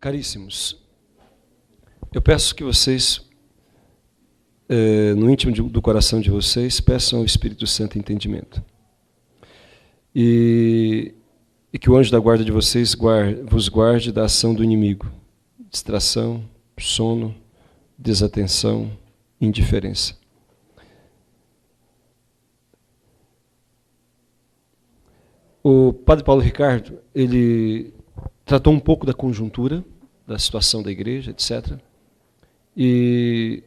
Caríssimos, eu peço que vocês, no íntimo do coração de vocês, peçam ao Espírito Santo entendimento. E que o anjo da guarda de vocês vos guarde da ação do inimigo. Distração, sono, desatenção, indiferença. O padre Paulo Ricardo, ele tratou um pouco da conjuntura, da situação da igreja, etc. E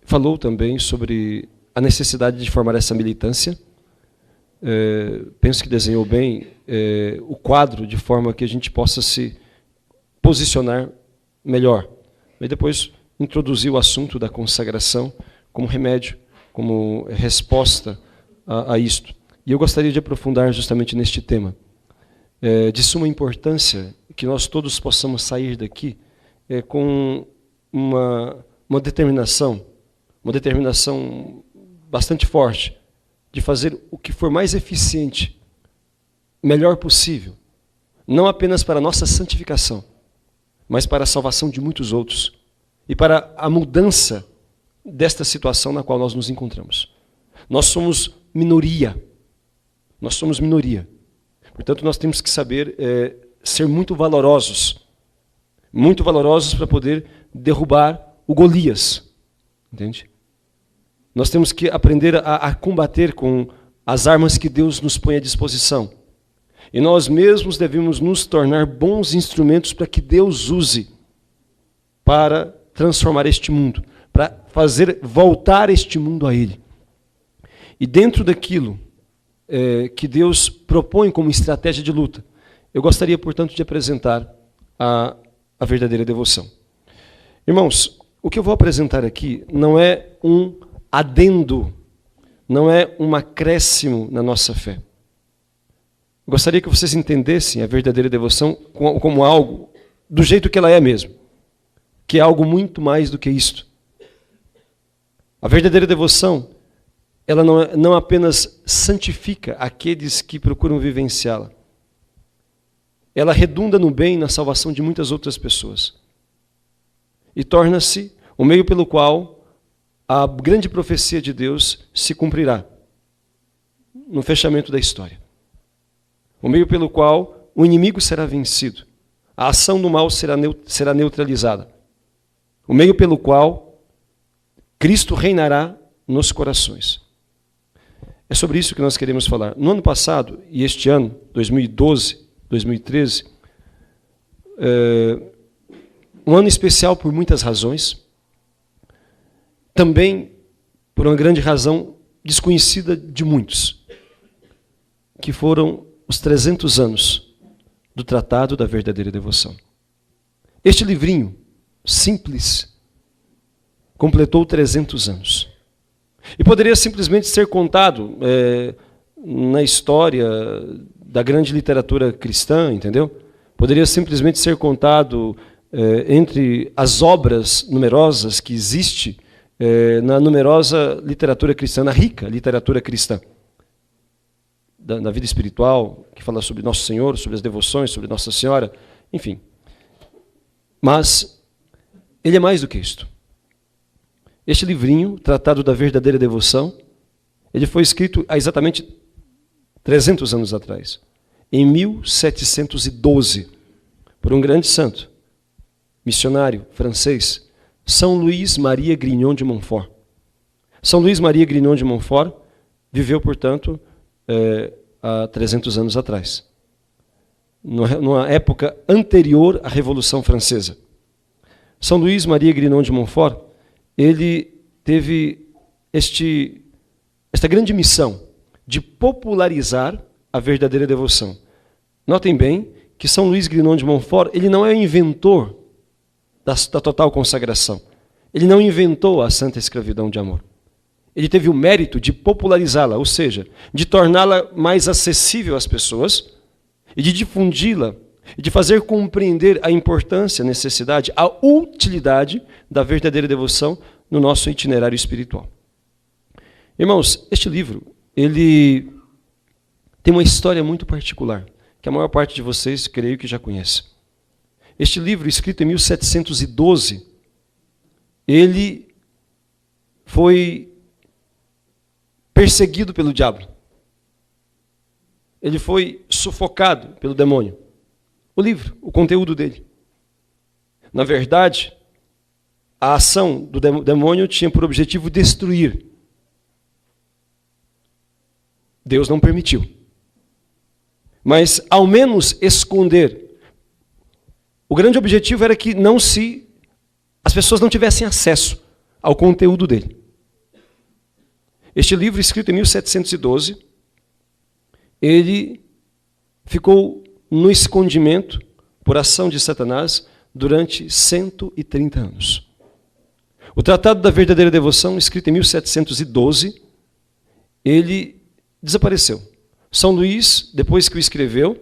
falou também sobre a necessidade de formar essa militância. Penso que desenhou bem o quadro de forma que a gente possa se posicionar melhor. E depois introduziu o assunto da consagração como remédio, como resposta a isto. E eu gostaria de aprofundar justamente neste tema. De suma importância que nós todos possamos sair daqui com uma determinação bastante forte de fazer o que for mais eficiente, melhor possível, não apenas para a nossa santificação, mas para a salvação de muitos outros e para a mudança desta situação na qual nós nos encontramos. Nós somos minoria. Portanto, nós temos que saber ser muito valorosos para poder derrubar o Golias. Entende? Nós temos que aprender a combater com as armas que Deus nos põe à disposição. E nós mesmos devemos nos tornar bons instrumentos para que Deus use para transformar este mundo, para fazer voltar este mundo a Ele. E dentro daquilo que Deus propõe como estratégia de luta, eu gostaria, portanto, de apresentar a verdadeira devoção. Irmãos, o que eu vou apresentar aqui não é um adendo, não é um acréscimo na nossa fé. Eu gostaria que vocês entendessem a verdadeira devoção como algo do jeito que ela é mesmo, que é algo muito mais do que isto. A verdadeira devoção, ela não apenas santifica aqueles que procuram vivenciá-la. Ela redunda no bem e na salvação de muitas outras pessoas. E torna-se o meio pelo qual a grande profecia de Deus se cumprirá no fechamento da história. O meio pelo qual o inimigo será vencido. A ação do mal será neutralizada. O meio pelo qual Cristo reinará nos corações. É sobre isso que nós queremos falar. No ano passado, e este ano, 2012, 2013, um ano especial por muitas razões, também por uma grande razão desconhecida de muitos, que foram os 300 anos do Tratado da Verdadeira Devoção. Este livrinho, simples, completou 300 anos. E poderia simplesmente ser contado na história da grande literatura cristã, entendeu? Poderia simplesmente ser contado entre as obras numerosas que existe na numerosa literatura cristã, na rica literatura cristã. Da vida espiritual, que fala sobre Nosso Senhor, sobre as devoções, sobre Nossa Senhora, enfim. Mas ele é mais do que isto. Este livrinho, Tratado da Verdadeira Devoção, ele foi escrito há exatamente 300 anos atrás, em 1712, por um grande santo, missionário francês, São Luís Maria Grignon de Montfort. São Luís Maria Grignon de Montfort viveu, portanto, há 300 anos atrás, numa época anterior à Revolução Francesa. São Luís Maria Grignon de Montfort, ele teve esta grande missão de popularizar a verdadeira devoção. Notem bem que São Luís Grignon de Montfort, ele não é o inventor da total consagração. Ele não inventou a santa escravidão de amor. Ele teve o mérito de popularizá-la, ou seja, de torná-la mais acessível às pessoas e de difundi-la e de fazer compreender a importância, a necessidade, a utilidade da verdadeira devoção no nosso itinerário espiritual. Irmãos, este livro, ele tem uma história muito particular, que a maior parte de vocês, creio que já conhece. Este livro, escrito em 1712, ele foi perseguido pelo diabo. Ele foi sufocado pelo demônio. O livro, o conteúdo dele. Na verdade, a ação do demônio tinha por objetivo destruir. Deus não permitiu. Mas, ao menos, esconder. O grande objetivo era que as pessoas não tivessem acesso ao conteúdo dele. Este livro, escrito em 1712, ele ficou no escondimento, por ação de Satanás, durante 130 anos. O Tratado da Verdadeira Devoção, escrito em 1712, ele desapareceu. São Luís, depois que o escreveu,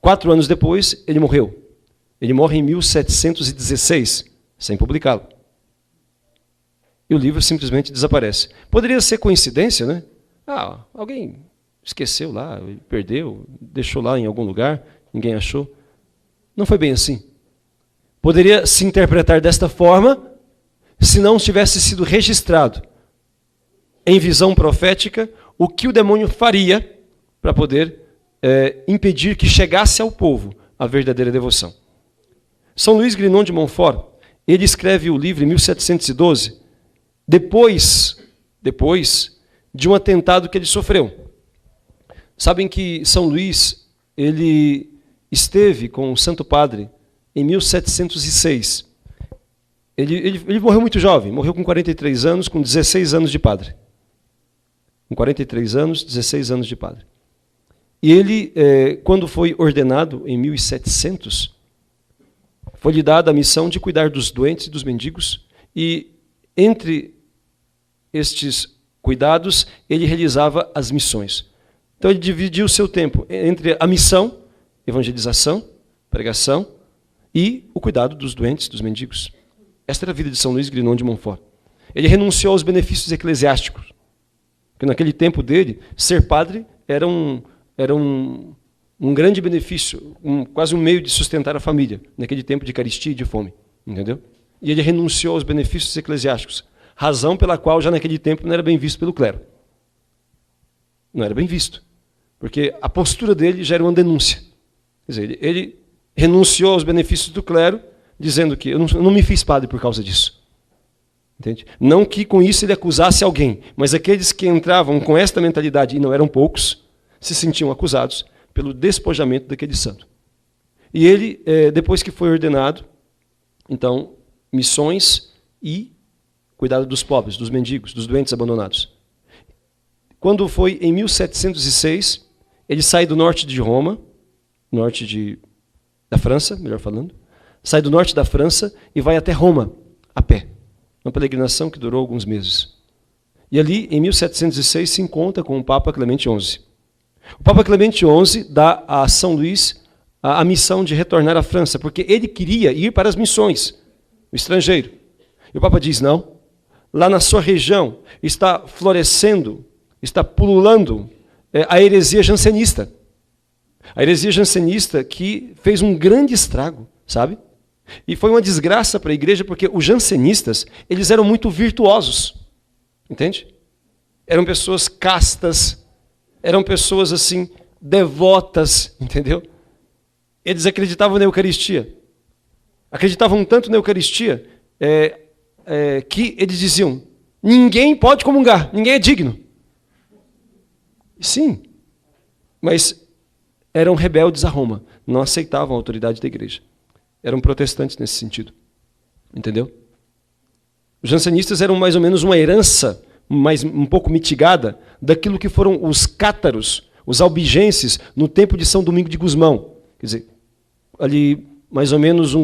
4 anos depois, ele morreu. Ele morre em 1716, sem publicá-lo. E o livro simplesmente desaparece. Poderia ser coincidência, né? Alguém esqueceu lá, perdeu, deixou lá em algum lugar, ninguém achou. Não foi bem assim. Poderia se interpretar desta forma se não tivesse sido registrado em visão profética o que o demônio faria para poder impedir que chegasse ao povo a verdadeira devoção. São Luís Grignon de Montfort, ele escreve o livro em 1712, depois de um atentado que ele sofreu. Sabem que São Luís, ele esteve com o Santo Padre em 1706. Ele morreu muito jovem, morreu com 43 anos, com 16 anos de padre. Com 43 anos, 16 anos de padre. E ele, quando foi ordenado em 1700, foi-lhe dada a missão de cuidar dos doentes e dos mendigos, e entre estes cuidados, ele realizava as missões. Então ele dividia o seu tempo entre a missão, evangelização, pregação, e o cuidado dos doentes, dos mendigos. Esta era a vida de São Luís Grignon de Montfort. Ele renunciou aos benefícios eclesiásticos, porque naquele tempo dele, ser padre era um grande benefício, quase um meio de sustentar a família, naquele tempo de carestia e de fome. Entendeu? E ele renunciou aos benefícios eclesiásticos, razão pela qual já naquele tempo não era bem visto pelo clero. Não era bem visto, porque a postura dele já era uma denúncia. Quer dizer, ele renunciou aos benefícios do clero, dizendo que eu não me fiz padre por causa disso. Entende? Não que com isso ele acusasse alguém, mas aqueles que entravam com esta mentalidade, e não eram poucos, se sentiam acusados pelo despojamento daquele santo. E ele, depois que foi ordenado, então, missões e cuidado dos pobres, dos mendigos, dos doentes abandonados. Quando foi em 1706, ele sai do norte de Roma, da França, melhor falando, sai do norte da França e vai até Roma, a pé. Uma peregrinação que durou alguns meses. E ali, em 1706, se encontra com o Papa Clemente XI. O Papa Clemente XI dá a São Luís a missão de retornar à França, porque ele queria ir para as missões, no estrangeiro. E o Papa diz, não, lá na sua região está florescendo, está pululando a heresia jansenista. A heresia jansenista que fez um grande estrago, sabe? E foi uma desgraça para a igreja, porque os jansenistas, eles eram muito virtuosos, entende? Eram pessoas castas, eram pessoas assim, devotas, entendeu? Eles acreditavam na Eucaristia. Acreditavam tanto na Eucaristia que eles diziam, ninguém pode comungar, ninguém é digno. Sim, mas eram rebeldes a Roma, não aceitavam a autoridade da igreja. Eram protestantes nesse sentido. Entendeu? Os jansenistas eram mais ou menos uma herança um pouco mitigada daquilo que foram os cátaros, os albigenses, no tempo de São Domingo de Gusmão. Quer dizer, ali mais ou menos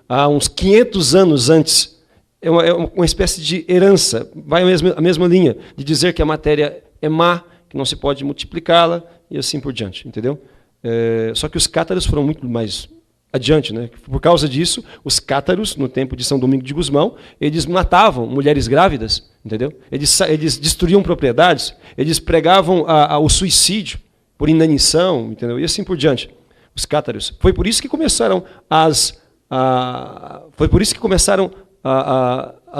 há uns 500 anos antes. É uma espécie de herança, vai a mesma linha, de dizer que a matéria é má, que não se pode multiplicá-la, e assim por diante. Entendeu? Só que os cátaros foram muito mais adiante, né? Por causa disso, os cátaros, no tempo de São Domingo de Gusmão, eles matavam mulheres grávidas, entendeu? Eles destruíam propriedades, eles pregavam o suicídio por inanição, entendeu? E assim por diante. os cátaros. Foi por isso que começaram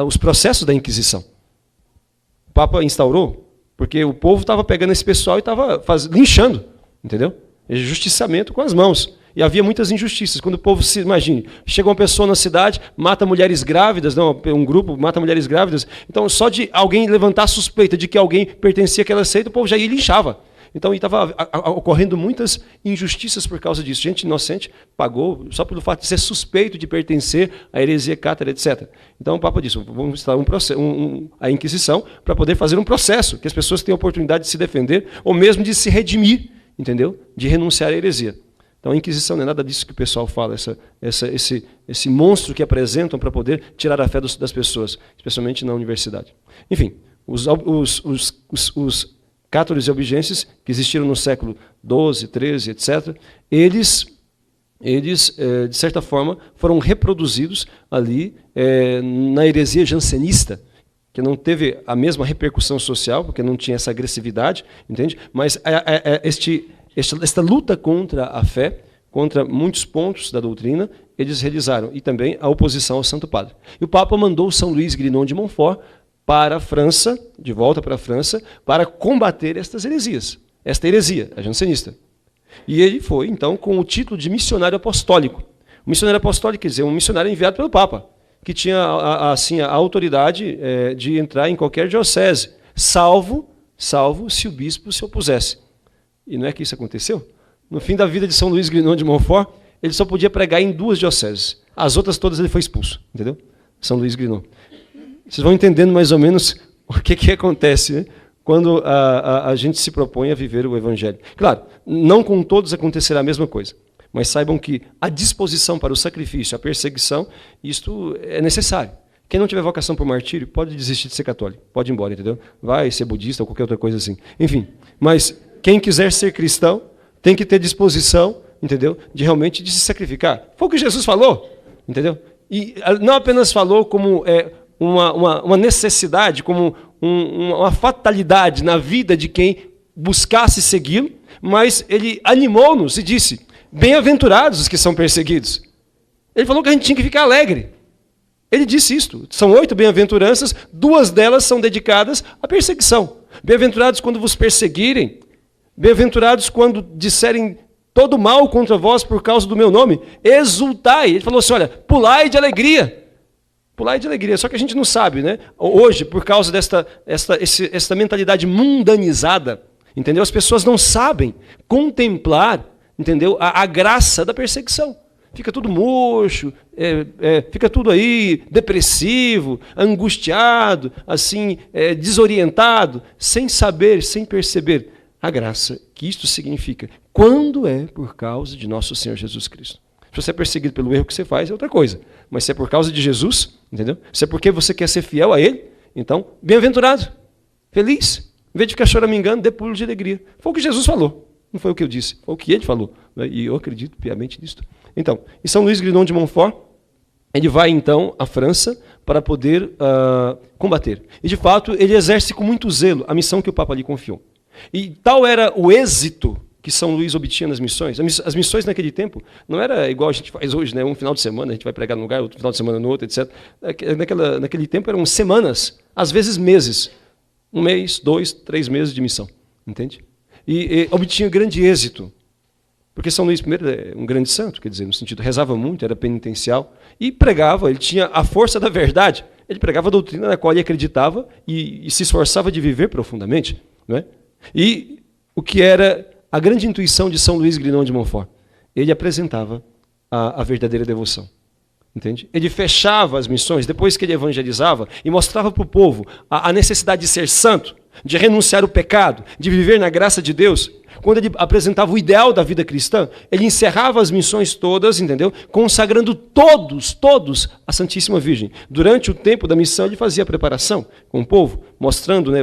os processos da Inquisição. O Papa instaurou, porque o povo estava pegando esse pessoal e estava linchando, entendeu? Justiçamento com as mãos. E havia muitas injustiças. Quando o povo se imagine, chega uma pessoa na cidade, mata mulheres grávidas, não, um grupo mata mulheres grávidas. Então, só de alguém levantar a suspeita de que alguém pertencia àquela seita, o povo já ia e linchava. Então, estava ocorrendo muitas injustiças por causa disso. Gente inocente pagou só pelo fato de ser suspeito de pertencer à heresia cátara, etc. Então, o Papa disse, vamos instalar a Inquisição para poder fazer um processo, que as pessoas tenham a oportunidade de se defender, ou mesmo de se redimir, entendeu? De renunciar à heresia. Então, a Inquisição não é nada disso que o pessoal fala, esse monstro que apresentam para poder tirar a fé das pessoas, especialmente na universidade. Enfim, os cátaros e albigenses, que existiram no século XII, XIII, etc., eles, de certa forma, foram reproduzidos ali na heresia jansenista, que não teve a mesma repercussão social, porque não tinha essa agressividade, entende? Mas esta luta contra a fé, contra muitos pontos da doutrina, eles realizaram, e também a oposição ao Santo Padre. E o Papa mandou São Luís Grignon de Montfort para a França, de volta para a França, para combater estas heresias, esta heresia, a jansenista. E ele foi, então, com o título de missionário apostólico. O missionário apostólico quer dizer um missionário enviado pelo Papa, que tinha assim, a autoridade de entrar em qualquer diocese, salvo se o bispo se opusesse. E não é que isso aconteceu? No fim da vida de São Luís Grignon de Montfort, ele só podia pregar em 2 dioceses. As outras todas ele foi expulso, entendeu? São Luís Grignon. Vocês vão entendendo mais ou menos o que acontece, né, quando a gente se propõe a viver o Evangelho. Claro, não com todos acontecerá a mesma coisa, mas saibam que a disposição para o sacrifício, a perseguição, isto é necessário. Quem não tiver vocação para o martírio, pode desistir de ser católico, pode ir embora, entendeu? Vai ser budista ou qualquer outra coisa assim. Enfim, mas quem quiser ser cristão tem que ter disposição, entendeu? De realmente de se sacrificar. Foi o que Jesus falou, entendeu? E não apenas falou como uma necessidade, como uma fatalidade na vida de quem buscasse segui-lo, mas ele animou-nos e disse, bem-aventurados os que são perseguidos. Ele falou que a gente tinha que ficar alegre. Ele disse isto. São 8 bem-aventuranças, 2 delas são dedicadas à perseguição. Bem-aventurados quando vos perseguirem, bem-aventurados quando disserem todo mal contra vós por causa do meu nome, exultai. Ele falou assim, olha, pulai de alegria. Pulai de alegria. Só que a gente não sabe, né? Hoje, por causa desta mentalidade mundanizada, entendeu? As pessoas não sabem contemplar, entendeu? A graça da perseguição. Fica tudo murcho, fica tudo aí depressivo, angustiado, assim, desorientado, sem saber, sem perceber a graça que isto significa. Quando é por causa de nosso Senhor Jesus Cristo. Se você é perseguido pelo erro que você faz, é outra coisa. Mas se é por causa de Jesus, entendeu? Se é porque você quer ser fiel a Ele, então, bem-aventurado, feliz. Em vez de ficar choramingando, dê pulo de alegria. Foi o que Jesus falou. Não foi o que eu disse, foi o que ele falou. E eu acredito piamente nisto. Então, em São Luís Grignon de Montfort, ele vai então à França para poder combater. E de fato, ele exerce com muito zelo a missão que o Papa lhe confiou. E tal era o êxito que São Luís obtinha nas missões. As missões naquele tempo não era igual a gente faz hoje, né? Um final de semana a gente vai pregar num lugar, outro final de semana no outro, etc. Naquele tempo eram semanas, às vezes meses. 1 mês, 2, 3 meses de missão. Entende? E obtinha grande êxito. Porque São Luís I é um grande santo, quer dizer, no sentido, rezava muito, era penitencial, e pregava, ele tinha a força da verdade. Ele pregava a doutrina na qual ele acreditava e se esforçava de viver profundamente. Não é? E o que era a grande intuição de São Luís Grignon de Montfort? Ele apresentava a verdadeira devoção. Entende? Ele fechava as missões, depois que ele evangelizava, e mostrava para o povo a necessidade de ser santo, de renunciar ao pecado, de viver na graça de Deus. Quando ele apresentava o ideal da vida cristã, ele encerrava as missões todas, entendeu? Consagrando todos à Santíssima Virgem. Durante o tempo da missão, ele fazia a preparação com o povo, mostrando, né,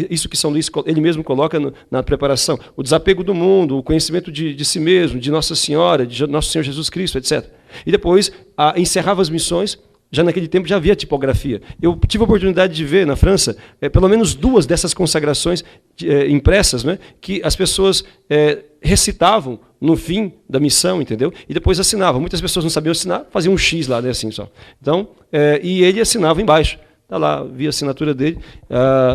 isso que São Luís ele mesmo coloca na preparação, o desapego do mundo, o conhecimento de si mesmo, de Nossa Senhora, de Nosso Senhor Jesus Cristo, etc. E depois encerrava as missões. Já naquele tempo já havia tipografia. Eu tive a oportunidade de ver na França pelo menos 2 dessas consagrações impressas, né, que as pessoas recitavam no fim da missão, entendeu? E depois assinavam. Muitas pessoas não sabiam assinar, faziam um X lá, né, assim só. Então, e ele assinava embaixo. Está lá, via a assinatura dele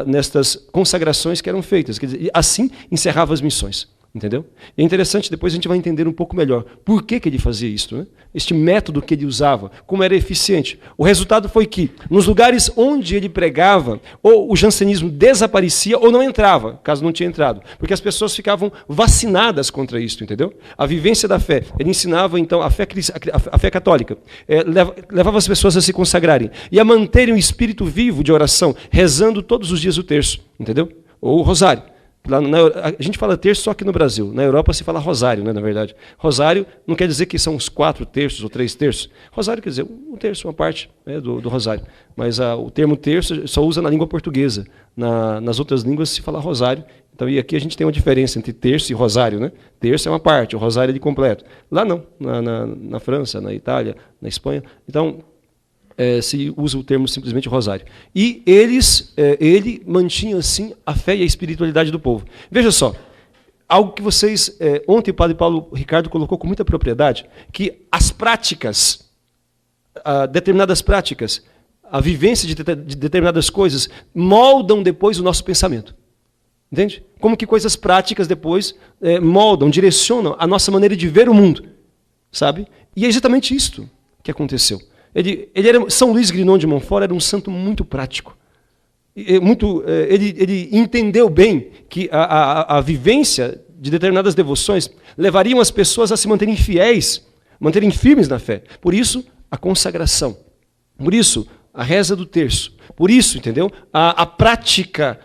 nestas consagrações que eram feitas. Quer dizer, assim encerrava as missões. Entendeu? É interessante, depois a gente vai entender um pouco melhor por que ele fazia isso, né? Este método que ele usava, como era eficiente. O resultado foi que, nos lugares onde ele pregava, ou o jansenismo desaparecia ou não entrava, caso não tinha entrado, porque as pessoas ficavam vacinadas contra isso, entendeu? A vivência da fé. Ele ensinava, então, a fé católica, levava as pessoas a se consagrarem e a manterem o espírito vivo de oração, rezando todos os dias o terço, entendeu? Ou o rosário. A gente fala terço só aqui no Brasil. Na Europa se fala rosário, né, na verdade. Rosário não quer dizer que são os 4 terços ou 3 terços. Rosário quer dizer um terço, uma parte, né, do rosário. Mas o termo terço só usa na língua portuguesa. Nas outras línguas se fala rosário. Então, e aqui a gente tem uma diferença entre terço e rosário, né? Terço é uma parte, o rosário é de completo. Lá não, na França, na Itália, na Espanha. Então, se usa o termo simplesmente rosário. E ele mantinha, assim, a fé e a espiritualidade do povo. Veja só, algo que vocês, ontem o padre Paulo Ricardo colocou com muita propriedade, que as práticas, determinadas práticas, a vivência de determinadas coisas, moldam depois o nosso pensamento. Entende? Como que coisas práticas depois moldam, direcionam a nossa maneira de ver o mundo. Sabe? E é exatamente isto que aconteceu. São Luís Grignon de Montfort era um santo muito prático. Ele entendeu bem que a vivência de determinadas devoções levariam as pessoas a se manterem fiéis, manterem firmes na fé. Por isso, a consagração. Por isso, a reza do terço. Por isso, entendeu? A prática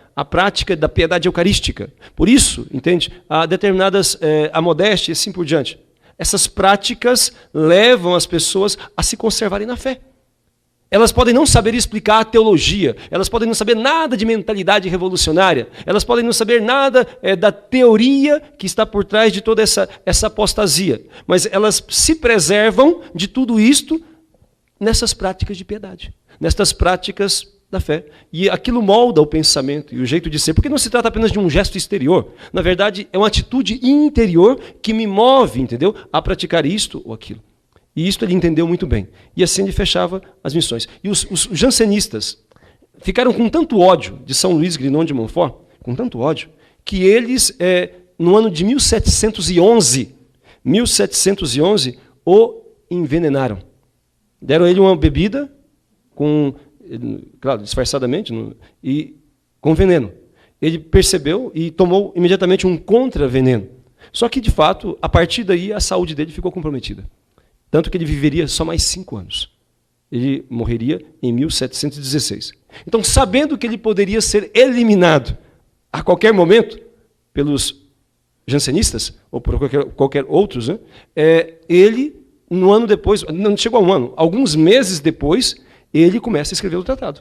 da piedade eucarística. Por isso, entende? A modéstia e assim por diante. Essas práticas levam as pessoas a se conservarem na fé. Elas podem não saber explicar a teologia, elas podem não saber nada de mentalidade revolucionária, elas podem não saber nada da teoria que está por trás de toda essa apostasia, mas elas se preservam de tudo isto nessas práticas de piedade, nessas práticas da fé. E aquilo molda o pensamento e o jeito de ser, porque não se trata apenas de um gesto exterior. Na verdade, é uma atitude interior que me move, entendeu? A praticar isto ou aquilo. E isto ele entendeu muito bem. E assim ele fechava as missões. E os jansenistas ficaram com tanto ódio de São Luís Grignon de Montfort, com tanto ódio, que eles, no ano de 1711, o envenenaram. Deram a ele uma bebida claro, disfarçadamente, e com veneno. Ele percebeu e tomou imediatamente um contra-veneno. Só que, de fato, a partir daí, a saúde dele ficou comprometida. Tanto que ele viveria só mais 5 anos. Ele morreria em 1716. Então, sabendo que ele poderia ser eliminado a qualquer momento pelos jansenistas, ou por qualquer outros, né, ele, no ano depois, não chegou a um ano, alguns meses depois, ele começa a escrever o tratado,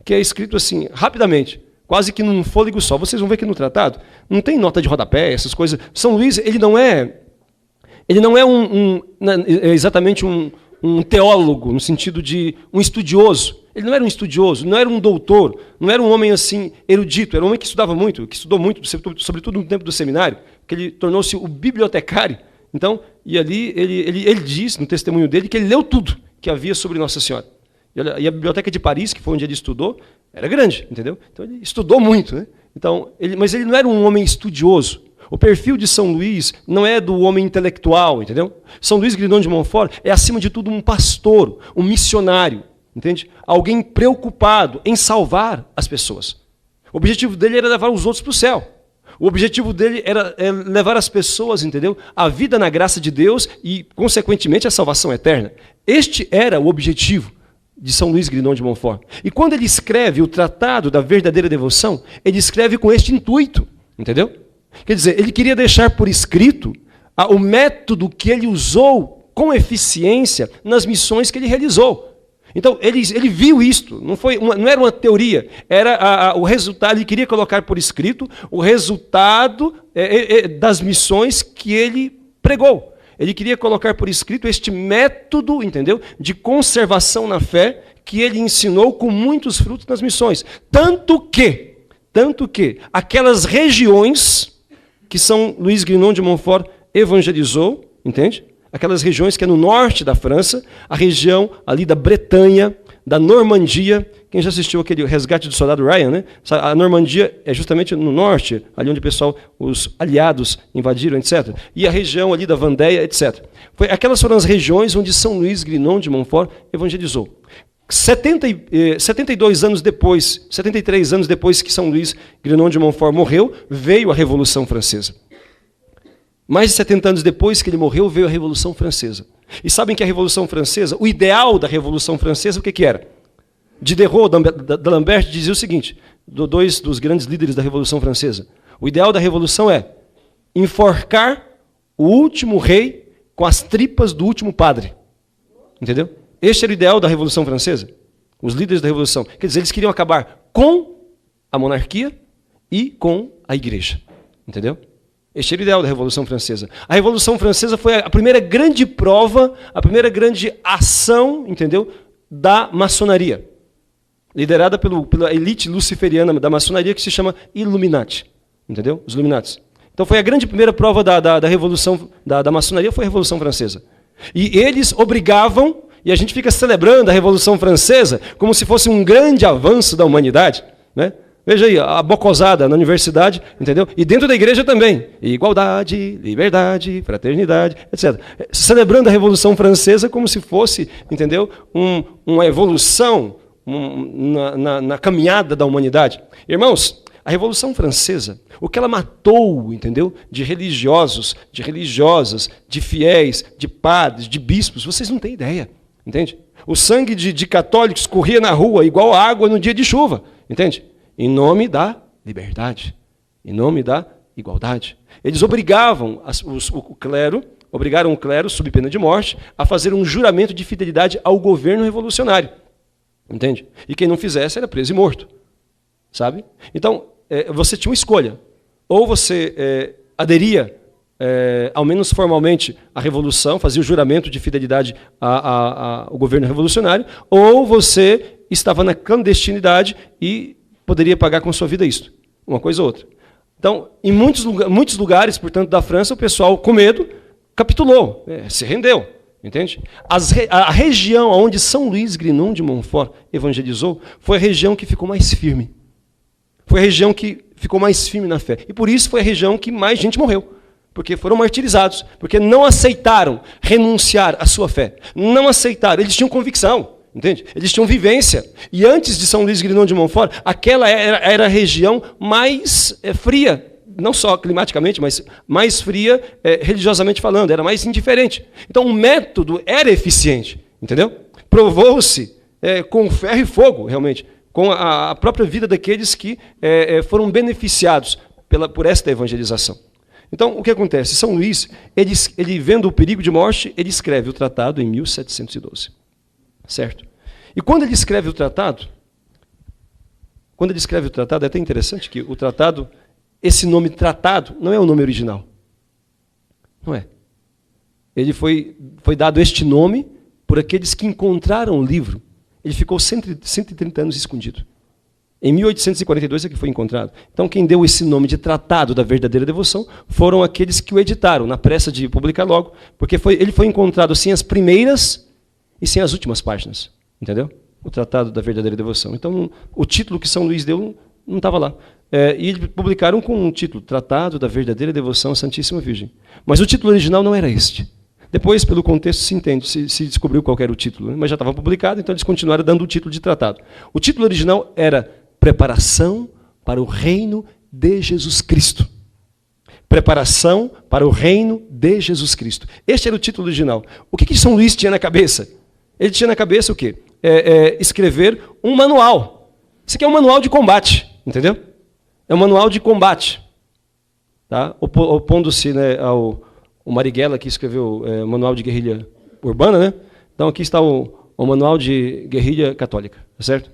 que é escrito assim, rapidamente, quase que num fôlego só. Vocês vão ver que no tratado não tem nota de rodapé, essas coisas. São Luís, ele não é exatamente um teólogo, no sentido de um estudioso. Ele não era um estudioso, não era um doutor, não era um homem assim erudito, era um homem que estudava muito, que estudou muito, sobretudo no tempo do seminário, que ele tornou-se o bibliotecário. Então, e ali ele diz, no testemunho dele, que ele leu tudo que havia sobre Nossa Senhora. E a biblioteca de Paris, que foi onde ele estudou, era grande, entendeu? Então ele estudou muito, né? Então, mas ele não era um homem estudioso. O perfil de São Luís não é do homem intelectual, entendeu? São Luís Grignon de Montfort é, acima de tudo, um pastor, um missionário, entende? Alguém preocupado em salvar as pessoas. O objetivo dele era levar os outros para o céu. O objetivo dele era levar as pessoas, entendeu? A vida na graça de Deus e, consequentemente, a salvação eterna. Este era o objetivo de São Luís Grignon de Montfort. E quando ele escreve o Tratado da Verdadeira Devoção, ele escreve com este intuito, entendeu? Quer dizer, ele queria deixar por escrito o método que ele usou com eficiência nas missões que ele realizou. Então, ele viu isto, não era uma teoria, era o resultado, ele queria colocar por escrito o resultado das missões que ele pregou. Ele queria colocar por escrito este método, entendeu, de conservação na fé que ele ensinou com muitos frutos nas missões. Tanto que aquelas regiões que São Luís Grignon de Montfort evangelizou, entende? Aquelas regiões que é no norte da França, a região ali da Bretanha, da Normandia. Quem já assistiu aquele Resgate do Soldado Ryan, né? A Normandia é justamente no norte, ali onde o pessoal, os aliados invadiram, etc. E a região ali da Vendéia, etc. Aquelas foram as regiões onde São Luís Grignon de Montfort evangelizou. 72 anos depois, 73 anos depois que São Luís Grignon de Montfort morreu, veio a Revolução Francesa. Mais de 70 anos depois que ele morreu, veio a Revolução Francesa. E sabem que a Revolução Francesa, o ideal da Revolução Francesa, o que era? Diderot, d'Alembert, dizia o seguinte, dois dos grandes líderes da Revolução Francesa. O ideal da Revolução é enforcar o último rei com as tripas do último padre. Entendeu? Este era o ideal da Revolução Francesa. Os líderes da Revolução. Quer dizer, eles queriam acabar com a monarquia e com a igreja. Entendeu? Este era o ideal da Revolução Francesa. A Revolução Francesa foi a primeira grande prova, a primeira grande ação, entendeu, da maçonaria. Liderada pela elite luciferiana da maçonaria, que se chama Illuminati. Entendeu? Os Illuminatis. Então foi a grande primeira prova da Revolução, da maçonaria, foi a Revolução Francesa. E eles obrigavam, e a gente fica celebrando a Revolução Francesa como se fosse um grande avanço da humanidade, né? Veja aí, a bocosada na universidade, entendeu? E dentro da igreja também. Igualdade, liberdade, fraternidade, etc. Celebrando a Revolução Francesa como se fosse, entendeu? Uma evolução na caminhada da humanidade. Irmãos, a Revolução Francesa, o que ela matou, entendeu? De religiosos, de religiosas, de fiéis, de padres, de bispos, vocês não têm ideia, entende? O sangue de católicos corria na rua igual água no dia de chuva, entende? Em nome da liberdade, em nome da igualdade. Eles obrigavam o clero, obrigaram o clero, sob pena de morte, a fazer um juramento de fidelidade ao governo revolucionário. Entende? E quem não fizesse era preso e morto. Sabe? Então, você tinha uma escolha. Ou você aderia, ao menos formalmente, à revolução, fazia o juramento de fidelidade ao governo revolucionário, ou você estava na clandestinidade e poderia pagar com sua vida isto, uma coisa ou outra. Então, em muitos lugares, portanto, da França, o pessoal, com medo, capitulou, se rendeu, entende? A região onde São Luís Grignon de Montfort evangelizou foi a região que ficou mais firme. Foi a região que ficou mais firme na fé. E por isso foi a região que mais gente morreu. Porque foram martirizados, porque não aceitaram renunciar à sua fé. Não aceitaram, eles tinham convicção. Entende? Eles tinham vivência. E antes de São Luís Grignon de Montfort, aquela era a região mais fria, não só climaticamente, mas mais fria religiosamente falando, era mais indiferente. Então o método era eficiente, entendeu? Provou-se com ferro e fogo, realmente, com a própria vida daqueles que foram beneficiados por esta evangelização. Então, o que acontece? São Luís, ele vendo o perigo de morte, ele escreve o tratado em 1712. Certo? E quando ele escreve o tratado, é até interessante que o tratado, esse nome tratado, não é o nome original. Não é. Ele foi dado este nome por aqueles que encontraram o livro. Ele ficou 130 anos escondido. Em 1842 é que foi encontrado. Então, quem deu esse nome de Tratado da Verdadeira Devoção foram aqueles que o editaram, na pressa de publicar logo, porque ele foi encontrado sem as primeiras e sem as últimas páginas, entendeu? O Tratado da Verdadeira Devoção. Então, o título que São Luís deu não estava lá. E eles publicaram com um título, Tratado da Verdadeira Devoção à Santíssima Virgem. Mas o título original não era este. Depois, pelo contexto, se entende, se descobriu qual era o título, né? Mas já estava publicado, então eles continuaram dando o título de tratado. O título original era Preparação para o Reino de Jesus Cristo. Preparação para o Reino de Jesus Cristo. Este era o título original. O que São Luís tinha na cabeça? Ele tinha na cabeça o quê? Escrever um manual. Isso aqui é um manual de combate, entendeu? É um manual de combate. Tá? Opondo-se, né, ao Marighella, que escreveu o manual de guerrilha urbana, né? Então aqui está o manual de guerrilha católica, tá certo?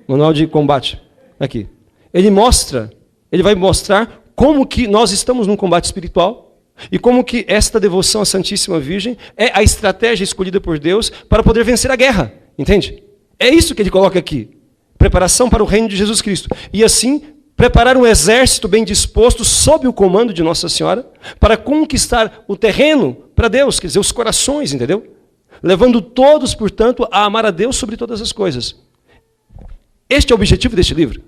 Manual de combate, aqui. Ele vai mostrar como que nós estamos num combate espiritual e como que esta devoção à Santíssima Virgem é a estratégia escolhida por Deus para poder vencer a guerra, entende? É isso que ele coloca aqui. Preparação para o reino de Jesus Cristo. E assim, preparar um exército bem disposto, sob o comando de Nossa Senhora, para conquistar o terreno para Deus, quer dizer, os corações, entendeu? Levando todos, portanto, a amar a Deus sobre todas as coisas. Este é o objetivo deste livro.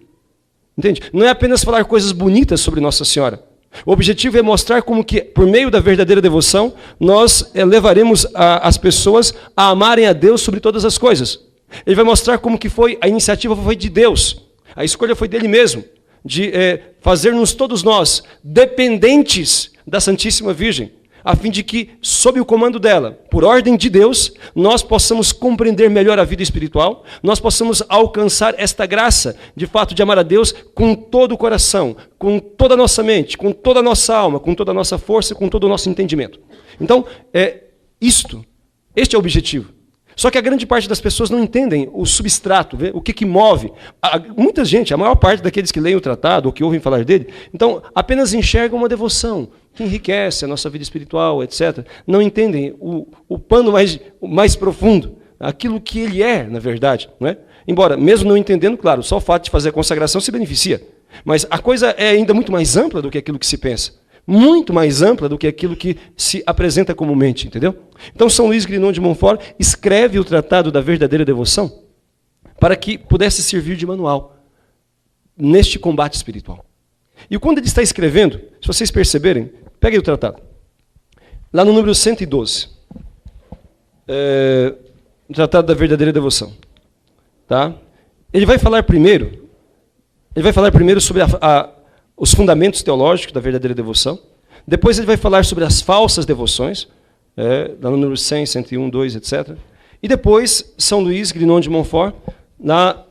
Entende? Não é apenas falar coisas bonitas sobre Nossa Senhora. O objetivo é mostrar como que, por meio da verdadeira devoção, nós levaremos as pessoas a amarem a Deus sobre todas as coisas. Ele vai mostrar como que a iniciativa foi de Deus. A escolha foi dele mesmo, de fazer-nos todos nós dependentes da Santíssima Virgem, a fim de que, sob o comando dela, por ordem de Deus, nós possamos compreender melhor a vida espiritual, nós possamos alcançar esta graça, de fato, de amar a Deus com todo o coração, com toda a nossa mente, com toda a nossa alma, com toda a nossa força, com todo o nosso entendimento. Então, este é o objetivo. Só que a grande parte das pessoas não entendem o substrato, o que move. Muita gente, a maior parte daqueles que leem o tratado ou que ouvem falar dele, então apenas enxergam uma devoção que enriquece a nossa vida espiritual, etc. Não entendem o pano mais profundo, aquilo que ele é, na verdade. Não é? Embora, mesmo não entendendo, claro, só o fato de fazer a consagração se beneficia. Mas a coisa é ainda muito mais ampla do que aquilo que se pensa. Muito mais ampla do que aquilo que se apresenta comumente, entendeu? Então, São Luís Grignon de Montfort escreve o Tratado da Verdadeira Devoção para que pudesse servir de manual neste combate espiritual. E quando ele está escrevendo, se vocês perceberem, peguem o tratado. Lá no número 112, o Tratado da Verdadeira Devoção. Tá? Ele vai falar primeiro sobre os fundamentos teológicos da verdadeira devoção. Depois ele vai falar sobre as falsas devoções, lá no número 100, 101, 2, etc. E depois, São Luís Grignon de Montfort,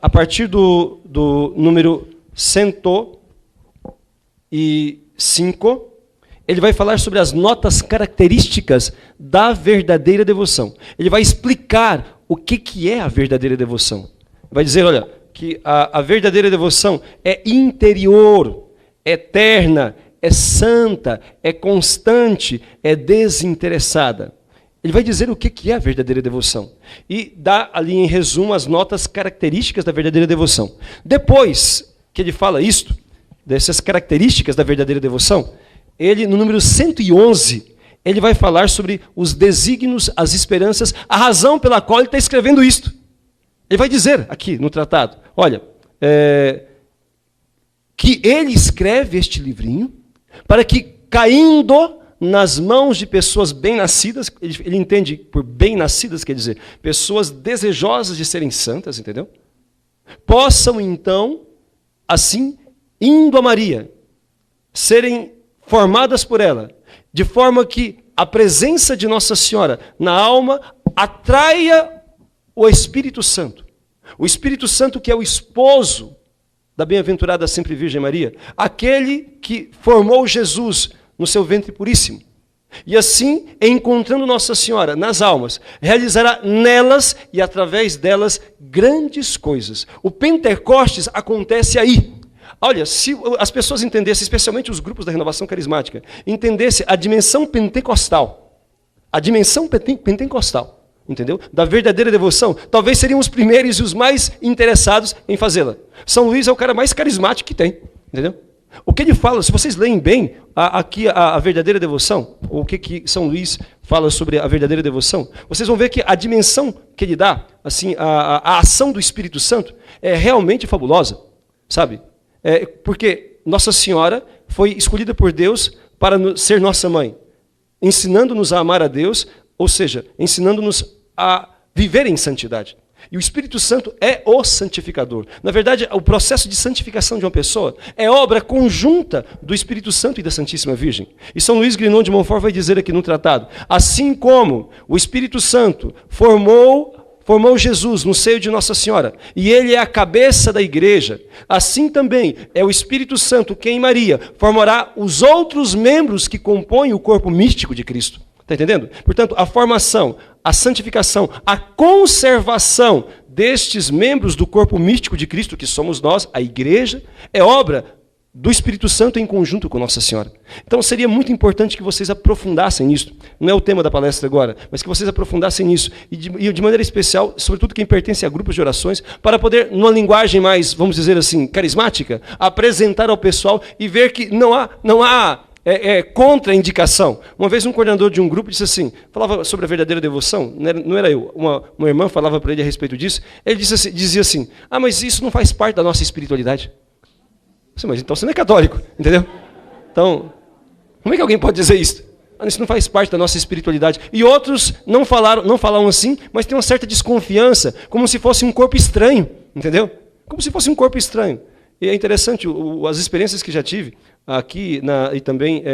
a partir do número 105, ele vai falar sobre as notas características da verdadeira devoção. Ele vai explicar o que é a verdadeira devoção. Vai dizer, olha, que a verdadeira devoção é interior, eterna, é santa, é constante, é desinteressada. Ele vai dizer o que é a verdadeira devoção. E dá ali em resumo as notas características da verdadeira devoção. Depois que ele fala isto, dessas características da verdadeira devoção, ele, no número 111, ele vai falar sobre os desígnios, as esperanças, a razão pela qual ele está escrevendo isto. Ele vai dizer aqui no tratado, olha, que ele escreve este livrinho para que, caindo nas mãos de pessoas bem-nascidas, ele entende por bem-nascidas, quer dizer, pessoas desejosas de serem santas, entendeu? Possam, então, assim, indo a Maria, serem formadas por ela, de forma que a presença de Nossa Senhora na alma atraia o Espírito Santo. O Espírito Santo que é o esposo da bem-aventurada sempre Virgem Maria, aquele que formou Jesus no seu ventre puríssimo. E assim, encontrando Nossa Senhora nas almas, realizará nelas e através delas grandes coisas. O Pentecostes acontece aí. Olha, se as pessoas entendessem, especialmente os grupos da renovação carismática, entendessem a dimensão pentecostal, entendeu? Da verdadeira devoção, talvez seriam os primeiros e os mais interessados em fazê-la. São Luís é o cara mais carismático que tem, entendeu? O que ele fala, se vocês leem bem aqui a verdadeira devoção, ou o que São Luís fala sobre a verdadeira devoção, vocês vão ver que a dimensão que ele dá, assim, a ação do Espírito Santo é realmente fabulosa, sabe? Porque Nossa Senhora foi escolhida por Deus para ser nossa mãe, ensinando-nos a amar a Deus, ou seja, ensinando-nos a viver em santidade. E o Espírito Santo é o santificador. Na verdade, o processo de santificação de uma pessoa é obra conjunta do Espírito Santo e da Santíssima Virgem. E São Luís Grignon de Montfort vai dizer aqui no tratado, assim como o Espírito Santo formou Jesus no seio de Nossa Senhora, e ele é a cabeça da igreja, assim também é o Espírito Santo que em Maria formará os outros membros que compõem o corpo místico de Cristo. Está entendendo? Portanto, a formação, a santificação, a conservação destes membros do corpo místico de Cristo, que somos nós, a igreja, é obra do Espírito Santo em conjunto com Nossa Senhora. Então seria muito importante que vocês aprofundassem nisso. Não é o tema da palestra agora, mas que vocês aprofundassem nisso. E de maneira especial, sobretudo quem pertence a grupos de orações, para poder, numa linguagem mais, vamos dizer assim, carismática, apresentar ao pessoal e ver que não há contra-indicação. Uma vez um coordenador de um grupo disse assim, falava sobre a verdadeira devoção, não era eu, uma irmã falava para ele a respeito disso, ele dizia assim, mas isso não faz parte da nossa espiritualidade. Mas então você não é católico, entendeu? Então, como é que alguém pode dizer isso? Isso não faz parte da nossa espiritualidade. E outros não falam assim, mas tem uma certa desconfiança, como se fosse um corpo estranho, entendeu? Como se fosse um corpo estranho. E é interessante, as experiências que já tive aqui e também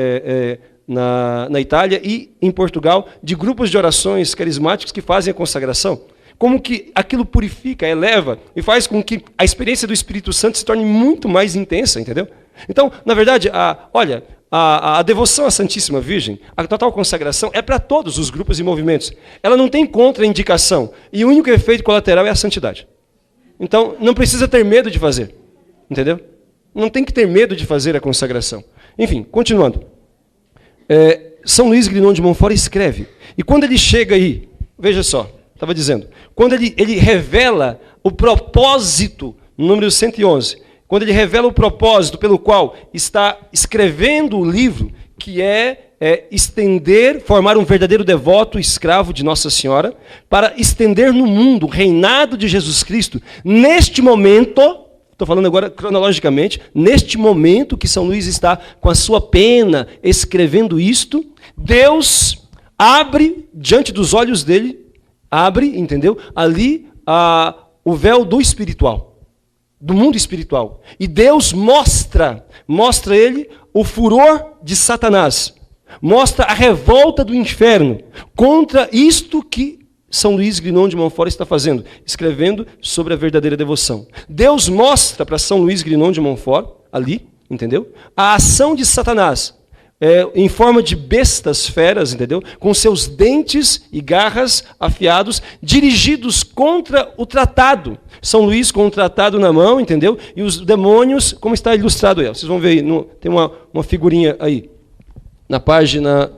na Itália e em Portugal, de grupos de orações carismáticos que fazem a consagração. Como que aquilo purifica, eleva e faz com que a experiência do Espírito Santo se torne muito mais intensa, entendeu? Então, na verdade, a devoção à Santíssima Virgem, a total consagração, é para todos os grupos e movimentos. Ela não tem contraindicação. E o único efeito colateral é a santidade. Então, não precisa ter medo de fazer. Entendeu? Não tem que ter medo de fazer a consagração. Enfim, continuando. São Luís Grignon de Montfort escreve. E quando ele chega aí, veja só, estava dizendo, quando ele revela o propósito, no número 111, quando ele revela o propósito pelo qual está escrevendo o livro, que é estender, formar um verdadeiro devoto escravo de Nossa Senhora, para estender no mundo o reinado de Jesus Cristo, neste momento, estou falando agora cronologicamente, neste momento que São Luís está com a sua pena escrevendo isto, Deus abre diante dos olhos dele, entendeu? Ali o véu do espiritual, do mundo espiritual. E Deus mostra ele o furor de Satanás, mostra a revolta do inferno contra isto que São Luís Grignon de Montfort está fazendo, escrevendo sobre a verdadeira devoção. Deus mostra para São Luís Grignon de Montfort, ali, entendeu? A ação de Satanás, em forma de bestas feras, entendeu? Com seus dentes e garras afiados, dirigidos contra o tratado. São Luís com o tratado na mão, entendeu? E os demônios, como está ilustrado aí. Vocês vão ver aí, tem uma figurinha aí, na página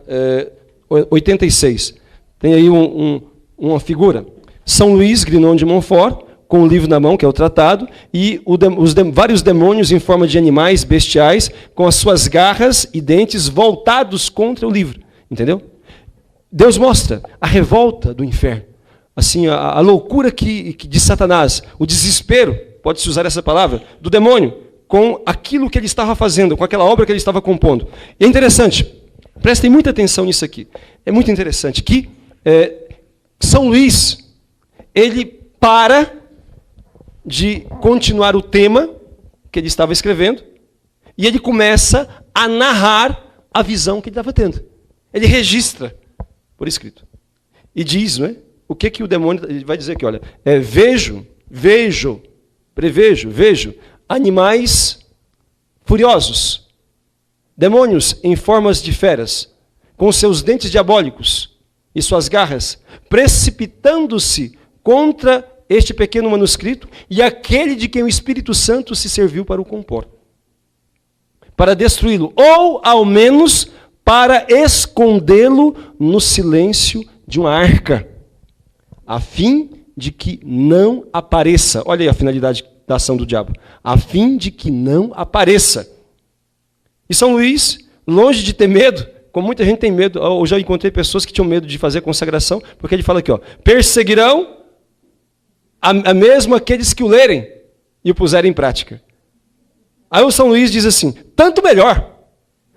86. Tem aí uma figura. São Luís Grignon de Montfort, com o livro na mão, que é o tratado, e vários demônios em forma de animais bestiais, com as suas garras e dentes voltados contra o livro. Entendeu? Deus mostra a revolta do inferno, assim, a loucura de Satanás, o desespero, pode-se usar essa palavra, do demônio, com aquilo que ele estava fazendo, com aquela obra que ele estava compondo. E é interessante, prestem muita atenção nisso aqui, é muito interessante que São Luís, ele para de continuar o tema que ele estava escrevendo e ele começa a narrar a visão que ele estava tendo. Ele registra por escrito. E diz, não é? O que o demônio... Ele vai dizer aqui, olha, vejo animais furiosos, demônios em formas de feras, com seus dentes diabólicos e suas garras, precipitando-se contra este pequeno manuscrito e aquele de quem o Espírito Santo se serviu para o compor, para destruí-lo, ou ao menos para escondê-lo no silêncio de uma arca, a fim de que não apareça. Olha aí a finalidade da ação do diabo. A fim de que não apareça. E São Luís, longe de ter medo, como muita gente tem medo, eu já encontrei pessoas que tinham medo de fazer a consagração, porque ele fala aqui, perseguirão a mesmo aqueles que o lerem e o puserem em prática. Aí o São Luís diz assim, tanto melhor.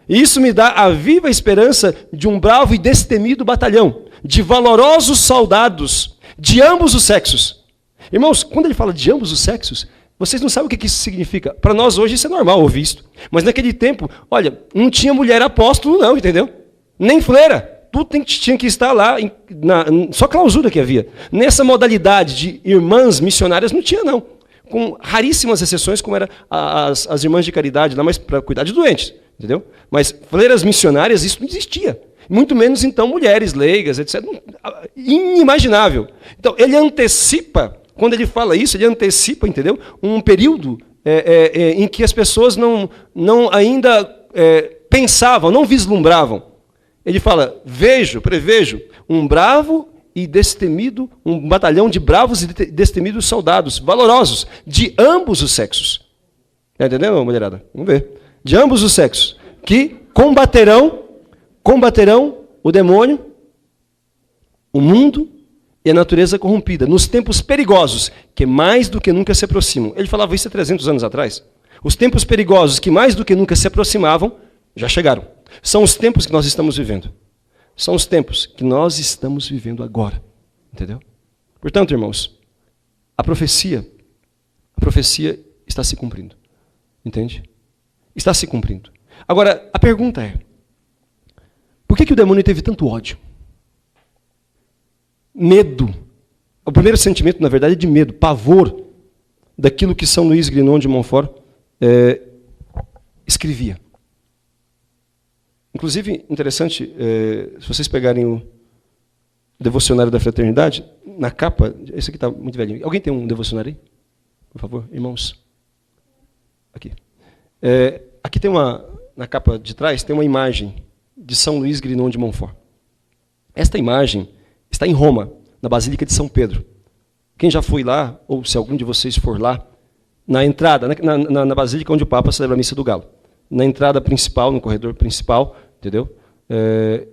E isso me dá a viva esperança de um bravo e destemido batalhão, de valorosos soldados, de ambos os sexos. Irmãos, quando ele fala de ambos os sexos, vocês não sabem o que isso significa. Para nós hoje isso é normal ouvir isso. Mas naquele tempo, olha, não tinha mulher apóstolo não, entendeu? Nem freira. Tudo tinha que estar lá, só clausura que havia. Nessa modalidade de irmãs missionárias não tinha não. Com raríssimas exceções, como eram as irmãs de caridade, lá, mas para cuidar de doentes. Entendeu? Mas freiras missionárias, isso não existia. Muito menos, então, mulheres leigas, etc. Inimaginável. Então, ele antecipa, quando ele fala isso, ele antecipa, entendeu? Um período em que as pessoas não ainda pensavam, não vislumbravam. Ele fala, prevejo um bravo e destemido, um batalhão de bravos e destemidos soldados, valorosos, de ambos os sexos. Está entendendo, mulherada? Vamos ver. De ambos os sexos, que combaterão o demônio, o mundo e a natureza corrompida, nos tempos perigosos, que mais do que nunca se aproximam. Ele falava isso há 300 anos atrás. Os tempos perigosos que mais do que nunca se aproximavam, já chegaram. São os tempos que nós estamos vivendo. São os tempos que nós estamos vivendo agora. Entendeu? Portanto, irmãos, a profecia está se cumprindo. Entende? Está se cumprindo. Agora, a pergunta é, por que o demônio teve tanto ódio? Medo. O primeiro sentimento, na verdade, é de medo, pavor daquilo que São Luís Grignon de Montfort escrevia. Inclusive, interessante, se vocês pegarem o Devocionário da Fraternidade, na capa, esse aqui está muito velhinho. Alguém tem um devocionário aí? Por favor, irmãos. Aqui. Aqui tem na capa de trás, tem uma imagem de São Luís Grignon de Montfort. Esta imagem está em Roma, na Basílica de São Pedro. Quem já foi lá, ou se algum de vocês for lá, na entrada, na Basílica onde o Papa celebra a Missa do Galo, na entrada principal, no corredor principal, entendeu?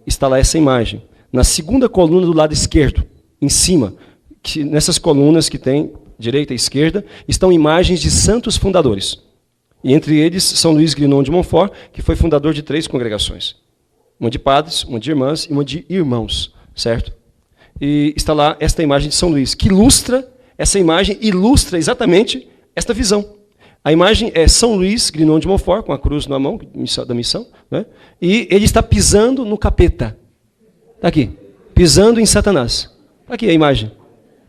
Está lá essa imagem. Na segunda coluna do lado esquerdo, em cima, nessas colunas que tem, direita e esquerda, estão imagens de santos fundadores. E entre eles, São Luís Grignon de Montfort, que foi fundador de 3 congregações. Uma de padres, uma de irmãs e uma de irmãos, certo? E está lá esta imagem de São Luís, que essa imagem ilustra exatamente esta visão. A imagem é São Luís Grignon de Montfort, com a cruz na mão da missão, né? E ele está pisando no capeta. Está aqui, pisando em Satanás. Está aqui a imagem.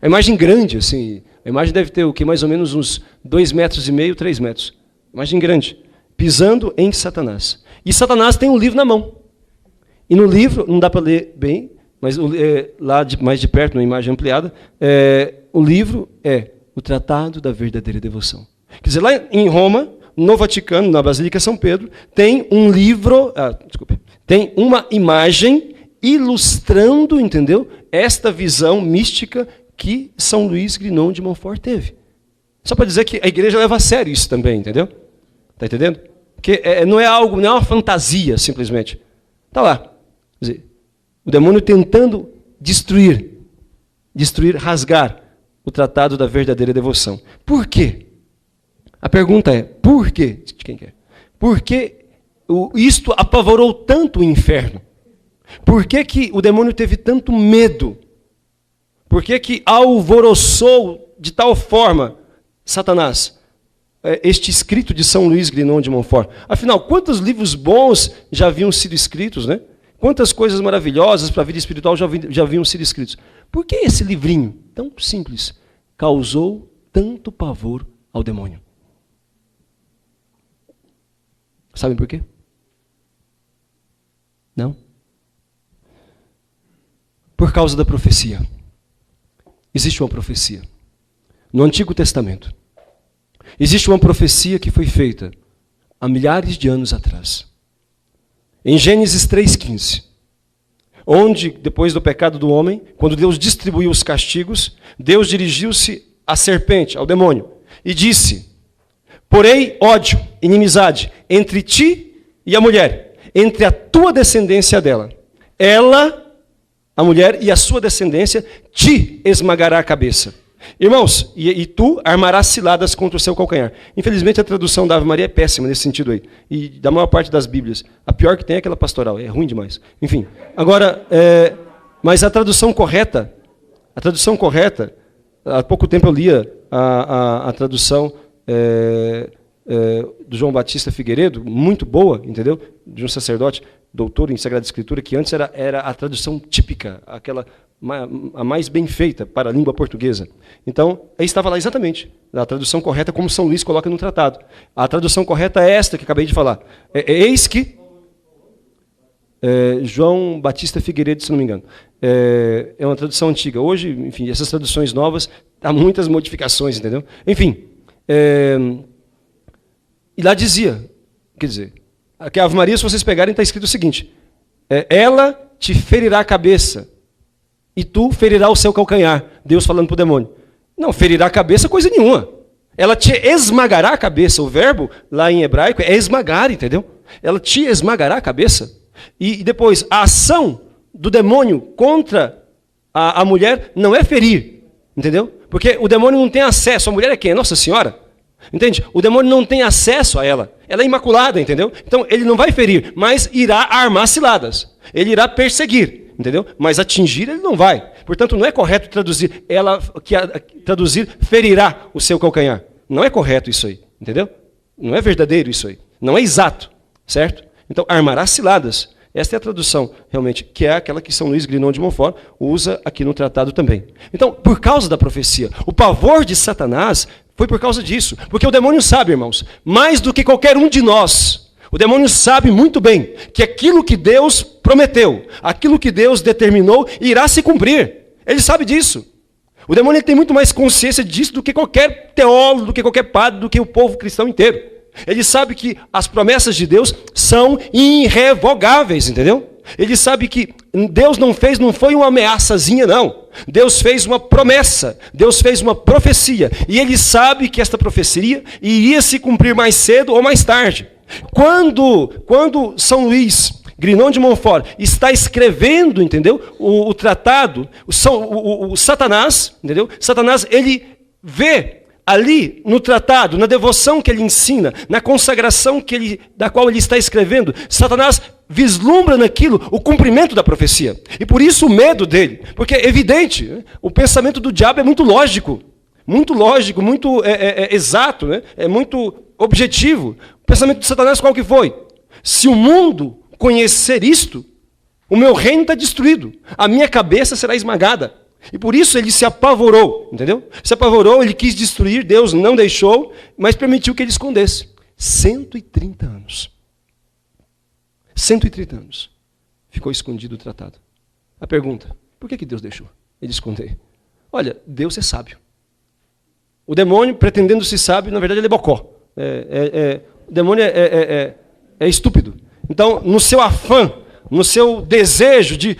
A imagem grande, assim. A imagem deve ter o que mais ou menos uns 2,5 metros, 3 metros. Imagem grande. Pisando em Satanás. E Satanás tem um livro na mão. E no livro, não dá para ler bem, mas lá mais de perto, numa imagem ampliada, o livro é o Tratado da Verdadeira Devoção. Quer dizer, lá em Roma, no Vaticano, na Basílica São Pedro, tem um livro, tem uma imagem ilustrando, entendeu? Esta visão mística que São Luís Grignon de Montfort teve. Só para dizer que a igreja leva a sério isso também, entendeu? Está entendendo? Porque não é algo, não é uma fantasia, simplesmente. Está lá. Quer dizer, o demônio tentando destruir, rasgar o Tratado da Verdadeira Devoção. Por quê? A pergunta é, por quê? De quem quer? Por que isto apavorou tanto o inferno? Por que o demônio teve tanto medo? Por que alvoroçou de tal forma Satanás? Este escrito de São Luís Grignon de Montfort. Afinal, quantos livros bons já haviam sido escritos, né? Quantas coisas maravilhosas para a vida espiritual já haviam sido escritos? Por que esse livrinho, tão simples, causou tanto pavor ao demônio? Sabem por quê? Não? Por causa da profecia. Existe uma profecia. No Antigo Testamento. Existe uma profecia que foi feita há milhares de anos atrás. Em Gênesis 3,15. Onde, depois do pecado do homem, quando Deus distribuiu os castigos, Deus dirigiu-se à serpente, ao demônio, e disse: porém, ódio, inimizade, entre ti e a mulher, entre a tua descendência dela. Ela, a mulher, e a sua descendência, te esmagará a cabeça. Irmãos, e tu armarás ciladas contra o seu calcanhar. Infelizmente, a tradução da Ave Maria é péssima nesse sentido aí. E da maior parte das Bíblias. A pior que tem é aquela pastoral, é ruim demais. Enfim, agora, mas a tradução correta, há pouco tempo eu lia a tradução do João Batista Figueiredo, muito boa, entendeu? De um sacerdote, doutor em Sagrada Escritura, que antes era a tradução típica, a mais bem feita para a língua portuguesa. Então, aí estava lá exatamente, a tradução correta como São Luís coloca no tratado. A tradução correta é esta que acabei de falar. Eis que... João Batista Figueiredo, se não me engano. É uma tradução antiga. Hoje, enfim, essas traduções novas, há muitas modificações, entendeu? Enfim, E lá dizia, quer dizer, aqui a Ave Maria, se vocês pegarem, está escrito o seguinte, ela te ferirá a cabeça e tu ferirá o seu calcanhar. Deus falando para o demônio. Não, ferirá a cabeça coisa nenhuma. Ela te esmagará a cabeça. O verbo lá em hebraico é esmagar, entendeu? Ela te esmagará a cabeça. E depois, a ação do demônio contra a mulher não é ferir, entendeu? Porque o demônio não tem acesso. A mulher é quem? É Nossa Senhora. Entende? O demônio não tem acesso a ela. Ela é imaculada, entendeu? Então, ele não vai ferir, mas irá armar ciladas. Ele irá perseguir, entendeu? Mas atingir ele não vai. Portanto, não é correto traduzir traduzir ferirá o seu calcanhar. Não é correto isso aí, entendeu? Não é verdadeiro isso aí. Não é exato, certo? Então, armará ciladas. Esta é a tradução, realmente, que é aquela que São Luís Grignon de Montfort usa aqui no tratado também. Então, por causa da profecia, o pavor de Satanás foi por causa disso. Porque o demônio sabe, irmãos, mais do que qualquer um de nós, o demônio sabe muito bem que aquilo que Deus prometeu, aquilo que Deus determinou, irá se cumprir. Ele sabe disso. O demônio tem muito mais consciência disso do que qualquer teólogo, do que qualquer padre, do que o povo cristão inteiro. Ele sabe que as promessas de Deus são irrevogáveis, entendeu? Ele sabe que Deus não foi uma ameaçazinha, não. Deus fez uma promessa, Deus fez uma profecia. E ele sabe que esta profecia iria se cumprir mais cedo ou mais tarde. Quando São Luís Grignon de Montfort está escrevendo, entendeu? O tratado, o Satanás, entendeu? Satanás, ele vê ali no tratado, na devoção que ele ensina, na consagração da qual ele está escrevendo, Satanás vislumbra naquilo o cumprimento da profecia. E por isso o medo dele. Porque é evidente, né? O pensamento do diabo é muito lógico, muito exato, né? É muito objetivo. O pensamento de Satanás qual que foi? Se o mundo conhecer isto, o meu reino está destruído. A minha cabeça será esmagada. E por isso ele se apavorou, entendeu? Se apavorou, ele quis destruir, Deus não deixou, mas permitiu que ele escondesse. 130 anos. 130 anos. Ficou escondido o tratado. A pergunta, por que Deus deixou ele esconder? Olha, Deus é sábio. O demônio, pretendendo ser sábio, na verdade ele é bocó. O demônio é estúpido. Então, no seu afã, no seu desejo de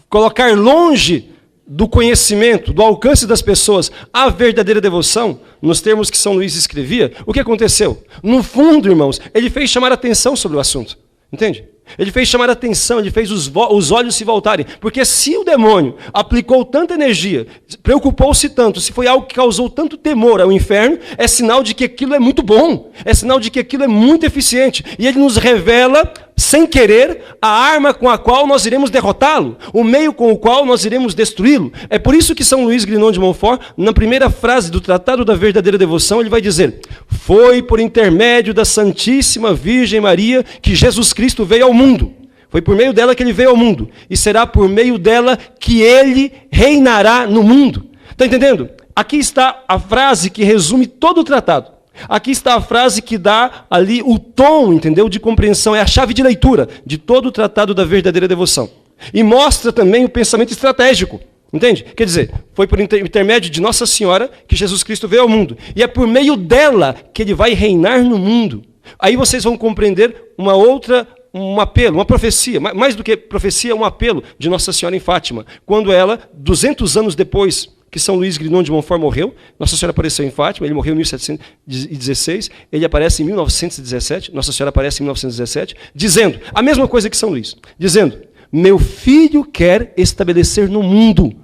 colocar longe do conhecimento, do alcance das pessoas, a verdadeira devoção, nos termos que São Luís escrevia, o que aconteceu? No fundo, irmãos, ele fez chamar a atenção sobre o assunto. Entende? Ele fez chamar a atenção, ele fez os olhos se voltarem. Porque se o demônio aplicou tanta energia, preocupou-se tanto, se foi algo que causou tanto temor ao inferno, é sinal de que aquilo é muito bom, é sinal de que aquilo é muito eficiente. E ele nos revela, sem querer, a arma com a qual nós iremos derrotá-lo, o meio com o qual nós iremos destruí-lo. É por isso que São Luís Grignon de Montfort, na primeira frase do Tratado da Verdadeira Devoção, ele vai dizer: foi por intermédio da Santíssima Virgem Maria que Jesus Cristo veio ao mundo. Foi por meio dela que ele veio ao mundo. E será por meio dela que ele reinará no mundo. Está entendendo? Aqui está a frase que resume todo o tratado. Aqui está a frase que dá ali o tom, entendeu, de compreensão. É a chave de leitura de todo o Tratado da Verdadeira Devoção. E mostra também o pensamento estratégico. Entende? Quer dizer, foi por intermédio de Nossa Senhora que Jesus Cristo veio ao mundo. E é por meio dela que ele vai reinar no mundo. Aí vocês vão compreender um apelo, uma profecia, mais do que profecia, um apelo de Nossa Senhora em Fátima. Quando ela, 200 anos depois que São Luís Grignon de Montfort morreu, Nossa Senhora apareceu em Fátima, ele morreu em 1716, ele aparece em 1917, Nossa Senhora aparece em 1917, dizendo a mesma coisa que São Luís, dizendo: meu filho quer estabelecer no mundo,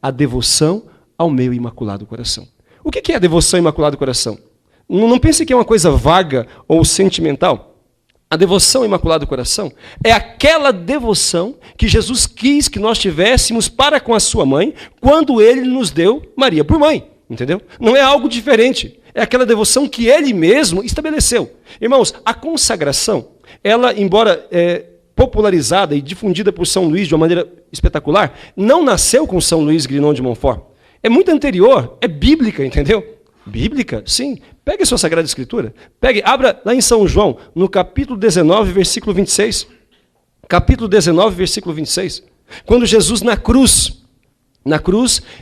a devoção ao meu Imaculado Coração. O que é a devoção ao Imaculado Coração? Não pense que é uma coisa vaga ou sentimental. A devoção ao Imaculado Coração é aquela devoção que Jesus quis que nós tivéssemos para com a sua mãe, quando ele nos deu Maria por mãe, entendeu? Não é algo diferente, é aquela devoção que ele mesmo estabeleceu. Irmãos, a consagração, ela, embora popularizada e difundida por São Luís de uma maneira espetacular, não nasceu com São Luís Grignon de Montfort. É muito anterior, é bíblica, entendeu? Bíblica? Sim. Pegue a sua Sagrada Escritura. Abra lá em São João, no capítulo 19, versículo 26. Capítulo 19, versículo 26. Quando Jesus na cruz,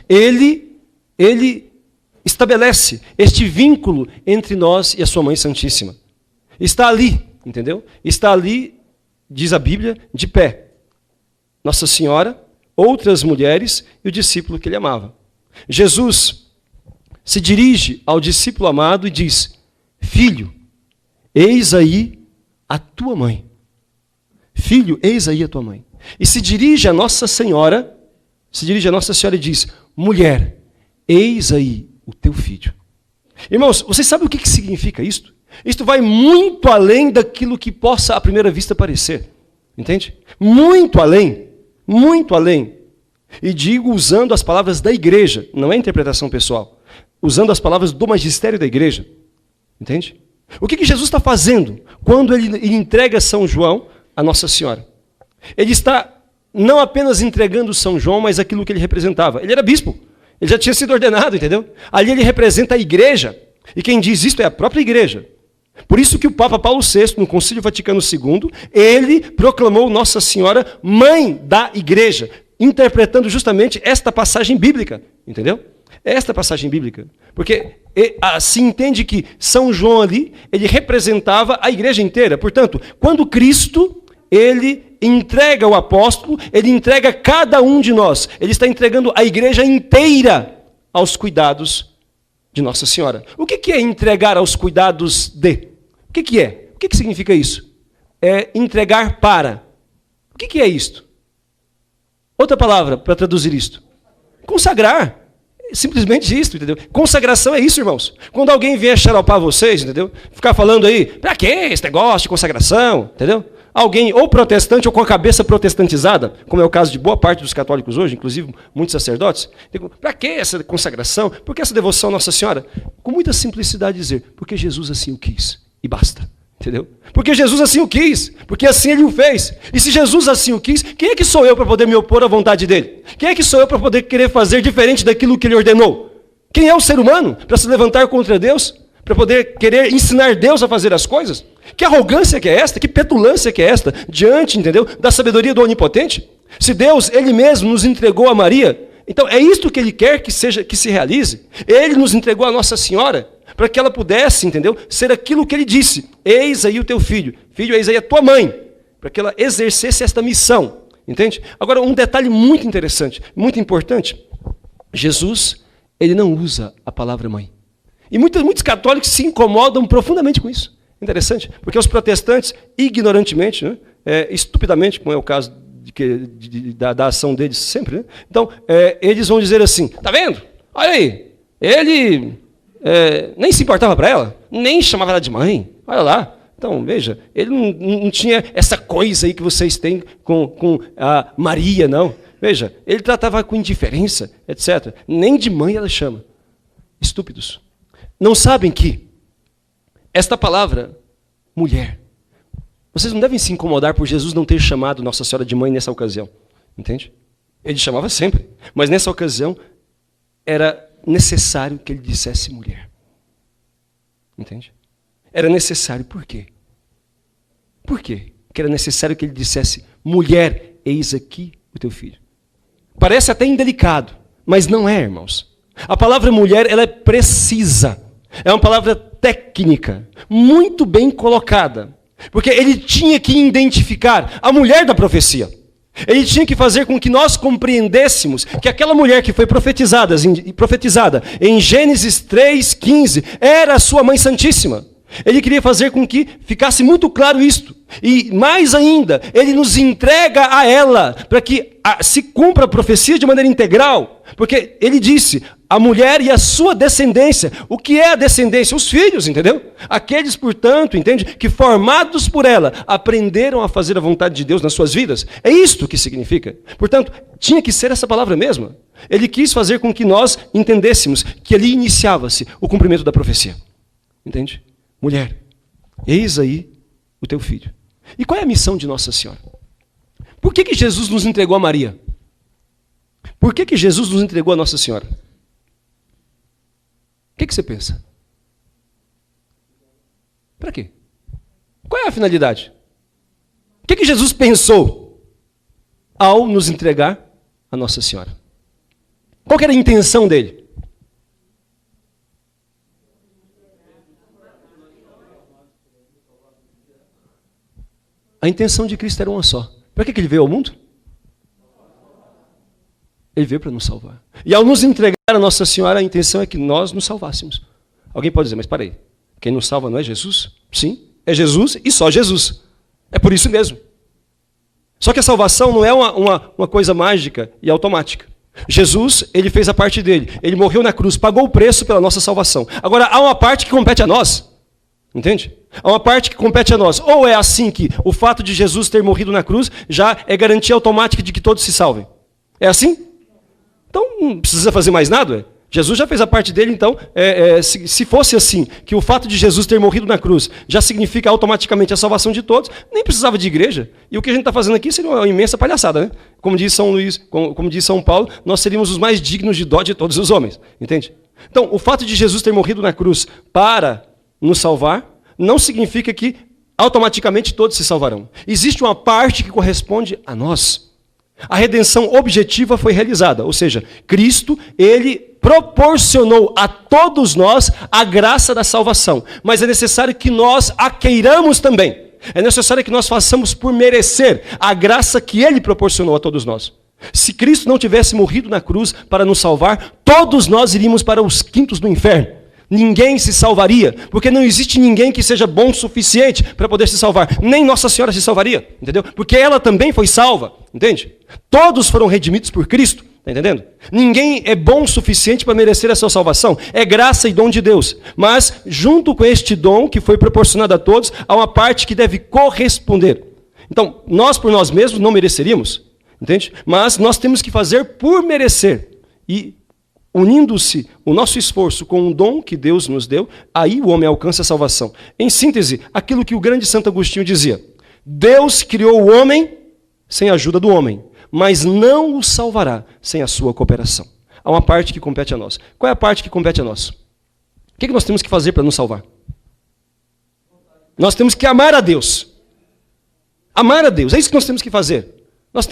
ele estabelece este vínculo entre nós e a sua Mãe Santíssima. Está ali, entendeu? Está ali, diz a Bíblia, de pé. Nossa Senhora, outras mulheres e o discípulo que ele amava. Jesus se dirige ao discípulo amado e diz: filho, eis aí a tua mãe. Filho, eis aí a tua mãe. E se dirige a Nossa Senhora, e diz: mulher, eis aí o teu filho. Irmãos, vocês sabem o que significa isto? Isto vai muito além daquilo que possa à primeira vista parecer. Entende? Muito além. Muito além. E digo usando as palavras da igreja, não é interpretação pessoal. Usando as palavras do magistério da igreja. Entende? O que Jesus está fazendo quando ele entrega São João a Nossa Senhora? Ele está não apenas entregando São João, mas aquilo que ele representava. Ele era bispo. Ele já tinha sido ordenado, entendeu? Ali ele representa a igreja. E quem diz isto é a própria igreja. Por isso que o Papa Paulo VI, no Concílio Vaticano II, ele proclamou Nossa Senhora mãe da igreja, interpretando justamente esta passagem bíblica, entendeu? Esta passagem bíblica. Porque se entende que São João ali, ele representava a igreja inteira. Portanto, quando Cristo, ele entrega o apóstolo, ele entrega cada um de nós. Ele está entregando a igreja inteira aos cuidados de Nossa Senhora. O que é entregar aos cuidados de? O que é? O que significa isso? É entregar para. O que é isto? Outra palavra para traduzir isto. Consagrar. Simplesmente isso, entendeu? Consagração é isso, irmãos. Quando alguém vier xaropar vocês, entendeu? Ficar falando aí, pra que esse negócio de consagração, entendeu? Alguém ou protestante ou com a cabeça protestantizada, como é o caso de boa parte dos católicos hoje, inclusive muitos sacerdotes. Para que essa consagração? Por que essa devoção à Nossa Senhora? Com muita simplicidade dizer, porque Jesus assim o quis. E basta. Entendeu? Porque Jesus assim o quis, porque assim ele o fez. E se Jesus assim o quis, quem é que sou eu para poder me opor à vontade dele? Quem é que sou eu para poder querer fazer diferente daquilo que ele ordenou? Quem é o ser humano para se levantar contra Deus? Para poder querer ensinar Deus a fazer as coisas? Que arrogância que é esta? Que petulância que é esta? Diante, entendeu? Da sabedoria do Onipotente? Se Deus, ele mesmo, nos entregou a Maria, então é isto que ele quer que se realize. Ele nos entregou a Nossa Senhora, para que ela pudesse, entendeu? Ser aquilo que ele disse. Eis aí o teu filho. Filho, eis aí a tua mãe. Para que ela exercesse esta missão. Entende? Agora, um detalhe muito interessante, muito importante. Jesus, ele não usa a palavra mãe. E muitos católicos se incomodam profundamente com isso. Interessante. Porque os protestantes, ignorantemente, né, estupidamente, como é o caso da ação deles sempre, né? Então, eles vão dizer assim, tá vendo? Olha aí, ele... nem se importava para ela, nem chamava ela de mãe, olha lá. Então, veja, ele não tinha essa coisa aí que vocês têm com a Maria, não. Veja, ele tratava com indiferença, etc. Nem de mãe ela chama. Estúpidos. Não sabem que esta palavra, mulher, vocês não devem se incomodar por Jesus não ter chamado Nossa Senhora de mãe nessa ocasião. Entende? Ele chamava sempre, mas nessa ocasião era necessário que ele dissesse mulher. Entende? Era necessário. Por quê? Por quê? Que era necessário que ele dissesse mulher, eis aqui o teu filho. Parece até indelicado, mas não é, irmãos. A palavra mulher, ela é precisa. É uma palavra técnica, muito bem colocada. Porque ele tinha que identificar a mulher da profecia. Ele tinha que fazer com que nós compreendêssemos que aquela mulher que foi profetizada em Gênesis 3,15 era a sua Mãe Santíssima. Ele queria fazer com que ficasse muito claro isto. E mais ainda, ele nos entrega a ela para que se cumpra a profecia de maneira integral. Porque ele disse, a mulher e a sua descendência. O que é a descendência? Os filhos, entendeu? Aqueles, portanto, entende? Que formados por ela, aprenderam a fazer a vontade de Deus nas suas vidas. É isto que significa. Portanto, tinha que ser essa palavra mesma. Ele quis fazer com que nós entendêssemos que ali iniciava-se o cumprimento da profecia. Entende? Mulher, eis aí o teu filho. E qual é a missão de Nossa Senhora? Por que Jesus nos entregou a Maria? Por que Jesus nos entregou a Nossa Senhora? O que você pensa? Para quê? Qual é a finalidade? O que Jesus pensou ao nos entregar a Nossa Senhora? Qual que era a intenção dele? A intenção de Cristo era uma só. Para que ele veio ao mundo? Ele veio para nos salvar. E ao nos entregar a Nossa Senhora, a intenção é que nós nos salvássemos. Alguém pode dizer, mas para aí, quem nos salva não é Jesus? Sim, é Jesus e só Jesus. É por isso mesmo. Só que a salvação não é uma coisa mágica e automática. Jesus, ele fez a parte dele. Ele morreu na cruz, pagou o preço pela nossa salvação. Agora, há uma parte que compete a nós. Entende? Há uma parte que compete a nós. Ou é assim que o fato de Jesus ter morrido na cruz já é garantia automática de que todos se salvem. É assim? Então, não precisa fazer mais nada. Jesus já fez a parte dele, então, se fosse assim, que o fato de Jesus ter morrido na cruz já significa automaticamente a salvação de todos, nem precisava de igreja. E o que a gente está fazendo aqui seria uma imensa palhaçada, né? Como diz São Luís, como diz São Paulo, nós seríamos os mais dignos de dó de todos os homens. Entende? Então, o fato de Jesus ter morrido na cruz para nos salvar, não significa que automaticamente todos se salvarão. Existe uma parte que corresponde a nós. A redenção objetiva foi realizada, ou seja, Cristo, ele proporcionou a todos nós a graça da salvação. Mas é necessário que nós a queiramos também. É necessário que nós façamos por merecer a graça que ele proporcionou a todos nós. Se Cristo não tivesse morrido na cruz para nos salvar, todos nós iríamos para os quintos do inferno. Ninguém se salvaria, porque não existe ninguém que seja bom o suficiente para poder se salvar. Nem Nossa Senhora se salvaria, entendeu? Porque ela também foi salva, entende? Todos foram redimidos por Cristo, está entendendo? Ninguém é bom o suficiente para merecer a sua salvação. É graça e dom de Deus. Mas, junto com este dom que foi proporcionado a todos, há uma parte que deve corresponder. Então, nós por nós mesmos não mereceríamos, entende? Mas nós temos que fazer por merecer. E unindo-se o nosso esforço com o dom que Deus nos deu, aí o homem alcança a salvação. Em síntese, aquilo que o grande Santo Agostinho dizia: Deus criou o homem sem a ajuda do homem, mas não o salvará sem a sua cooperação. Há uma parte que compete a nós. Qual é a parte que compete a nós? O que nós temos que fazer para nos salvar? Nós temos que amar a Deus. Amar a Deus, é isso que nós temos que fazer. Nós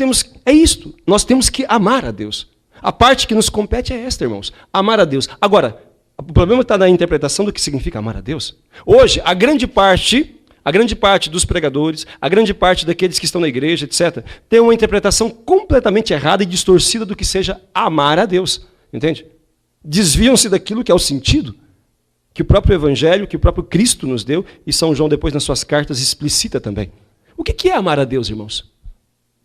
temos que amar a Deus. A parte que nos compete é esta, irmãos. Amar a Deus. Agora, o problema está na interpretação do que significa amar a Deus. Hoje, a grande parte dos pregadores, a grande parte daqueles que estão na igreja, etc., tem uma interpretação completamente errada e distorcida do que seja amar a Deus. Entende? Desviam-se daquilo que é o sentido que o próprio Evangelho, que o próprio Cristo nos deu, e São João depois nas suas cartas explicita também. O que é amar a Deus, irmãos?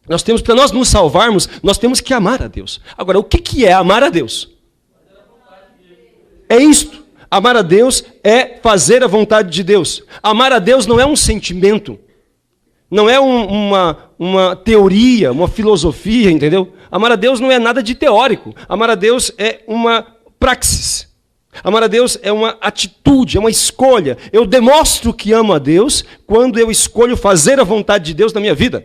Para nós nos salvarmos, nós temos que amar a Deus. Agora, o que é amar a Deus? É isto. Amar a Deus é fazer a vontade de Deus. Amar a Deus não é um sentimento. Não é uma teoria, uma filosofia, entendeu? Amar a Deus não é nada de teórico. Amar a Deus é uma praxis. Amar a Deus é uma atitude, é uma escolha. Eu demonstro que amo a Deus quando eu escolho fazer a vontade de Deus na minha vida.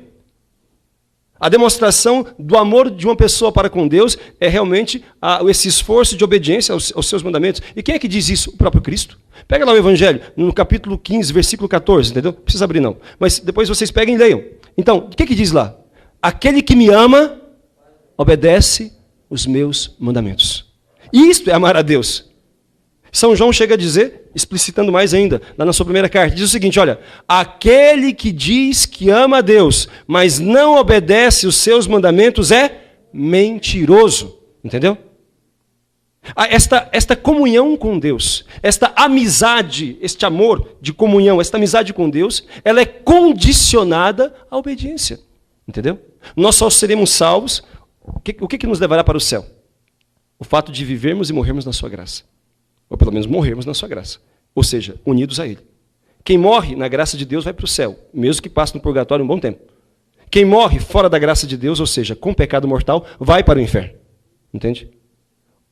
A demonstração do amor de uma pessoa para com Deus é realmente esse esforço de obediência aos seus mandamentos. E quem é que diz isso? O próprio Cristo. Pega lá o Evangelho, no capítulo 15, versículo 14, entendeu? Não precisa abrir não. Mas depois vocês peguem e leiam. Então, o que diz lá? Aquele que me ama, obedece os meus mandamentos. E isto é amar a Deus. São João chega a dizer, explicitando mais ainda, lá na sua primeira carta, diz o seguinte, olha, aquele que diz que ama a Deus, mas não obedece os seus mandamentos é mentiroso, entendeu? Esta comunhão com Deus, esta amizade, este amor de comunhão, esta amizade com Deus, ela é condicionada à obediência, entendeu? Nós só seremos salvos, o que nos levará para o céu? O fato de vivermos e morrermos na sua graça. Ou pelo menos morrermos na sua graça. Ou seja, unidos a Ele. Quem morre na graça de Deus vai para o céu, mesmo que passe no purgatório um bom tempo. Quem morre fora da graça de Deus, ou seja, com pecado mortal, vai para o inferno. Entende?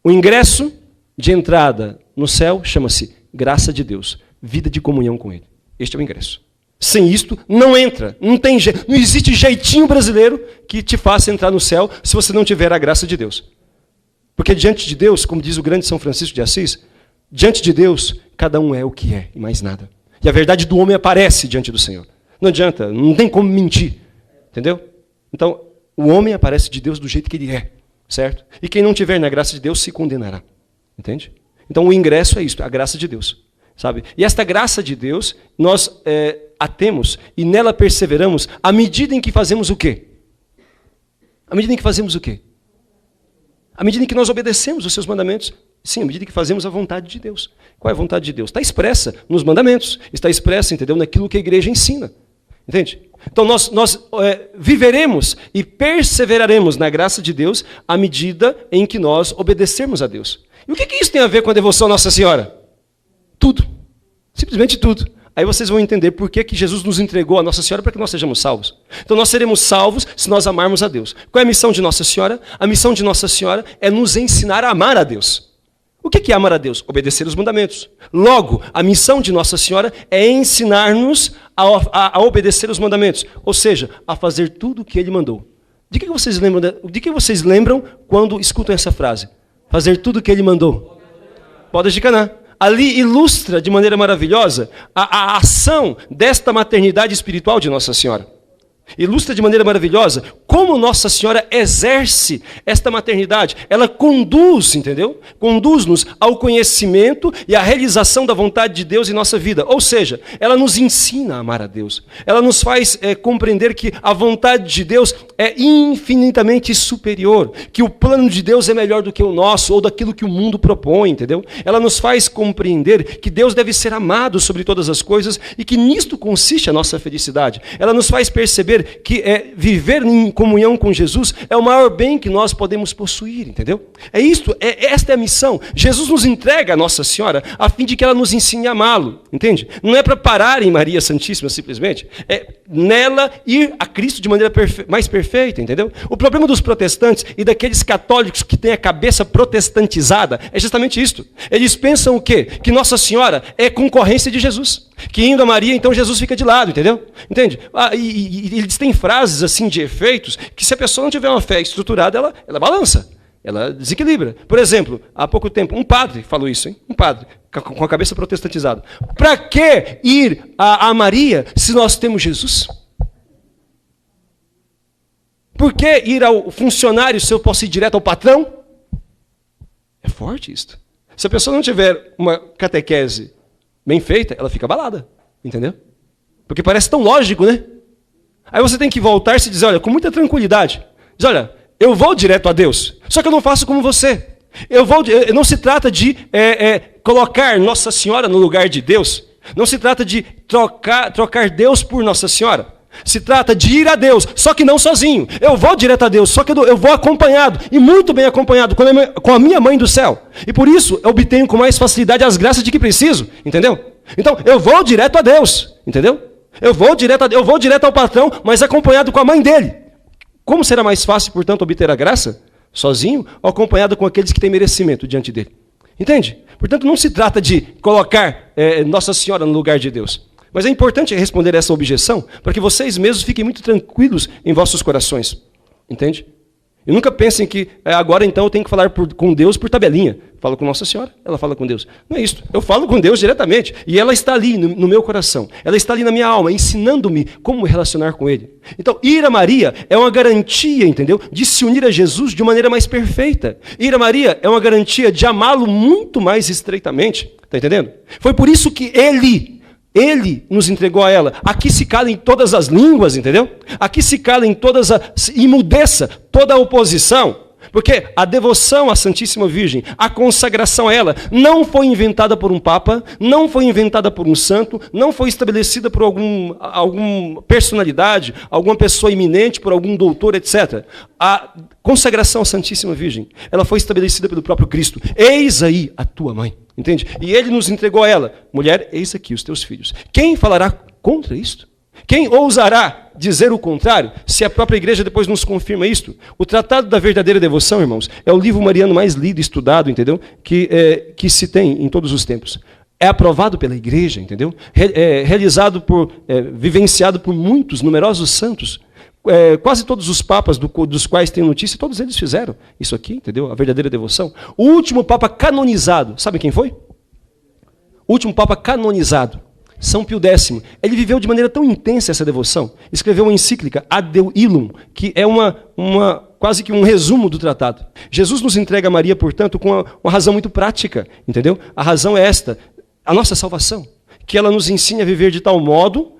O ingresso de entrada no céu chama-se graça de Deus, vida de comunhão com Ele. Este é o ingresso. Sem isto, não entra. Não existe jeitinho brasileiro que te faça entrar no céu se você não tiver a graça de Deus. Porque diante de Deus, como diz o grande São Francisco de Assis, diante de Deus, cada um é o que é e mais nada. E a verdade do homem aparece diante do Senhor. Não adianta, não tem como mentir. Entendeu? Então, o homem aparece de Deus do jeito que ele é. Certo? E quem não tiver na graça de Deus se condenará. Entende? Então, o ingresso é isso, a graça de Deus. Sabe? E esta graça de Deus, nós a temos e nela perseveramos à medida em que fazemos o quê? À medida em que fazemos o quê? À medida em que nós obedecemos os seus mandamentos. Sim, à medida que fazemos a vontade de Deus. Qual é a vontade de Deus? Está expressa nos mandamentos. Está expressa, entendeu? Naquilo que a igreja ensina. Entende? Então nós viveremos e perseveraremos na graça de Deus à medida em que nós obedecermos a Deus. E o que isso tem a ver com a devoção à Nossa Senhora? Tudo. Simplesmente tudo. Aí vocês vão entender por que Jesus nos entregou a Nossa Senhora para que nós sejamos salvos. Então nós seremos salvos se nós amarmos a Deus. Qual é a missão de Nossa Senhora? A missão de Nossa Senhora é nos ensinar a amar a Deus. O que é amar a Deus? Obedecer os mandamentos. Logo, a missão de Nossa Senhora é ensinar-nos a obedecer os mandamentos. Ou seja, a fazer tudo o que Ele mandou. De que vocês lembram quando escutam essa frase? Fazer tudo o que Ele mandou. Bodas de Caná. Ali ilustra de maneira maravilhosa a ação desta maternidade espiritual de Nossa Senhora. Ilustra de maneira maravilhosa como Nossa Senhora exerce esta maternidade. Ela conduz, entendeu? Conduz-nos ao conhecimento e à realização da vontade de Deus em nossa vida. Ou seja, ela nos ensina a amar a Deus. Ela nos faz compreender que a vontade de Deus é infinitamente superior, que o plano de Deus é melhor do que o nosso ou daquilo que o mundo propõe, entendeu? Ela nos faz compreender que Deus deve ser amado sobre todas as coisas e que nisto consiste a nossa felicidade. Ela nos faz perceber que viver em comunhão com Jesus é o maior bem que nós podemos possuir, entendeu? Esta é a missão. Jesus nos entrega a Nossa Senhora a fim de que ela nos ensine a amá-lo, entende? Não é para parar em Maria Santíssima simplesmente, é nela ir a Cristo de maneira mais perfeita, entendeu? O problema dos protestantes e daqueles católicos que têm a cabeça protestantizada é justamente isto. Eles pensam o quê? Que Nossa Senhora é concorrência de Jesus. Que indo a Maria, então Jesus fica de lado, entendeu? Entende? E eles têm frases assim de efeitos que se a pessoa não tiver uma fé estruturada, ela balança, ela desequilibra. Por exemplo, há pouco tempo, um padre falou isso, hein? Um padre, com a cabeça protestantizada. Para que ir a Maria se nós temos Jesus? Por que ir ao funcionário se eu posso ir direto ao patrão? É forte isto. Se a pessoa não tiver uma catequese bem feita, ela fica abalada, entendeu? Porque parece tão lógico, né? Aí você tem que voltar-se e dizer, olha, com muita tranquilidade, diz, olha, eu vou direto a Deus, só que eu não faço como você. Não se trata de colocar Nossa Senhora no lugar de Deus, não se trata de trocar Deus por Nossa Senhora. Se trata de ir a Deus, só que não sozinho. Eu vou direto a Deus, só que eu vou acompanhado, e muito bem acompanhado, com a minha mãe do céu. E por isso eu obtenho com mais facilidade as graças de que preciso, entendeu? Então, eu vou direto a Deus, entendeu? Eu vou direto ao patrão, mas acompanhado com a mãe dele. Como será mais fácil, portanto, obter a graça? Sozinho ou acompanhado com aqueles que têm merecimento diante dele? Entende? Portanto, não se trata de colocar Nossa Senhora no lugar de Deus. Mas é importante responder essa objeção para que vocês mesmos fiquem muito tranquilos em vossos corações. Entende? E nunca pensem que agora então eu tenho que falar com Deus por tabelinha. Falo com Nossa Senhora, ela fala com Deus. Não é isso. Eu falo com Deus diretamente. E ela está ali no meu coração. Ela está ali na minha alma, ensinando-me como me relacionar com Ele. Então, ir a Maria é uma garantia, entendeu? De se unir a Jesus de maneira mais perfeita. Ir a Maria é uma garantia de amá-lo muito mais estreitamente. Está entendendo? Foi por isso que Ele nos entregou a ela. Aqui se cala em todas as línguas, entendeu? Aqui se cala em todas as... imudeça toda a oposição. Porque a devoção à Santíssima Virgem, a consagração a ela, não foi inventada por um papa, não foi inventada por um santo, não foi estabelecida por alguma personalidade, alguma pessoa eminente, por algum doutor, etc. A consagração à Santíssima Virgem, ela foi estabelecida pelo próprio Cristo. Eis aí a tua mãe. Entende? E ele nos entregou a ela. Mulher, eis aqui os teus filhos. Quem falará contra isto? Quem ousará dizer o contrário, se a própria igreja depois nos confirma isto? O Tratado da Verdadeira Devoção, irmãos, é o livro mariano mais lido e estudado, entendeu? Que se tem em todos os tempos. É aprovado pela igreja, entendeu? Vivenciado por muitos, numerosos santos. Quase todos os papas dos quais tem notícia, todos eles fizeram isso aqui, entendeu? A verdadeira devoção. O último papa canonizado, sabe quem foi? O último papa canonizado, São Pio X. Ele viveu de maneira tão intensa essa devoção, escreveu uma encíclica, Ad Illum, que é quase que um resumo do tratado. Jesus nos entrega a Maria, portanto, com uma razão muito prática, entendeu? A razão é esta, a nossa salvação, que ela nos ensina a viver de tal modo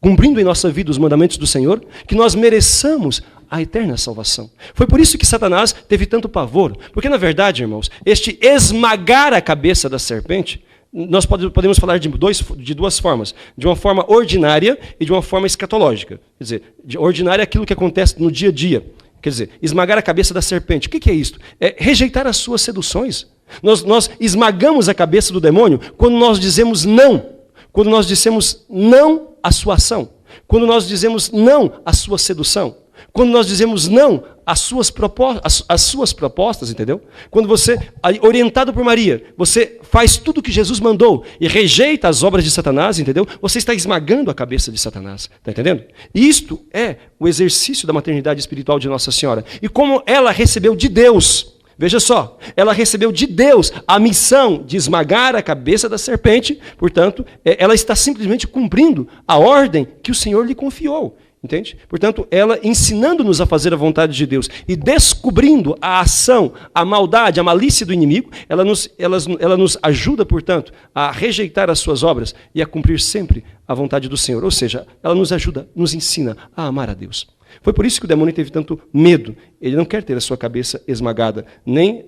cumprindo em nossa vida os mandamentos do Senhor, que nós mereçamos a eterna salvação. Foi por isso que Satanás teve tanto pavor. Porque, na verdade, irmãos, este esmagar a cabeça da serpente, nós podemos falar de duas formas. De uma forma ordinária e de uma forma escatológica. Quer dizer, de ordinária é aquilo que acontece no dia a dia. Quer dizer, esmagar a cabeça da serpente. O que é isto? É rejeitar as suas seduções. Nós esmagamos a cabeça do demônio quando nós dizemos não. Quando nós dizemos não à sua ação. Quando nós dizemos não à sua sedução. Quando nós dizemos não às suas propostas, entendeu? Quando você, orientado por Maria, você faz tudo o que Jesus mandou e rejeita as obras de Satanás, entendeu? Você está esmagando a cabeça de Satanás, está entendendo? Isto é o exercício da maternidade espiritual de Nossa Senhora. E como ela recebeu de Deus, veja só, ela recebeu de Deus a missão de esmagar a cabeça da serpente, portanto, ela está simplesmente cumprindo a ordem que o Senhor lhe confiou. Entende? Portanto, ela ensinando-nos a fazer a vontade de Deus e descobrindo a ação, a maldade, a malícia do inimigo, ela nos ajuda, portanto, a rejeitar as suas obras e a cumprir sempre a vontade do Senhor. Ou seja, ela nos ajuda, nos ensina a amar a Deus. Foi por isso que o demônio teve tanto medo. Ele não quer ter a sua cabeça esmagada, nem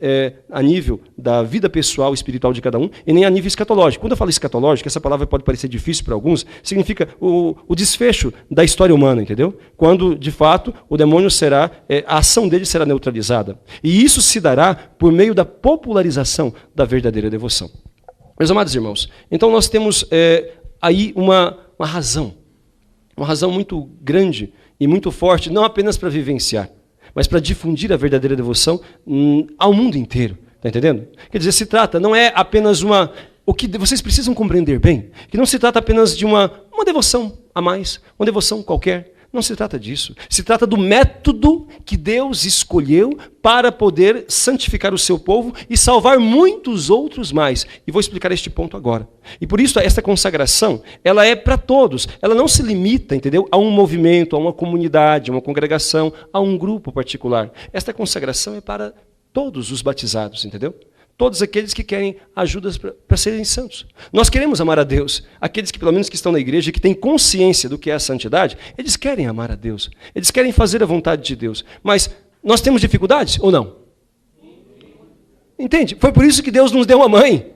a nível da vida pessoal e espiritual de cada um, e nem a nível escatológico. Quando eu falo escatológico, essa palavra pode parecer difícil para alguns, significa o desfecho da história humana, entendeu? Quando, de fato, o demônio a ação dele será neutralizada. E isso se dará por meio da popularização da verdadeira devoção. Meus amados irmãos, então nós temos aí uma razão muito grande e muito forte, não apenas para vivenciar, mas para difundir a verdadeira devoção ao mundo inteiro. Está entendendo? Quer dizer, se trata, não é apenas o que vocês precisam compreender bem, que não se trata apenas de uma devoção a mais, uma devoção qualquer. Não se trata disso. Se trata do método que Deus escolheu para poder santificar o seu povo e salvar muitos outros mais. E vou explicar este ponto agora. E por isso, esta consagração, ela é para todos. Ela não se limita, entendeu? A um movimento, a uma comunidade, a uma congregação, a um grupo particular. Esta consagração é para todos os batizados, entendeu? Todos aqueles que querem ajudas para serem santos. Nós queremos amar a Deus. Aqueles que, pelo menos, que estão na igreja, que têm consciência do que é a santidade, eles querem amar a Deus. Eles querem fazer a vontade de Deus. Mas nós temos dificuldades ou não? Entende? Foi por isso que Deus nos deu uma mãe.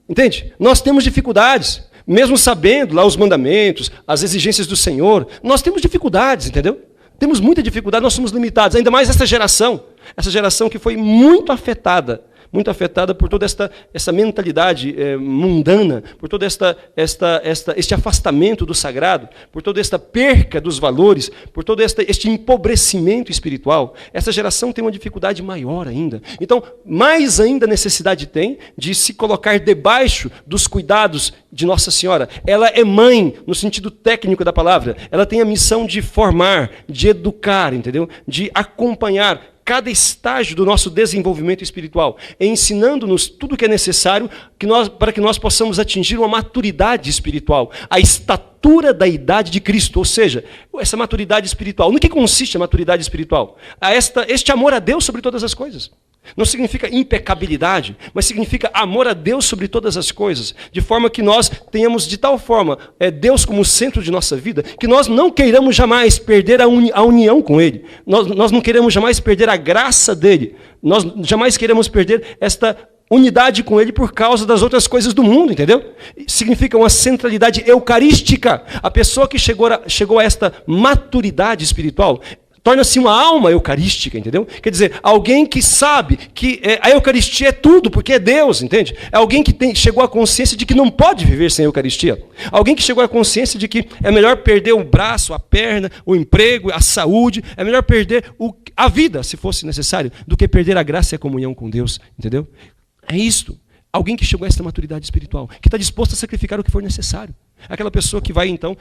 Entende? Nós temos dificuldades. Mesmo sabendo lá os mandamentos, as exigências do Senhor, nós temos dificuldades, entendeu? Temos muita dificuldade, nós somos limitados. Ainda mais essa geração que foi muito afetada por toda essa mentalidade mundana, por todo este afastamento do sagrado, por toda esta perca dos valores, por todo este empobrecimento espiritual. Essa geração tem uma dificuldade maior ainda. Então, mais ainda necessidade tem de se colocar debaixo dos cuidados de Nossa Senhora. Ela é mãe, no sentido técnico da palavra. Ela tem a missão de formar, de educar, entendeu? De acompanhar cada estágio do nosso desenvolvimento espiritual, ensinando-nos tudo o que é necessário para que nós possamos atingir uma maturidade espiritual, a estatura da idade de Cristo, ou seja, essa maturidade espiritual. No que consiste a maturidade espiritual? Este amor a Deus sobre todas as coisas. Não significa impecabilidade, mas significa amor a Deus sobre todas as coisas, de forma que nós tenhamos de tal forma Deus como centro de nossa vida, que nós não queiramos jamais perder a união com Ele, nós não queremos jamais perder a graça dEle, nós jamais queremos perder esta unidade com Ele por causa das outras coisas do mundo, entendeu? Significa uma centralidade eucarística. A pessoa que chegou a esta maturidade espiritual torna-se uma alma eucarística, entendeu? Quer dizer, alguém que sabe que a Eucaristia é tudo, porque é Deus, entende? É alguém que chegou à consciência de que não pode viver sem a Eucaristia. Alguém que chegou à consciência de que é melhor perder o braço, a perna, o emprego, a saúde, é melhor perder a vida, se fosse necessário, do que perder a graça e a comunhão com Deus, entendeu? É isto. Alguém que chegou a esta maturidade espiritual, que está disposto a sacrificar o que for necessário. Aquela pessoa que vai, então,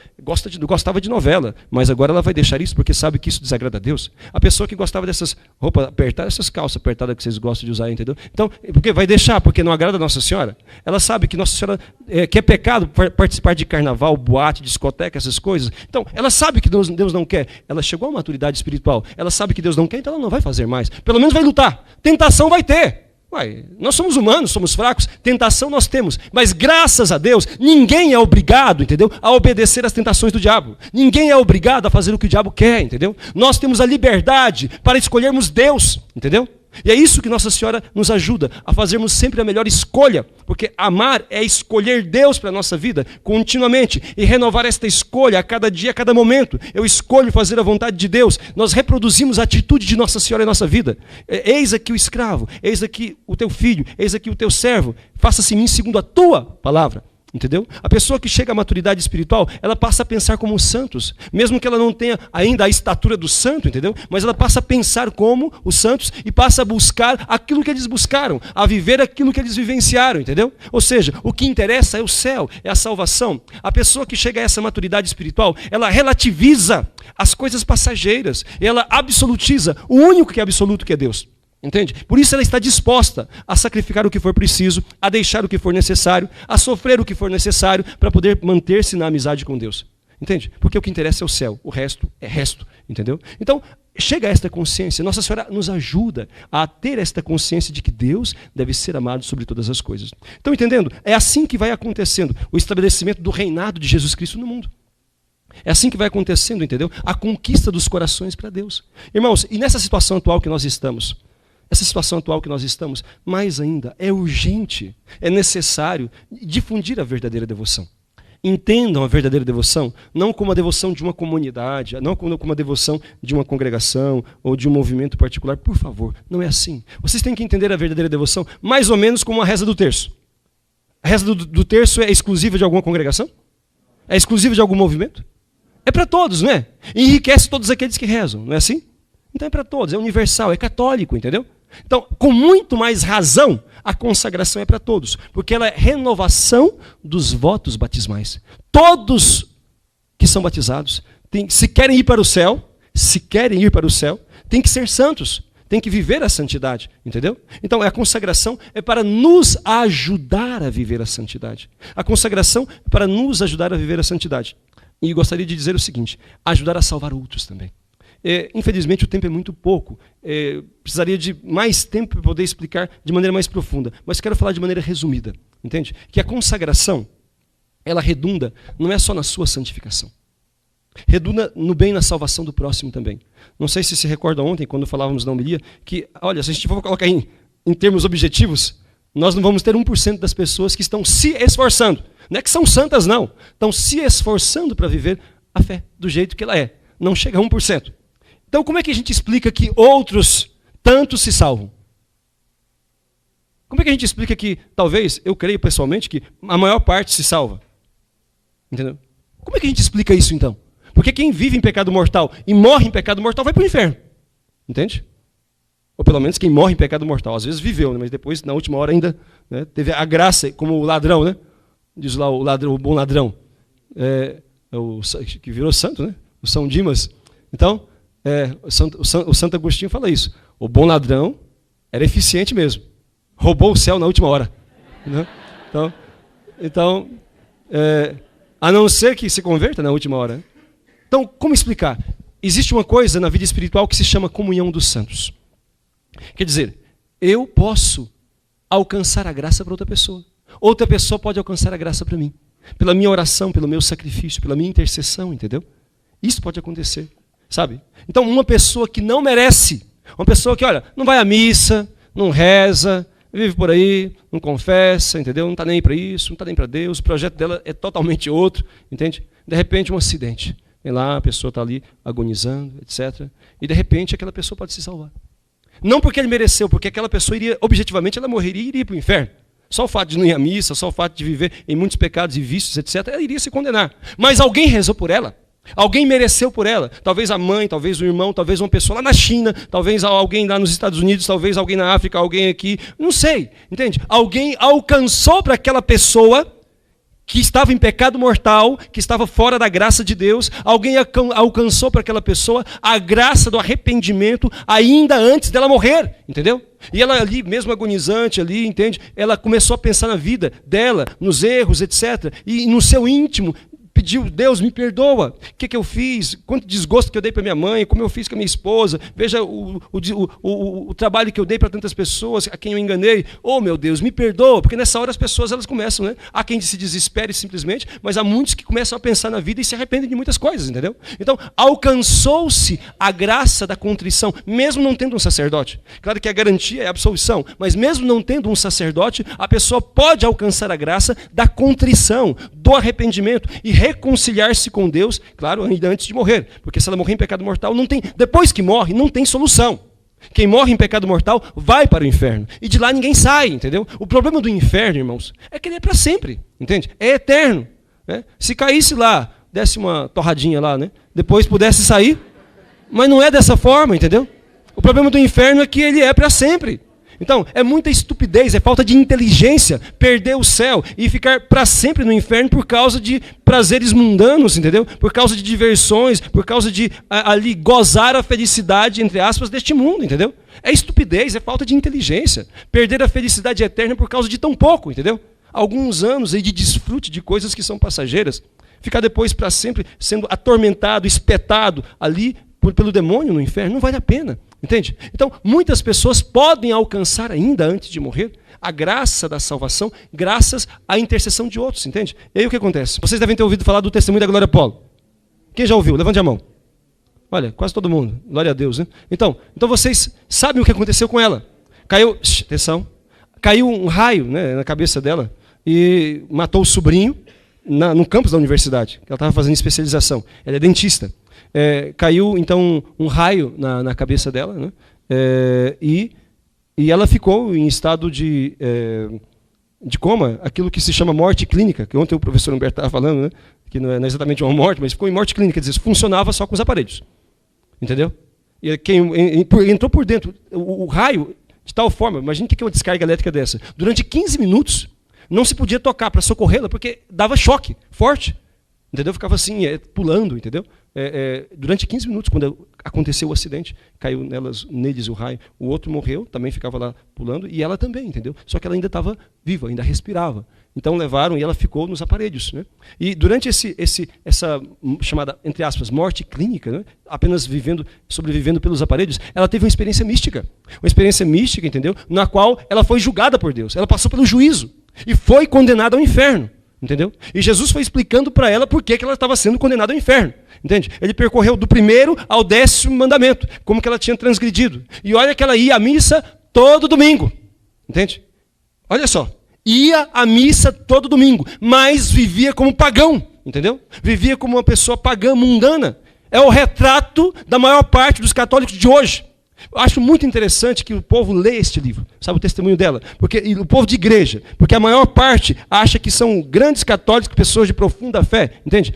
gostava de novela, mas agora ela vai deixar isso porque sabe que isso desagrada a Deus. A pessoa que gostava dessas roupas apertadas, essas calças apertadas que vocês gostam de usar, entendeu? Então, porque vai deixar, porque não agrada a Nossa Senhora. Ela sabe que Nossa Senhora, que é pecado participar de carnaval, boate, discoteca, essas coisas. Então, ela sabe que Deus não quer. Ela chegou à maturidade espiritual. Ela sabe que Deus não quer, então ela não vai fazer mais. Pelo menos vai lutar. Tentação vai ter. Uai, nós somos humanos, somos fracos, tentação nós temos, mas graças a Deus, ninguém é obrigado, entendeu, a obedecer às tentações do diabo. Ninguém é obrigado a fazer o que o diabo quer, entendeu? Nós temos a liberdade para escolhermos Deus, entendeu? E é isso que Nossa Senhora nos ajuda, a fazermos sempre a melhor escolha, porque amar é escolher Deus para a nossa vida, continuamente, e renovar esta escolha a cada dia, a cada momento. Eu escolho fazer a vontade de Deus, nós reproduzimos a atitude de Nossa Senhora em nossa vida. Eis aqui o escravo, eis aqui o teu filho, eis aqui o teu servo, faça-se em mim segundo a tua palavra. Entendeu? A pessoa que chega à maturidade espiritual, ela passa a pensar como os santos, mesmo que ela não tenha ainda a estatura do santo, entendeu? Mas ela passa a pensar como os santos e passa a buscar aquilo que eles buscaram, a viver aquilo que eles vivenciaram, entendeu? Ou seja, o que interessa é o céu, é a salvação. A pessoa que chega a essa maturidade espiritual, ela relativiza as coisas passageiras, ela absolutiza o único que é absoluto, que é Deus. Entende? Por isso ela está disposta a sacrificar o que for preciso, a deixar o que for necessário, a sofrer o que for necessário para poder manter-se na amizade com Deus. Entende? Porque o que interessa é o céu, o resto é resto. Entendeu? Então, chega a esta consciência. Nossa Senhora nos ajuda a ter esta consciência de que Deus deve ser amado sobre todas as coisas. Estão entendendo? É assim que vai acontecendo o estabelecimento do reinado de Jesus Cristo no mundo. É assim que vai acontecendo, entendeu? A conquista dos corações para Deus. Irmãos, e nessa situação atual que nós estamos, mais ainda, é urgente, é necessário difundir a verdadeira devoção. Entendam a verdadeira devoção, não como a devoção de uma comunidade, não como uma devoção de uma congregação ou de um movimento particular. Por favor, não é assim. Vocês têm que entender a verdadeira devoção mais ou menos como a reza do terço. A reza do terço é exclusiva de alguma congregação? É exclusiva de algum movimento? É para todos, não é? E enriquece todos aqueles que rezam, não é assim? Então é para todos, é universal, é católico, entendeu? Então, com muito mais razão, a consagração é para todos, porque ela é renovação dos votos batismais. Todos que são batizados, se querem ir para o céu, têm que ser santos, têm que viver a santidade, entendeu? Então, a consagração é para nos ajudar a viver a santidade. A consagração é para nos ajudar a viver a santidade. E gostaria de dizer o seguinte, ajudar a salvar outros também. Infelizmente o tempo é muito pouco, precisaria de mais tempo para poder explicar de maneira mais profunda, mas quero falar de maneira resumida, entende? Que a consagração, ela redunda, não é só na sua santificação, redunda no bem e na salvação do próximo também. Não sei se recorda ontem, quando falávamos na homilia, que, olha, se a gente for colocar em termos objetivos, nós não vamos ter 1% das pessoas que estão se esforçando, não é que são santas não, estão se esforçando para viver a fé do jeito que ela é, não chega a 1%. Então, como é que a gente explica que outros tantos se salvam? Como é que a gente explica que, talvez, eu creio pessoalmente, que a maior parte se salva? Entendeu? Como é que a gente explica isso, então? Porque quem vive em pecado mortal e morre em pecado mortal vai para o inferno. Entende? Ou pelo menos quem morre em pecado mortal. Às vezes viveu, né? Mas depois, na última hora, ainda teve a graça, como o ladrão, né? Diz lá o ladrão, o bom ladrão, que virou santo, né? O São Dimas. Então, o Santo Agostinho fala isso. O bom ladrão era eficiente mesmo. Roubou o céu na última hora. Né? Então a não ser que se converta na última hora. Né? Então, como explicar? Existe uma coisa na vida espiritual que se chama comunhão dos santos. Quer dizer, eu posso alcançar a graça para outra pessoa. Outra pessoa pode alcançar a graça para mim. Pela minha oração, pelo meu sacrifício, pela minha intercessão, entendeu? Isso pode acontecer. Sabe? Então, uma pessoa que não merece, uma pessoa que, olha, não vai à missa, não reza, vive por aí, não confessa, entendeu? Não está nem para isso, não está nem para Deus, o projeto dela é totalmente outro, entende? De repente, um acidente. Vem lá, a pessoa está ali agonizando, etc. E, de repente, aquela pessoa pode se salvar. Não porque ele mereceu, porque aquela pessoa iria, objetivamente, ela morreria e iria para o inferno. Só o fato de não ir à missa, só o fato de viver em muitos pecados e vícios, etc., ela iria se condenar. Mas alguém rezou por ela. Alguém mereceu por ela, talvez a mãe, talvez o irmão, talvez uma pessoa lá na China, talvez alguém lá nos Estados Unidos, talvez alguém na África, alguém aqui, não sei, entende? Alguém alcançou para aquela pessoa que estava em pecado mortal, que estava fora da graça de Deus, alguém alcançou para aquela pessoa a graça do arrependimento ainda antes dela morrer, entendeu? E ela ali, mesmo agonizante ali, entende? Ela começou a pensar na vida dela, nos erros, etc. E no seu íntimo, pediu, Deus me perdoa, o que eu fiz, quanto desgosto que eu dei para minha mãe, como eu fiz com a minha esposa, veja o trabalho que eu dei para tantas pessoas, a quem eu enganei, oh meu Deus, me perdoa, porque nessa hora as pessoas elas começam, né? Há quem se desespere simplesmente, mas há muitos que começam a pensar na vida e se arrependem de muitas coisas, entendeu? Então, alcançou-se a graça da contrição, mesmo não tendo um sacerdote. Claro que a garantia é a absolvição, mas mesmo não tendo um sacerdote, a pessoa pode alcançar a graça da contrição, do arrependimento e reconciliar-se com Deus, claro, ainda antes de morrer, porque se ela morrer em pecado mortal, não tem, depois que morre, não tem solução. Quem morre em pecado mortal vai para o inferno, e de lá ninguém sai, entendeu? O problema do inferno, irmãos, é que ele é para sempre, entende? É eterno, né? Se caísse lá, desse uma torradinha lá, né? Depois pudesse sair, mas não é dessa forma, entendeu? O problema do inferno é que ele é para sempre. Então, é muita estupidez, é falta de inteligência perder o céu e ficar para sempre no inferno por causa de prazeres mundanos, entendeu? Por causa de diversões, por causa de ali gozar a felicidade, entre aspas, deste mundo, entendeu? É estupidez, é falta de inteligência. Perder a felicidade eterna por causa de tão pouco, entendeu? Alguns anos aí de desfrute de coisas que são passageiras. Ficar depois para sempre sendo atormentado, espetado ali pelo demônio no inferno, não vale a pena. Entende? Então, muitas pessoas podem alcançar ainda antes de morrer a graça da salvação, graças à intercessão de outros, entende? E aí o que acontece? Vocês devem ter ouvido falar do testemunho da Glória Polo. Quem já ouviu? Levante a mão. Olha, quase todo mundo. Glória a Deus, né? Então vocês sabem o que aconteceu com ela. Atenção, caiu um raio, né, na cabeça dela e matou o sobrinho no campus da universidade. Ela estava fazendo especialização. Ela é dentista. Caiu, então, um raio na cabeça dela, né? E ela ficou em estado de coma, aquilo que se chama morte clínica, que ontem o professor Humberto estava falando, né? Que não é exatamente uma morte, mas ficou em morte clínica, quer dizer, funcionava só com os aparelhos. Entendeu? E quem entrou por dentro, o raio, de tal forma, imagine o que é uma descarga elétrica dessa. Durante 15 minutos, não se podia tocar para socorrê-la, porque dava choque forte. Entendeu? Ficava assim, pulando, entendeu? Durante 15 minutos, quando aconteceu o acidente, caiu neles o raio. O outro morreu, também ficava lá pulando, e ela também, entendeu? Só que ela ainda estava viva, ainda respirava. Então levaram e ela ficou nos aparelhos, né? E durante essa chamada, entre aspas, morte clínica, né? Apenas sobrevivendo pelos aparelhos, ela teve uma experiência mística. Uma experiência mística, entendeu? Na qual ela foi julgada por Deus. Ela passou pelo juízo e foi condenada ao inferno. Entendeu? E Jesus foi explicando para ela por que ela estava sendo condenada ao inferno. Entende? Ele percorreu do 1º ao 10º mandamento, como que ela tinha transgredido. E olha que ela ia à missa todo domingo. Entende? Olha só. Ia à missa todo domingo, mas vivia como pagão. Entendeu? Vivia como uma pessoa pagã, mundana. É o retrato da maior parte dos católicos de hoje. Eu acho muito interessante que o povo lê este livro, sabe, o testemunho dela, e o povo de igreja, porque a maior parte acha que são grandes católicos, pessoas de profunda fé, entende?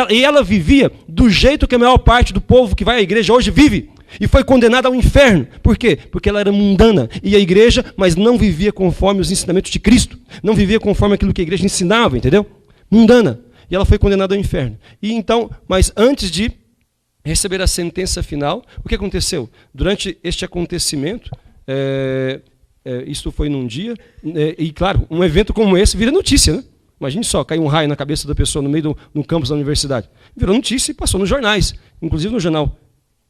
E ela vivia do jeito que a maior parte do povo que vai à igreja hoje vive, e foi condenada ao inferno. Por quê? Porque ela era mundana, ia à igreja, mas não vivia conforme os ensinamentos de Cristo, não vivia conforme aquilo que a igreja ensinava, entendeu? Mundana, e ela foi condenada ao inferno. E então, mas antes de receber a sentença final, o que aconteceu? Durante este acontecimento, isso foi num dia, e claro, um evento como esse vira notícia, né? Imagine só, caiu um raio na cabeça da pessoa no meio do campus da universidade. Virou notícia e passou nos jornais, inclusive no jornal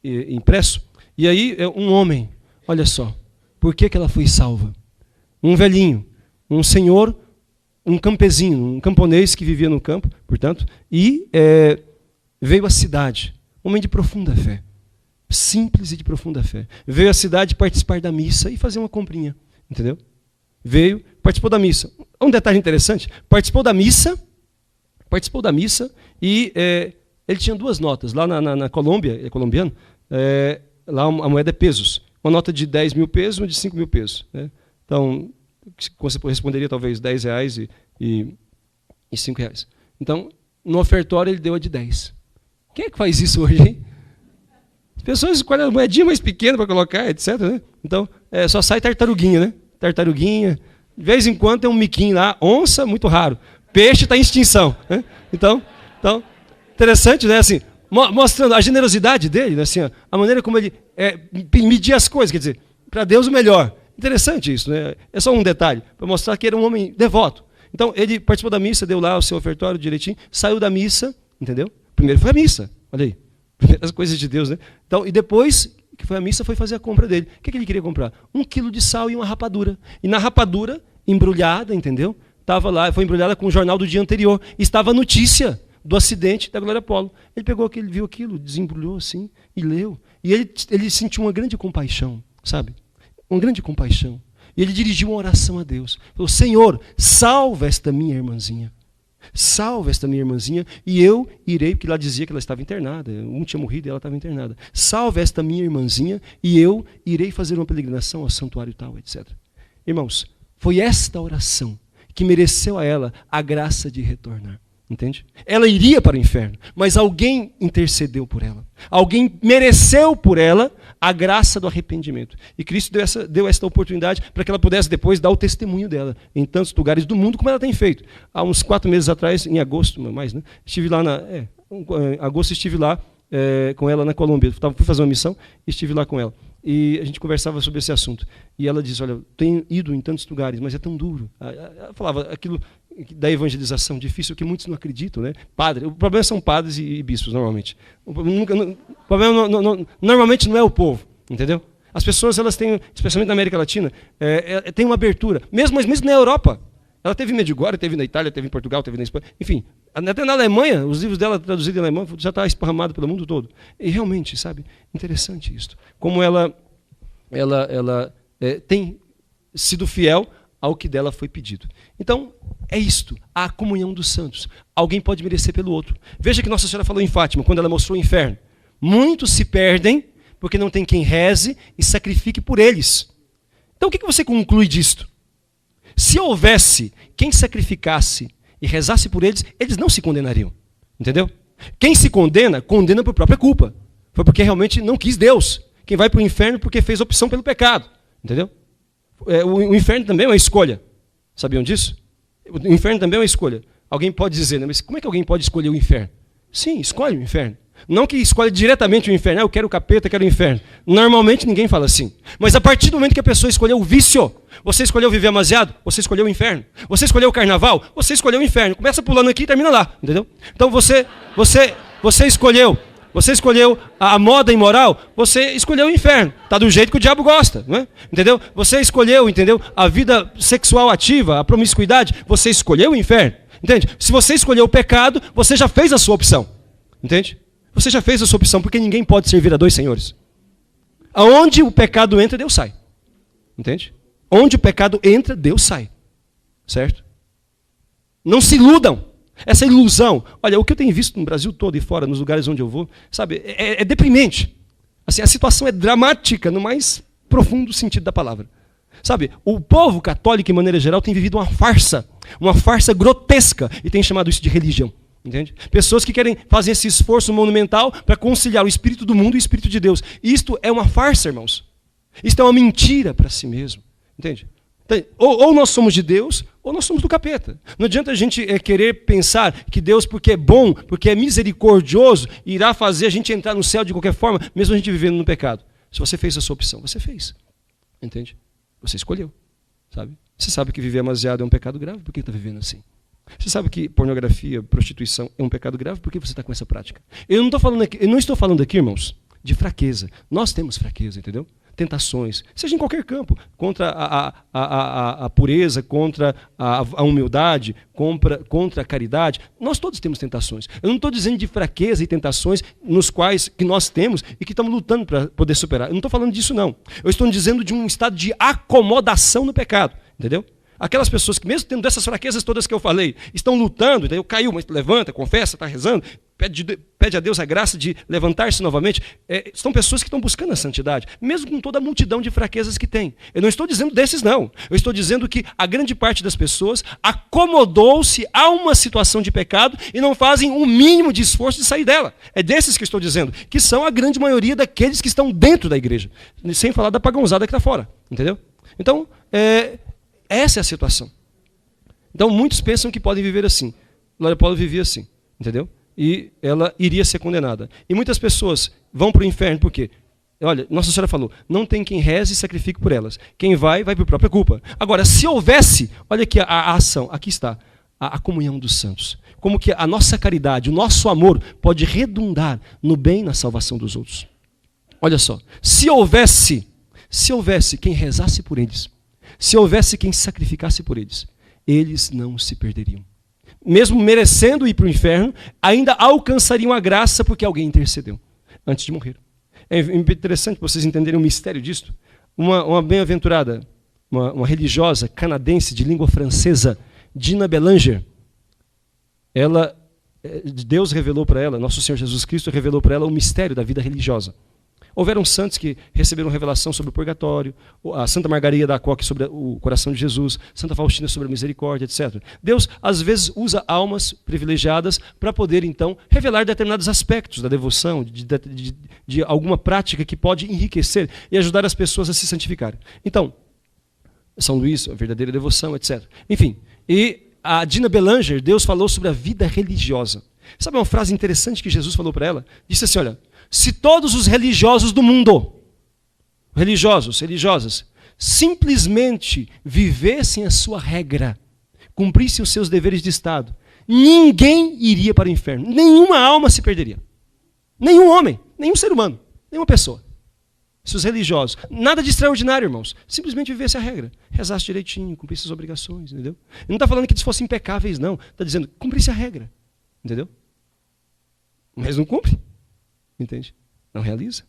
impresso. E aí, um homem, olha só, por que ela foi salva? Um velhinho, um senhor, um campesinho, um camponês que vivia no campo, portanto, e veio à cidade. Homem de profunda fé, simples e de profunda fé. Veio à cidade participar da missa e fazer uma comprinha, entendeu? Veio, participou da missa. Um detalhe interessante, participou da missa e ele tinha 2 notas. Lá na Colômbia, é colombiano, lá a moeda é pesos. Uma nota de 10 mil pesos e uma de 5 mil pesos. Né? Então, você corresponderia talvez R$10 e R$5. Então, no ofertório ele deu a de 10. Quem é que faz isso hoje, hein? As pessoas escolhem a moedinha mais pequena para colocar, etc. Né? Então, só sai tartaruguinha, né? Tartaruguinha. De vez em quando tem um miquinho lá. Onça, muito raro. Peixe está em extinção. Né? Então, interessante, né? Assim, mostrando a generosidade dele, né? Assim, a maneira como ele media as coisas. Quer dizer, para Deus o melhor. Interessante isso, né? É só um detalhe, para mostrar que ele era um homem devoto. Então, ele participou da missa, deu lá o seu ofertório direitinho, saiu da missa, entendeu? Primeiro foi a missa, olha aí. Primeiras coisas de Deus, né? Então, e depois que foi a missa, foi fazer a compra dele. O que ele queria comprar? 1 quilo de sal e uma rapadura. E na rapadura, embrulhada, entendeu? Estava lá, foi embrulhada com o jornal do dia anterior. Estava a notícia do acidente da Glória Polo. Ele pegou aquilo, viu aquilo, desembrulhou assim e leu. E ele sentiu uma grande compaixão, sabe? Uma grande compaixão. E ele dirigiu uma oração a Deus. Falou, Senhor, salva esta minha irmãzinha. Salva esta minha irmãzinha e eu irei, porque ela dizia que ela estava internada. Um tinha morrido e ela estava internada. Salva esta minha irmãzinha e eu irei fazer uma peregrinação ao santuário tal, etc. Irmãos, foi esta oração que mereceu a ela a graça de retornar. Entende? Ela iria para o inferno, mas alguém intercedeu por ela. Alguém mereceu por ela a graça do arrependimento. E Cristo deu esta oportunidade para que ela pudesse depois dar o testemunho dela em tantos lugares do mundo, como ela tem feito. Há uns 4 meses atrás, em agosto, mais, né? Estive lá em agosto estive lá com ela na Colômbia. Fui fazer uma missão e estive lá com ela. E a gente conversava sobre esse assunto. E ela disse, olha, tenho ido em tantos lugares, mas é tão duro. Ela falava aquilo da evangelização difícil que muitos não acreditam, né? Padre, o problema são padres e bispos, normalmente. O problema normalmente não é o povo, entendeu? As pessoas, elas têm, especialmente na América Latina, tem uma abertura. Mesmo na Europa. Ela teve em Medjugorje, teve na Itália, teve em Portugal, teve na Espanha. Enfim, até na Alemanha, os livros dela traduzidos em alemão já está esparramado pelo mundo todo. E realmente, sabe, interessante isso. Como ela tem sido fiel ao que dela foi pedido. Então, é isto, a comunhão dos santos. Alguém pode merecer pelo outro. Veja que Nossa Senhora falou em Fátima, quando ela mostrou o inferno. Muitos se perdem porque não tem quem reze e sacrifique por eles. Então, o que você conclui disto? Se houvesse quem sacrificasse e rezasse por eles, eles não se condenariam. Entendeu? Quem se condena, condena por própria culpa. Foi porque realmente não quis Deus. Quem vai para o inferno porque fez opção pelo pecado. Entendeu? O inferno também é uma escolha. Sabiam disso? O inferno também é uma escolha. Alguém pode dizer, né? Mas como é que alguém pode escolher o inferno? Sim, escolhe o inferno. Não que escolhe diretamente o inferno. Eu quero o capeta, eu quero o inferno. Normalmente ninguém fala assim. Mas a partir do momento que a pessoa escolheu o vício, você escolheu viver amasiado, você escolheu o inferno. Você escolheu o carnaval, você escolheu o inferno. Começa pulando aqui e termina lá. Entendeu? Então você escolheu a moda imoral, você escolheu o inferno. Está do jeito que o diabo gosta. Não é? Entendeu? Você escolheu, entendeu? A vida sexual ativa, a promiscuidade, você escolheu o inferno. Entende? Se você escolheu o pecado, você já fez a sua opção. Entende? Você já fez a sua opção, porque ninguém pode servir a 2 senhores. Aonde o pecado entra, Deus sai. Entende? Onde o pecado entra, Deus sai. Certo? Não se iludam. Essa ilusão, olha, o que eu tenho visto no Brasil todo e fora, nos lugares onde eu vou, sabe, é deprimente. Assim, a situação é dramática no mais profundo sentido da palavra. Sabe, o povo católico, em maneira geral, tem vivido uma farsa grotesca, e tem chamado isso de religião. Entende? Pessoas que querem fazer esse esforço monumental para conciliar o espírito do mundo e o espírito de Deus. Isto é uma farsa, irmãos. Isto é uma mentira para si mesmo. Entende? Ou nós somos de Deus, ou nós somos do capeta. Não adianta a gente querer pensar que Deus, porque é bom, porque é misericordioso, irá fazer a gente entrar no céu de qualquer forma, mesmo a gente vivendo no pecado. Se você fez a sua opção, você fez. Entende? Você escolheu. Sabe? Você sabe que viver amasiado é um pecado grave, por que está vivendo assim? Você sabe que pornografia, prostituição é um pecado grave? Por que você está com essa prática? Eu não estou falando aqui, irmãos, de fraqueza. Nós temos fraqueza, entendeu? Tentações, seja em qualquer campo, contra a pureza, contra a humildade, contra a caridade. Nós todos temos tentações. Eu não estou dizendo de fraqueza e tentações que nós temos e que estamos lutando para poder superar. Eu não estou falando disso, não. Eu estou dizendo de um estado de acomodação no pecado, entendeu? Aquelas pessoas que, mesmo tendo essas fraquezas todas que eu falei, estão lutando, daí caiu, mas levanta, confessa, está rezando, pede a Deus a graça de levantar-se novamente. São pessoas que estão buscando a santidade, mesmo com toda a multidão de fraquezas que tem. Eu não estou dizendo desses, não. Eu estou dizendo que a grande parte das pessoas acomodou-se a uma situação de pecado e não fazem um mínimo de esforço de sair dela. É desses que eu estou dizendo, que são a grande maioria daqueles que estão dentro da igreja, sem falar da pagãozada que está fora. Entendeu? Então, essa é a situação. Então, muitos pensam que podem viver assim. Glória Polo vivia assim, entendeu? E ela iria ser condenada. E muitas pessoas vão para o inferno, por quê? Olha, Nossa Senhora falou, não tem quem reze e sacrifique por elas. Quem vai por própria culpa. Agora, se houvesse, olha aqui a ação, aqui está, a comunhão dos santos. Como que a nossa caridade, o nosso amor pode redundar no bem e na salvação dos outros. Olha só, se houvesse quem rezasse por eles, se houvesse quem se sacrificasse por eles, eles não se perderiam. Mesmo merecendo ir para o inferno, ainda alcançariam a graça porque alguém intercedeu antes de morrer. É interessante para vocês entenderem o mistério disto. Uma bem-aventurada, uma religiosa canadense de língua francesa, Dina Belanger, Deus revelou para ela, Nosso Senhor Jesus Cristo revelou para ela o mistério da vida religiosa. Houveram santos que receberam revelação sobre o purgatório, a Santa Margarida da Coque sobre o coração de Jesus, Santa Faustina sobre a misericórdia, etc. Deus, às vezes, usa almas privilegiadas para poder, então, revelar determinados aspectos da devoção, de alguma prática que pode enriquecer e ajudar as pessoas a se santificarem. Então, São Luís, a verdadeira devoção, etc. Enfim, e a Dina Belanger, Deus falou sobre a vida religiosa. Sabe uma frase interessante que Jesus falou para ela? Disse assim, olha, se todos os religiosos do mundo, religiosas, simplesmente vivessem a sua regra, cumprissem os seus deveres de Estado, ninguém iria para o inferno. Nenhuma alma se perderia. Nenhum homem, nenhum ser humano, nenhuma pessoa. Se os religiosos, nada de extraordinário, irmãos, simplesmente vivesse a regra, rezasse direitinho, cumprisse as obrigações, entendeu? Ele não está falando que eles fossem impecáveis, não. Está dizendo, cumprisse a regra, entendeu? Mas não cumpre. Entende? Não realiza.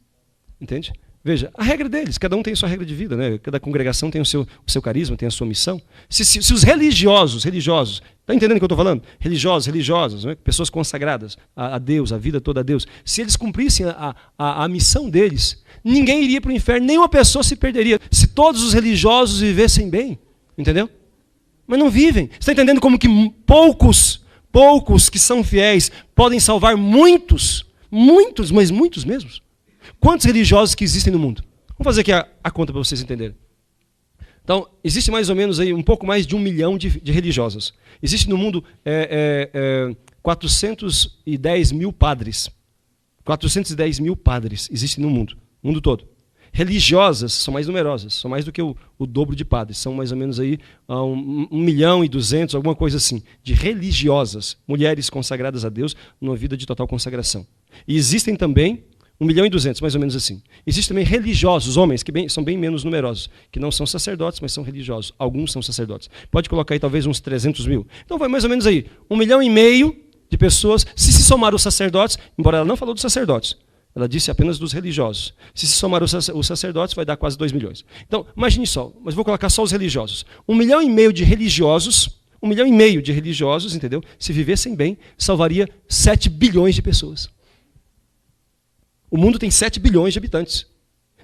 Entende? Veja, a regra deles, cada um tem a sua regra de vida, né? Cada congregação tem o seu carisma, tem a sua missão. Se os religiosos, está entendendo o que eu estou falando? Religiosas, né? Pessoas consagradas a Deus, a vida toda a Deus, se eles cumprissem a missão deles, ninguém iria para o inferno, nenhuma pessoa se perderia. Se todos os religiosos vivessem bem, entendeu? Mas não vivem. Você está entendendo como que poucos que são fiéis podem salvar muitos, mas muitos mesmos. Quantos religiosos que existem no mundo? Vamos fazer aqui a conta para vocês entenderem. Então, existe mais ou menos aí um pouco mais de 1 milhão de religiosos. Existe no mundo 410 mil padres. 410 mil padres existem no mundo todo. Religiosas são mais numerosas, são mais do que o dobro de padres. São mais ou menos aí 1.200.000, alguma coisa assim, de religiosas, mulheres consagradas a Deus numa vida de total consagração. E existem também 1.200.000, mais ou menos assim. Existem também religiosos, homens, que são bem menos numerosos, que não são sacerdotes, mas são religiosos. Alguns são sacerdotes. Pode colocar aí talvez uns 300 mil. Então vai mais ou menos aí, 1,5 milhão de pessoas, se somar os sacerdotes, embora ela não falou dos sacerdotes, ela disse apenas dos religiosos. Se somar os sacerdotes, vai dar quase 2 milhões. Então, imagine só, mas vou colocar só os religiosos. 1,5 milhão de religiosos, 1,5 milhão de religiosos, entendeu? Se vivessem bem, salvaria 7 bilhões de pessoas. O mundo tem 7 bilhões de habitantes.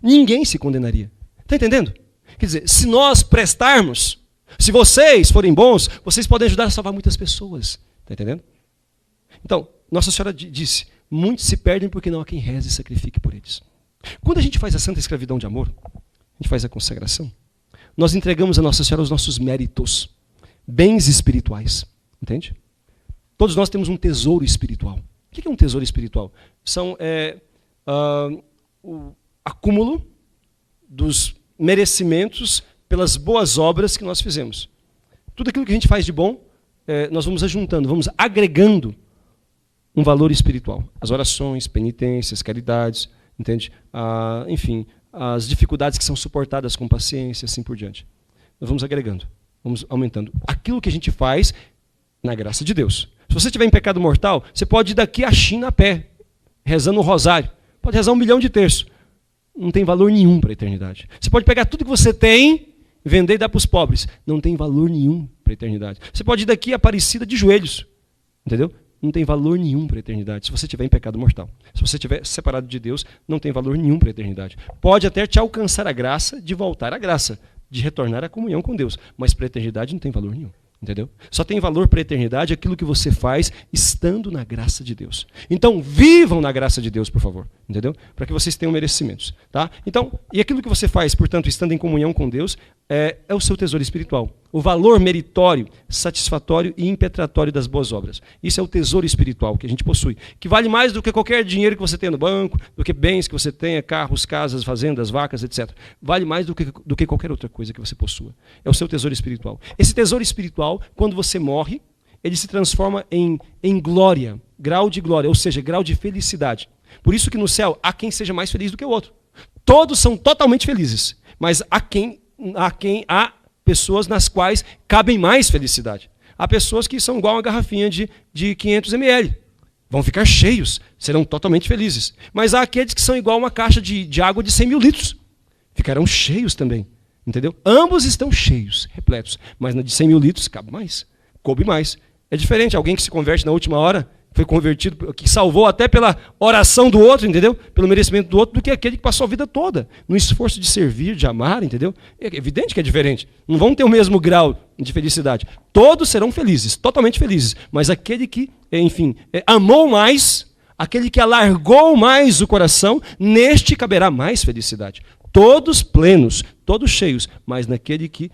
Ninguém se condenaria. Está entendendo? Quer dizer, se nós prestarmos, se vocês forem bons, vocês podem ajudar a salvar muitas pessoas. Está entendendo? Então, Nossa Senhora disse, muitos se perdem porque não há quem reze e sacrifique por eles. Quando a gente faz a santa escravidão de amor, a gente faz a consagração, nós entregamos a Nossa Senhora os nossos méritos, bens espirituais. Entende? Todos nós temos um tesouro espiritual. O que é um tesouro espiritual? São o acúmulo dos merecimentos pelas boas obras que nós fizemos. Tudo aquilo que a gente faz de bom, nós vamos ajuntando, vamos agregando um valor espiritual. As orações, penitências, caridades, entende? Enfim, as dificuldades que são suportadas com paciência, assim por diante. Nós vamos agregando, vamos aumentando. Aquilo que a gente faz na graça de Deus. Se você estiver em pecado mortal, você pode ir daqui à China a pé, rezando o rosário. Pode rezar 1 milhão de terços. Não tem valor nenhum para a eternidade. Você pode pegar tudo que você tem, vender e dar para os pobres. Não tem valor nenhum para a eternidade. Você pode ir daqui a Aparecida de joelhos. Entendeu? Não tem valor nenhum para a eternidade, se você estiver em pecado mortal. Se você estiver separado de Deus, não tem valor nenhum para a eternidade. Pode até te alcançar a graça de voltar à graça, de retornar à comunhão com Deus. Mas para a eternidade não tem valor nenhum. Entendeu? Só tem valor para a eternidade aquilo que você faz estando na graça de Deus. Então, vivam na graça de Deus, por favor. entendeu? Para que vocês tenham merecimentos, tá? Então, e aquilo que você faz, portanto, estando em comunhão com Deus, é o seu tesouro espiritual. O valor meritório, satisfatório e impetratório das boas obras. Isso é o tesouro espiritual que a gente possui, que vale mais do que qualquer dinheiro que você tenha no banco, do que bens que você tenha, carros, casas, fazendas, vacas, etc. Vale mais do que qualquer outra coisa que você possua. É o seu tesouro espiritual. Esse tesouro espiritual, quando você morre, ele se transforma em glória, grau de glória, ou seja, grau de felicidade. Por isso que no céu há quem seja mais feliz do que o outro. Todos são totalmente felizes, mas há pessoas nas quais cabem mais felicidade. Há pessoas que são igual uma garrafinha de 500 ml. Vão ficar cheios, serão totalmente felizes. Mas há aqueles que são igual uma caixa de água de 100 mil litros. Ficarão cheios também. Entendeu? Ambos estão cheios, repletos. Mas na de 100 mil litros cabe mais, coube mais. É diferente, alguém que se converte na última hora, foi convertido, que salvou até pela oração do outro, entendeu? Pelo merecimento do outro, do que aquele que passou a vida toda no esforço de servir, de amar, entendeu? É evidente que é diferente. Não vão ter o mesmo grau de felicidade. Todos serão felizes, totalmente felizes. Mas aquele que, enfim, amou mais, aquele que alargou mais o coração, neste caberá mais felicidade. Todos plenos, todos cheios, mas naquele que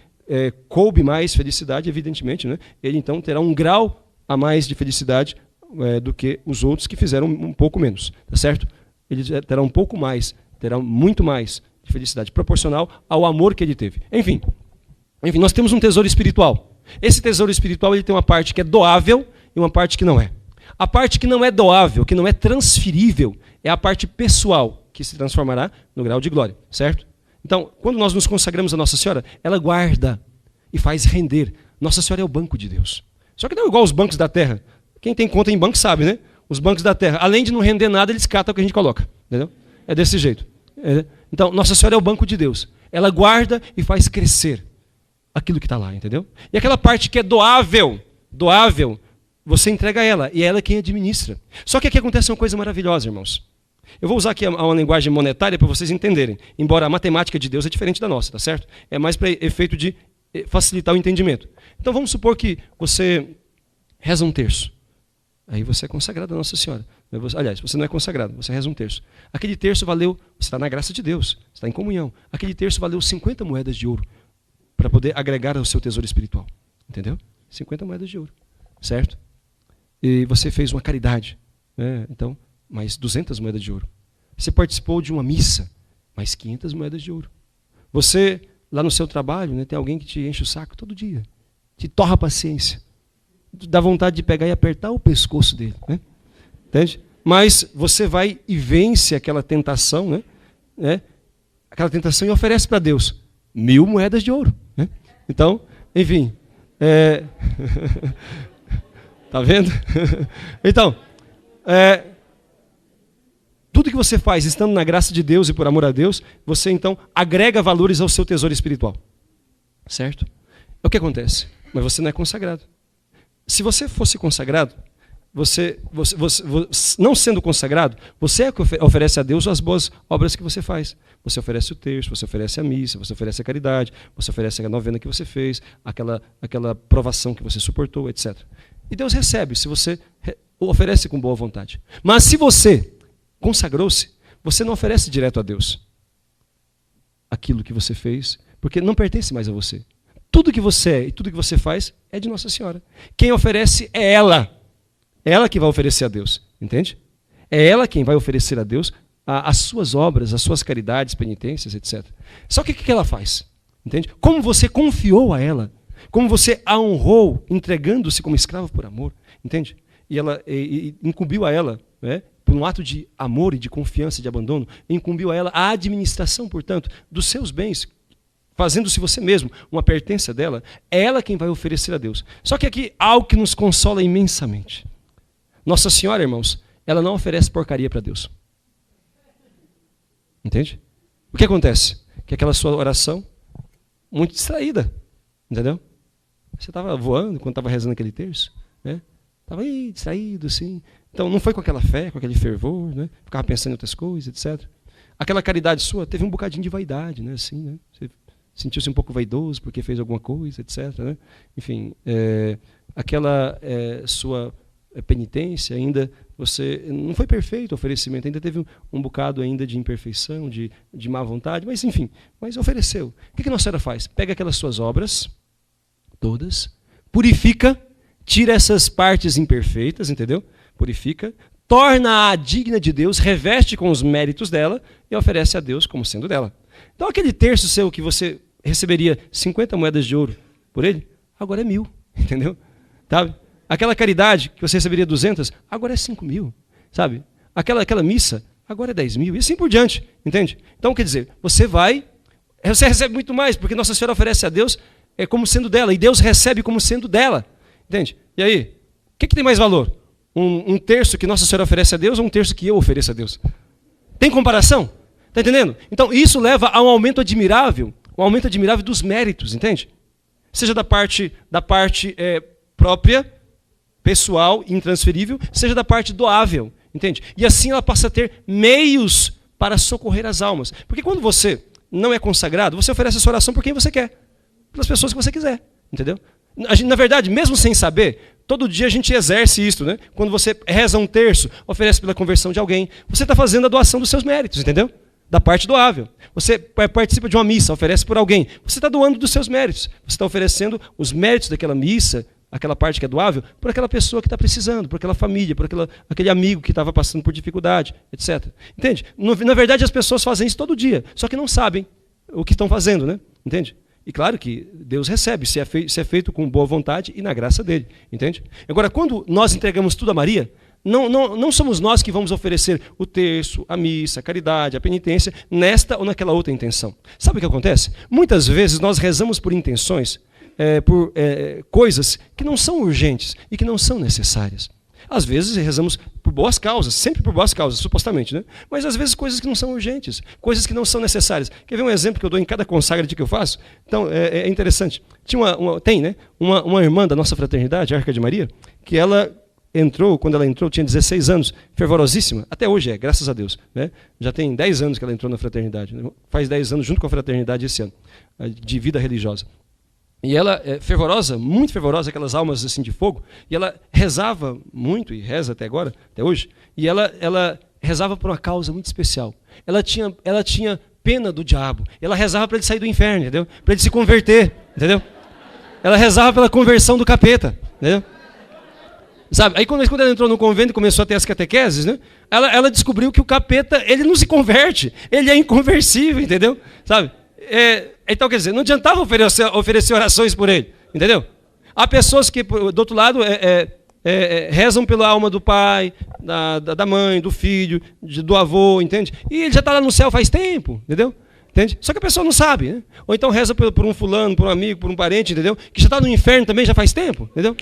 coube mais felicidade, evidentemente, né? Ele então terá um grau a mais de felicidade do que os outros que fizeram um pouco menos, tá certo? Ele terá um pouco mais, terá muito mais de felicidade, proporcional ao amor que ele teve. Enfim, nós temos um tesouro espiritual. Esse tesouro espiritual ele tem uma parte que é doável e uma parte que não é. A parte que não é doável, que não é transferível, é a parte pessoal, que se transformará no grau de glória, certo? Então, quando nós nos consagramos a Nossa Senhora, ela guarda e faz render. Nossa Senhora é o banco de Deus. Só que não é igual aos bancos da terra. Quem tem conta em banco sabe, né? Os bancos da terra, além de não render nada, eles catam o que a gente coloca. Entendeu? É desse jeito. Então, Nossa Senhora é o banco de Deus. Ela guarda e faz crescer aquilo que está lá, entendeu? E aquela parte que é doável, você entrega a ela, e ela é quem administra. Só que aqui acontece uma coisa maravilhosa, irmãos. Eu vou usar aqui uma linguagem monetária para vocês entenderem. Embora a matemática de Deus é diferente da nossa, tá certo? É mais para efeito de facilitar o entendimento. Então, vamos supor que você reza um terço. Aí você é consagrado a Nossa Senhora. Aliás, você não é consagrado, você reza um terço. Aquele terço valeu, você está na graça de Deus, você está em comunhão. Aquele terço valeu 50 moedas de ouro para poder agregar ao seu tesouro espiritual. Entendeu? 50 moedas de ouro, certo? E você fez uma caridade, né? Então, mais 200 moedas de ouro. Você participou de uma missa, mais 500 moedas de ouro. Você, lá no seu trabalho, né, tem alguém que te enche o saco todo dia, te torra a paciência. Dá vontade de pegar e apertar o pescoço dele, né? Entende? Mas você vai e vence aquela tentação, né? Aquela tentação e oferece para Deus 1000 moedas de ouro, né? Então, enfim, tá vendo? Então, tudo que você faz estando na graça de Deus e por amor a Deus, você então agrega valores ao seu tesouro espiritual, certo? É o que acontece, mas você não é consagrado. Se você fosse consagrado, você não sendo consagrado, você é que oferece a Deus as boas obras que você faz. Você oferece o terço, você oferece a missa, você oferece a caridade, você oferece a novena que você fez, aquela provação que você suportou, etc. E Deus recebe, se você o oferece com boa vontade. Mas se você consagrou-se, você não oferece direto a Deus aquilo que você fez, porque não pertence mais a você. Tudo que você é e tudo que você faz é de Nossa Senhora. Quem oferece é ela. É ela que vai oferecer a Deus. Entende? É ela quem vai oferecer a Deus as suas obras, as suas caridades, penitências, etc. Só que o que ela faz? Entende? Como você confiou a ela, como você a honrou, entregando-se como escravo por amor, entende? E ela incumbiu a ela, né, por um ato de amor e de confiança, de abandono, incumbiu a ela a administração, portanto, dos seus bens, fazendo-se você mesmo uma pertença dela, é ela quem vai oferecer a Deus. Só que aqui há algo que nos consola imensamente. Nossa Senhora, irmãos, ela não oferece porcaria para Deus. Entende? O que acontece? Que aquela sua oração, muito distraída, entendeu? Você estava voando quando estava rezando aquele terço, né? Estava aí, distraído, assim. Então, não foi com aquela fé, com aquele fervor, né? Ficava pensando em outras coisas, etc. Aquela caridade sua teve um bocadinho de vaidade, né? Assim, né? Você sentiu-se um pouco vaidoso porque fez alguma coisa, etc. Né? Enfim, aquela sua penitência ainda você não foi perfeito o oferecimento, ainda teve um bocado ainda de imperfeição, de má vontade, mas enfim, mas ofereceu. O que Nossa Senhora faz? Pega aquelas suas obras, todas, purifica, tira essas partes imperfeitas, entendeu? Purifica, torna-a digna de Deus, reveste com os méritos dela e oferece a Deus como sendo dela. Então aquele terço seu que você receberia 50 moedas de ouro por ele, agora é 1.000, entendeu? Sabe? Aquela caridade que você receberia 200, agora é 5.000, sabe? Aquela missa, agora é 10.000, e assim por diante, entende? Então quer dizer, você recebe muito mais, porque Nossa Senhora oferece a Deus como sendo dela, e Deus recebe como sendo dela, entende? E aí, o que tem mais valor? Um terço que Nossa Senhora oferece a Deus ou um terço que eu ofereço a Deus? Tem comparação? Está entendendo? Então isso leva a um aumento admirável dos méritos, entende? Seja da parte própria, pessoal, intransferível, seja da parte doável, entende? E assim ela passa a ter meios para socorrer as almas. Porque quando você não é consagrado, você oferece a sua oração por quem você quer, pelas pessoas que você quiser, entendeu? Na verdade, mesmo sem saber, todo dia a gente exerce isso, né? Quando você reza um terço, oferece pela conversão de alguém, você está fazendo a doação dos seus méritos, entendeu? Da parte doável. Você participa de uma missa, oferece por alguém, você está doando dos seus méritos. Você está oferecendo os méritos daquela missa, aquela parte que é doável, por aquela pessoa que está precisando, por aquela família, por aquele amigo que estava passando por dificuldade, etc. Entende? Na verdade, as pessoas fazem isso todo dia, só que não sabem o que estão fazendo, né? Entende? E claro que Deus recebe, se é feito com boa vontade e na graça dele, entende? Agora, quando nós entregamos tudo a Maria, não somos nós que vamos oferecer o terço, a missa, a caridade, a penitência, nesta ou naquela outra intenção. Sabe o que acontece? Muitas vezes nós rezamos por intenções, por coisas que não são urgentes e que não são necessárias. Às vezes rezamos por boas causas, sempre por boas causas, supostamente, né? Mas às vezes coisas que não são urgentes, coisas que não são necessárias. Quer ver um exemplo que eu dou em cada consagra que eu faço? Então, é interessante. Tem uma irmã da nossa fraternidade, a Arca de Maria, que ela quando ela entrou, tinha 16 anos, fervorosíssima, até hoje graças a Deus, né? Já tem 10 anos que ela entrou na fraternidade, né? Faz 10 anos junto com a fraternidade esse ano, de vida religiosa. E ela é fervorosa, muito fervorosa, aquelas almas assim de fogo, e ela rezava muito, e reza até agora, até hoje, e ela rezava por uma causa muito especial. Ela tinha pena do diabo, ela rezava para ele sair do inferno, entendeu? Para ele se converter, entendeu? Ela rezava pela conversão do capeta, entendeu? Sabe? Aí quando ela entrou no convento e começou a ter as catequeses, né? Ela descobriu que o capeta, ele não se converte, ele é inconversível, entendeu? Sabe? Então, quer dizer, não adiantava oferecer orações por ele, entendeu? Há pessoas que, do outro lado, rezam pela alma do pai, da mãe, do filho, do avô, entende? E ele já está lá no céu faz tempo, entendeu? Entende? Só que a pessoa não sabe, né? Ou então reza por um fulano, por um amigo, por um parente, entendeu? Que já está no inferno também já faz tempo, entendeu?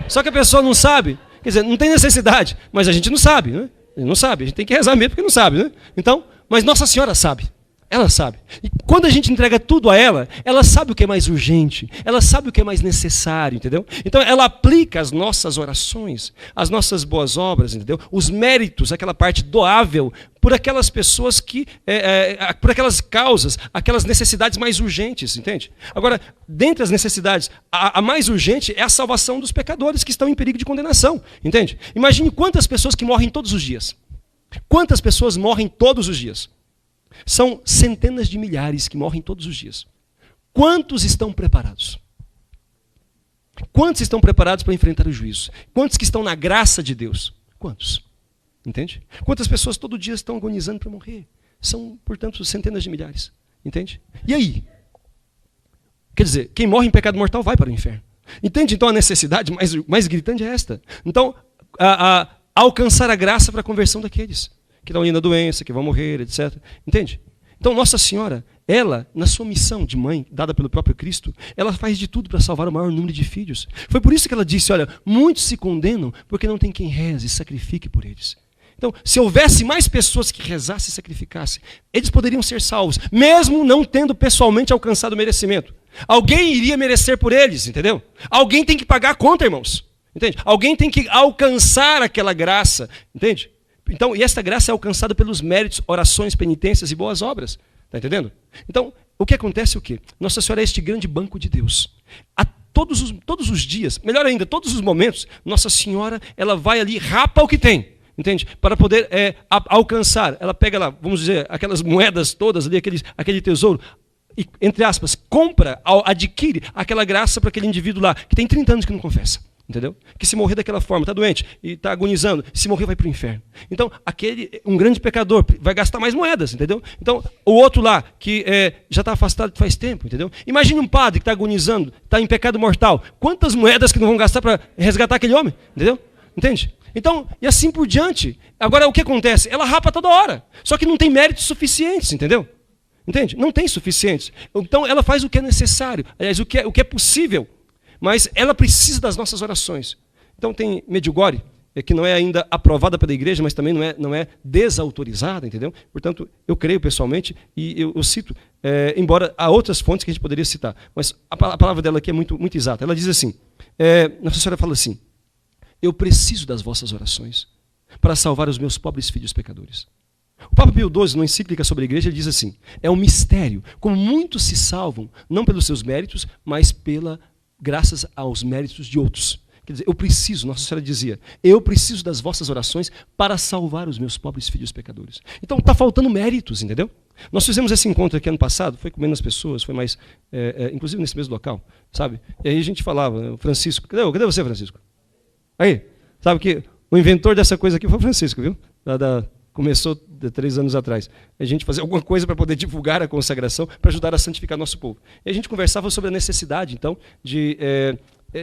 Só que a pessoa não sabe, quer dizer, não tem necessidade, mas a gente não sabe, né? Não sabe, a gente tem que rezar mesmo porque não sabe, né? Então, mas Nossa Senhora sabe. Ela sabe. E quando a gente entrega tudo a ela, ela sabe o que é mais urgente, ela sabe o que é mais necessário, entendeu? Então ela aplica as nossas orações, as nossas boas obras, entendeu? Os méritos, aquela parte doável, por aquelas pessoas por aquelas causas, aquelas necessidades mais urgentes, entende? Agora, dentre as necessidades, a mais urgente é a salvação dos pecadores que estão em perigo de condenação, entende? Imagine quantas pessoas que morrem todos os dias. Quantas pessoas morrem todos os dias? São centenas de milhares que morrem todos os dias. Quantos estão preparados? Quantos estão preparados para enfrentar o juízo? Quantos que estão na graça de Deus? Quantos? Entende? Quantas pessoas todo dia estão agonizando para morrer? São, portanto, centenas de milhares. Entende? E aí? Quer dizer, quem morre em pecado mortal vai para o inferno. Entende? Então a necessidade mais gritante é esta. Então, alcançar a graça para a conversão daqueles que estão ali na doença, que vão morrer, etc. Entende? Então Nossa Senhora, ela, na sua missão de mãe, dada pelo próprio Cristo, ela faz de tudo para salvar o maior número de filhos. Foi por isso que ela disse, olha, muitos se condenam porque não tem quem reze e sacrifique por eles. Então, se houvesse mais pessoas que rezassem e sacrificassem, eles poderiam ser salvos, mesmo não tendo pessoalmente alcançado o merecimento. Alguém iria merecer por eles, entendeu? Alguém tem que pagar a conta, irmãos. Entende? Alguém tem que alcançar aquela graça, entende? Então, e esta graça é alcançada pelos méritos, orações, penitências e boas obras. Está entendendo? Então, o que acontece é o quê? Nossa Senhora é este grande banco de Deus. A todos os dias, melhor ainda, todos os momentos, Nossa Senhora, ela vai ali, rapa o que tem. Entende? Para poder alcançar. Ela pega lá, vamos dizer, aquelas moedas todas ali, aquele tesouro, e, entre aspas, compra, adquire aquela graça para aquele indivíduo lá, que tem 30 anos que não confessa. Entendeu? Que se morrer daquela forma, está doente e está agonizando, se morrer vai para o inferno. Então, um grande pecador vai gastar mais moedas, entendeu? Então, o outro lá, que já está afastado faz tempo, entendeu? Imagine um padre que está agonizando, está em pecado mortal. Quantas moedas que não vão gastar para resgatar aquele homem, entendeu? Entende? Então, e assim por diante. Agora, o que acontece? Ela rapa toda hora, só que não tem méritos suficientes, entendeu? Entende? Não tem suficientes. Então, ela faz o que é necessário, aliás, o que é possível. Mas ela precisa das nossas orações. Então tem Medjugorje, que não é ainda aprovada pela igreja, mas também não é desautorizada, entendeu? Portanto, eu creio pessoalmente, e eu cito, embora há outras fontes que a gente poderia citar, mas a palavra dela aqui é muito, muito exata. Ela diz assim, Nossa Senhora fala assim, eu preciso das vossas orações para salvar os meus pobres filhos pecadores. O Papa Pio XII, numa encíclica sobre a igreja, ele diz assim, é um mistério, como muitos se salvam, não pelos seus méritos, mas graças aos méritos de outros. Quer dizer, Nossa Senhora dizia, eu preciso das vossas orações para salvar os meus pobres filhos pecadores. Então está faltando méritos, entendeu? Nós fizemos esse encontro aqui ano passado, foi com menos pessoas, foi mais, inclusive nesse mesmo local, sabe? E aí a gente falava, Francisco, cadê você, Francisco? Aí, sabe que o inventor dessa coisa aqui foi o Francisco, viu? Começou 3 anos atrás. A gente fazia alguma coisa para poder divulgar a consagração, para ajudar a santificar nosso povo. E a gente conversava sobre a necessidade, então, de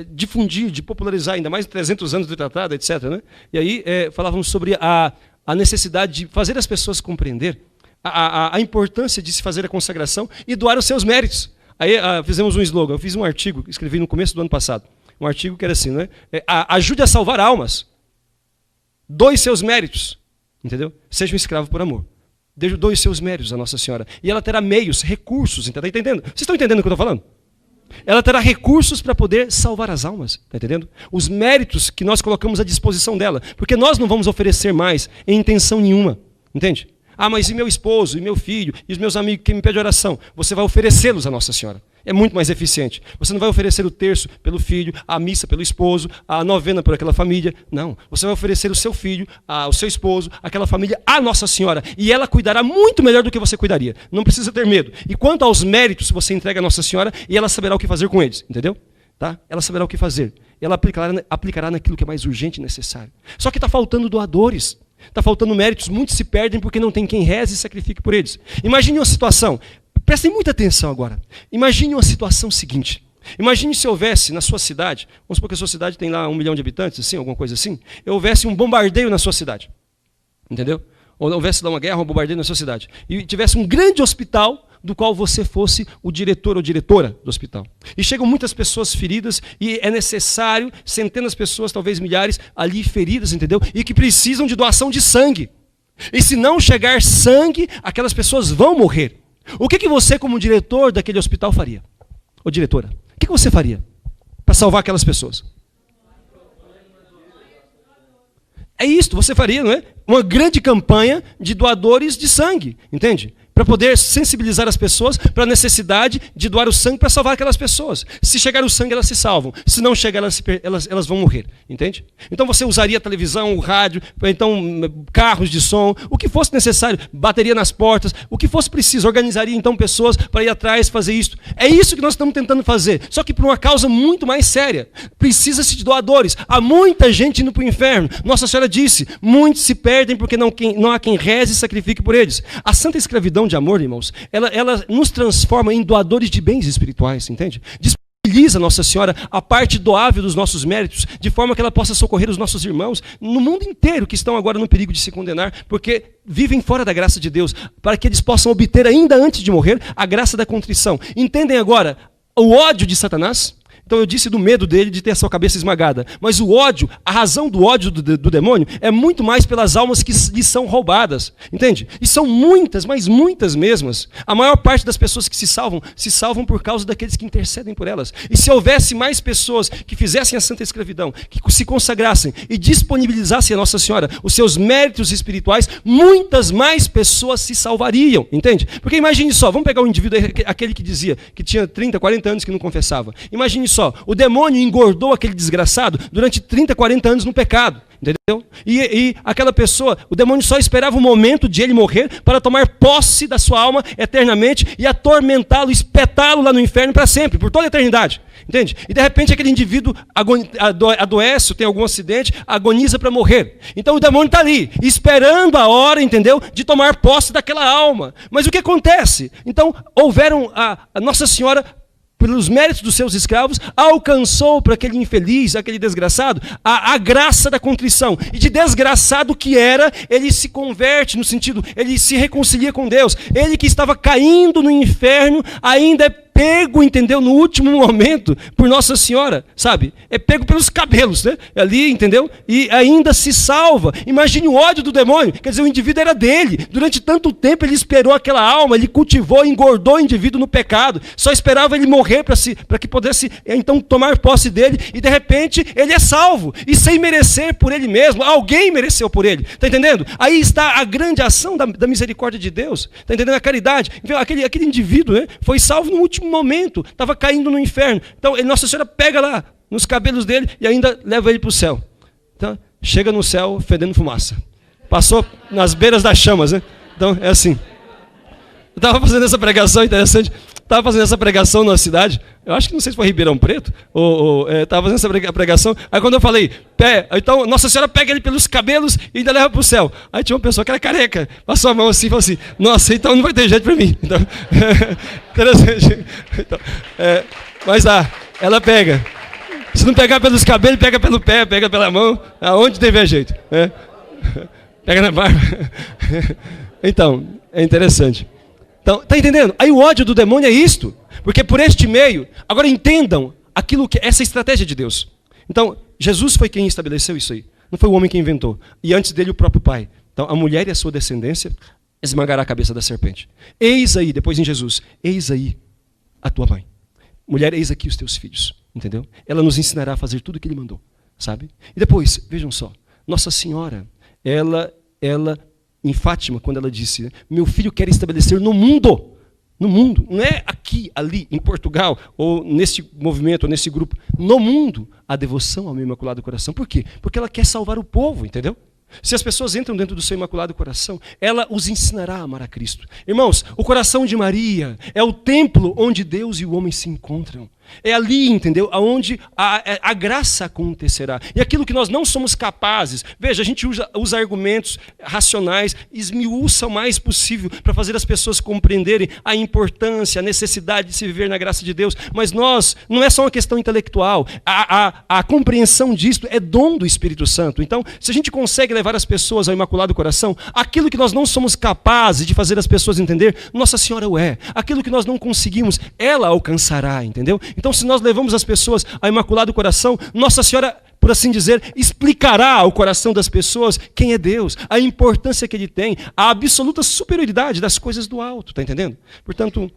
difundir, de popularizar, ainda mais 300 anos do tratado, etc. Né? E aí falávamos sobre a necessidade de fazer as pessoas compreender a importância de se fazer a consagração e doar os seus méritos. Aí fizemos um slogan, eu fiz um artigo, escrevi no começo do ano passado, um artigo que era assim, né? Ajude a salvar almas, doe seus méritos. Entendeu? Seja um escravo por amor. Doe os seus méritos a Nossa Senhora. E ela terá meios, recursos, está entendendo? Vocês estão entendendo o que eu estou falando? Ela terá recursos para poder salvar as almas, está entendendo? Os méritos que nós colocamos à disposição dela. Porque nós não vamos oferecer mais em intenção nenhuma. Entende? Mas e meu esposo, e meu filho, e os meus amigos que me pedem oração? Você vai oferecê-los a Nossa Senhora. É muito mais eficiente. Você não vai oferecer o terço pelo filho, a missa pelo esposo, a novena por aquela família. Não. Você vai oferecer o seu filho, o seu esposo, aquela família, a Nossa Senhora. E ela cuidará muito melhor do que você cuidaria. Não precisa ter medo. E quanto aos méritos, você entrega a Nossa Senhora e ela saberá o que fazer com eles. Entendeu? Tá? Ela saberá o que fazer. Ela aplicará naquilo que é mais urgente e necessário. Só que está faltando doadores. Está faltando méritos. Muitos se perdem porque não tem quem reze e sacrifique por eles. Imagine uma situação. Prestem muita atenção agora. Imagine uma situação seguinte. Imagine se houvesse na sua cidade, vamos supor que a sua cidade tem lá 1 milhão de habitantes, assim, alguma coisa assim, e houvesse um bombardeio na sua cidade. Entendeu? Ou houvesse lá uma guerra, um bombardeio na sua cidade. E tivesse um grande hospital do qual você fosse o diretor ou diretora do hospital. E chegam muitas pessoas feridas e é necessário, centenas de pessoas, talvez milhares, ali feridas, entendeu? E que precisam de doação de sangue. E se não chegar sangue, aquelas pessoas vão morrer. O que você, como diretor daquele hospital, faria? Ou diretora? O que você faria para salvar aquelas pessoas? É isto, você faria, não é? Uma grande campanha de doadores de sangue, entende? Para poder sensibilizar as pessoas para a necessidade de doar o sangue para salvar aquelas pessoas. Se chegar o sangue, elas se salvam. Se não chegar, elas vão morrer. Entende? Então você usaria a televisão, o rádio, então carros de som, o que fosse necessário, bateria nas portas, o que fosse preciso. Organizaria então pessoas para ir atrás, fazer isso. É isso que nós estamos tentando fazer. Só que por uma causa muito mais séria. Precisa-se de doadores. Há muita gente indo para o inferno. Nossa Senhora disse, muitos se perdem porque não há quem reze e sacrifique por eles. A santa escravidão de amor, irmãos, ela nos transforma em doadores de bens espirituais, entende? Disponibiliza Nossa Senhora a parte doável dos nossos méritos, de forma que ela possa socorrer os nossos irmãos no mundo inteiro que estão agora no perigo de se condenar, porque vivem fora da graça de Deus, para que eles possam obter ainda antes de morrer a graça da contrição. Entendem agora o ódio de Satanás? Então eu disse do medo dele de ter a sua cabeça esmagada. Mas o ódio, a razão do ódio do demônio é muito mais pelas almas que lhe são roubadas. Entende? E são muitas, mas muitas mesmas. A maior parte das pessoas que se salvam por causa daqueles que intercedem por elas. E se houvesse mais pessoas que fizessem a santa escravidão, que se consagrassem e disponibilizassem a Nossa Senhora os seus méritos espirituais, muitas mais pessoas se salvariam. Entende? Porque imagine só, vamos pegar o indivíduo, aquele que dizia que tinha 30, 40 anos que não confessava. Imagine só, o demônio engordou aquele desgraçado durante 30, 40 anos no pecado. entendeu? E aquela pessoa, o demônio só esperava o momento de ele morrer para tomar posse da sua alma eternamente e atormentá-lo, espetá-lo lá no inferno para sempre, por toda a eternidade. Entende? E de repente aquele indivíduo adoece, tem algum acidente, agoniza para morrer. Então o demônio está ali, esperando a hora, entendeu? De tomar posse daquela alma. Mas o que acontece? Então houveram a Nossa Senhora, pelos méritos dos seus escravos, alcançou para aquele infeliz, aquele desgraçado, a graça da contrição. E de desgraçado que era, ele se converte, no sentido, ele se reconcilia com Deus. Ele que estava caindo no inferno, ainda é pego, entendeu, no último momento, por Nossa Senhora, sabe? É pego pelos cabelos, né? Ali, entendeu? E ainda se salva. Imagine o ódio do demônio. Quer dizer, o indivíduo era dele. Durante tanto tempo ele esperou aquela alma, ele cultivou, engordou o indivíduo no pecado. Só esperava ele morrer para que pudesse, então, tomar posse dele. E, de repente, ele é salvo. E sem merecer por ele mesmo. Alguém mereceu por ele. Está entendendo? Aí está a grande ação da misericórdia de Deus. Está entendendo? A caridade. Então, aquele indivíduo, né, foi salvo no último momento, estava caindo no inferno. Então, Nossa Senhora pega lá nos cabelos dele e ainda leva ele para o céu. Então, chega no céu fedendo fumaça. Passou nas beiras das chamas, né? Então, é assim. Eu estava fazendo essa pregação interessante. Estava fazendo essa pregação na cidade. Eu acho que não sei se foi Ribeirão Preto. Estava fazendo essa pregação. Aí quando eu falei, então Nossa Senhora pega ele pelos cabelos e ainda leva para o céu. Aí tinha uma pessoa que era careca. Passou a mão assim e falou assim, nossa, então não vai ter jeito para mim. Então, interessante. Então, mas ela pega. Se não pegar pelos cabelos, pega pelo pé, pega pela mão. Aonde tiver jeito. Pega na barba. Então, é interessante. Então, está entendendo? Aí o ódio do demônio é isto. Porque por este meio, agora entendam aquilo que essa estratégia de Deus. Então, Jesus foi quem estabeleceu isso aí. Não foi o homem que inventou. E antes dele o próprio Pai. Então, a mulher e a sua descendência esmagará a cabeça da serpente. Eis aí, depois em Jesus, eis aí a tua mãe. Mulher, eis aqui os teus filhos. Entendeu? Ela nos ensinará a fazer tudo o que ele mandou. Sabe? E depois, vejam só. Nossa Senhora, ela em Fátima, quando ela disse, meu filho quer estabelecer no mundo, não é aqui, ali, em Portugal, ou nesse movimento, ou nesse grupo, no mundo, a devoção ao meu Imaculado Coração. Por quê? Porque ela quer salvar o povo, entendeu? Se as pessoas entram dentro do seu Imaculado Coração, ela os ensinará a amar a Cristo. Irmãos, o coração de Maria é o templo onde Deus e o homem se encontram. É ali, entendeu? Aonde a graça acontecerá. E aquilo que nós não somos capazes, veja, a gente usa argumentos racionais, esmiuça o mais possível para fazer as pessoas compreenderem a importância, a necessidade de se viver na graça de Deus. Mas não é só uma questão intelectual. A compreensão disto é dom do Espírito Santo. Então, se a gente consegue levar as pessoas ao Imaculado Coração, aquilo que nós não somos capazes de fazer as pessoas entender, Nossa Senhora o é. Aquilo que nós não conseguimos, ela alcançará, entendeu? Então, se nós levamos as pessoas ao Imaculado Coração, Nossa Senhora, por assim dizer, explicará ao coração das pessoas quem é Deus, a importância que Ele tem, a absoluta superioridade das coisas do alto, está entendendo? Portanto,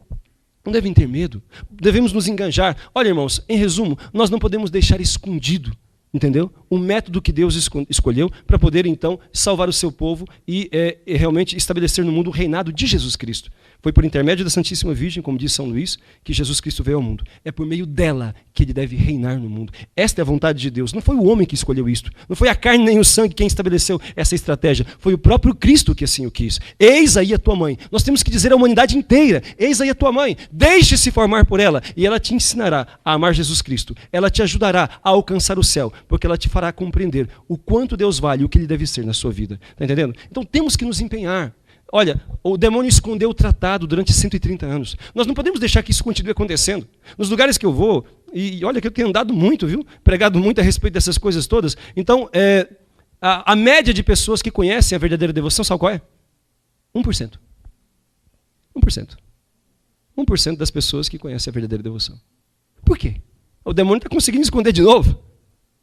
não devem ter medo, devemos nos enganjar. Olha, irmãos, em resumo, nós não podemos deixar escondido, entendeu? O método que Deus escolheu para poder, então, salvar o seu povo e realmente estabelecer no mundo o reinado de Jesus Cristo. Foi por intermédio da Santíssima Virgem, como diz São Luís, que Jesus Cristo veio ao mundo. É por meio dela que ele deve reinar no mundo. Esta é a vontade de Deus. Não foi o homem que escolheu isto. Não foi a carne nem o sangue quem estabeleceu essa estratégia. Foi o próprio Cristo que assim o quis. Eis aí a tua mãe. Nós temos que dizer à humanidade inteira, eis aí a tua mãe. Deixe-se formar por ela e ela te ensinará a amar Jesus Cristo. Ela te ajudará a alcançar o céu, porque ela te fará compreender o quanto Deus vale e o que ele deve ser na sua vida. Está entendendo? Então temos que nos empenhar. Olha, o demônio escondeu o tratado durante 130 anos. Nós não podemos deixar que isso continue acontecendo. Nos lugares que eu vou, e olha que eu tenho andado muito, viu? Pregado muito a respeito dessas coisas todas. Então, a média de pessoas que conhecem a verdadeira devoção, sabe qual é? 1%. 1%. 1% das pessoas que conhecem a verdadeira devoção. Por quê? O demônio está conseguindo esconder de novo.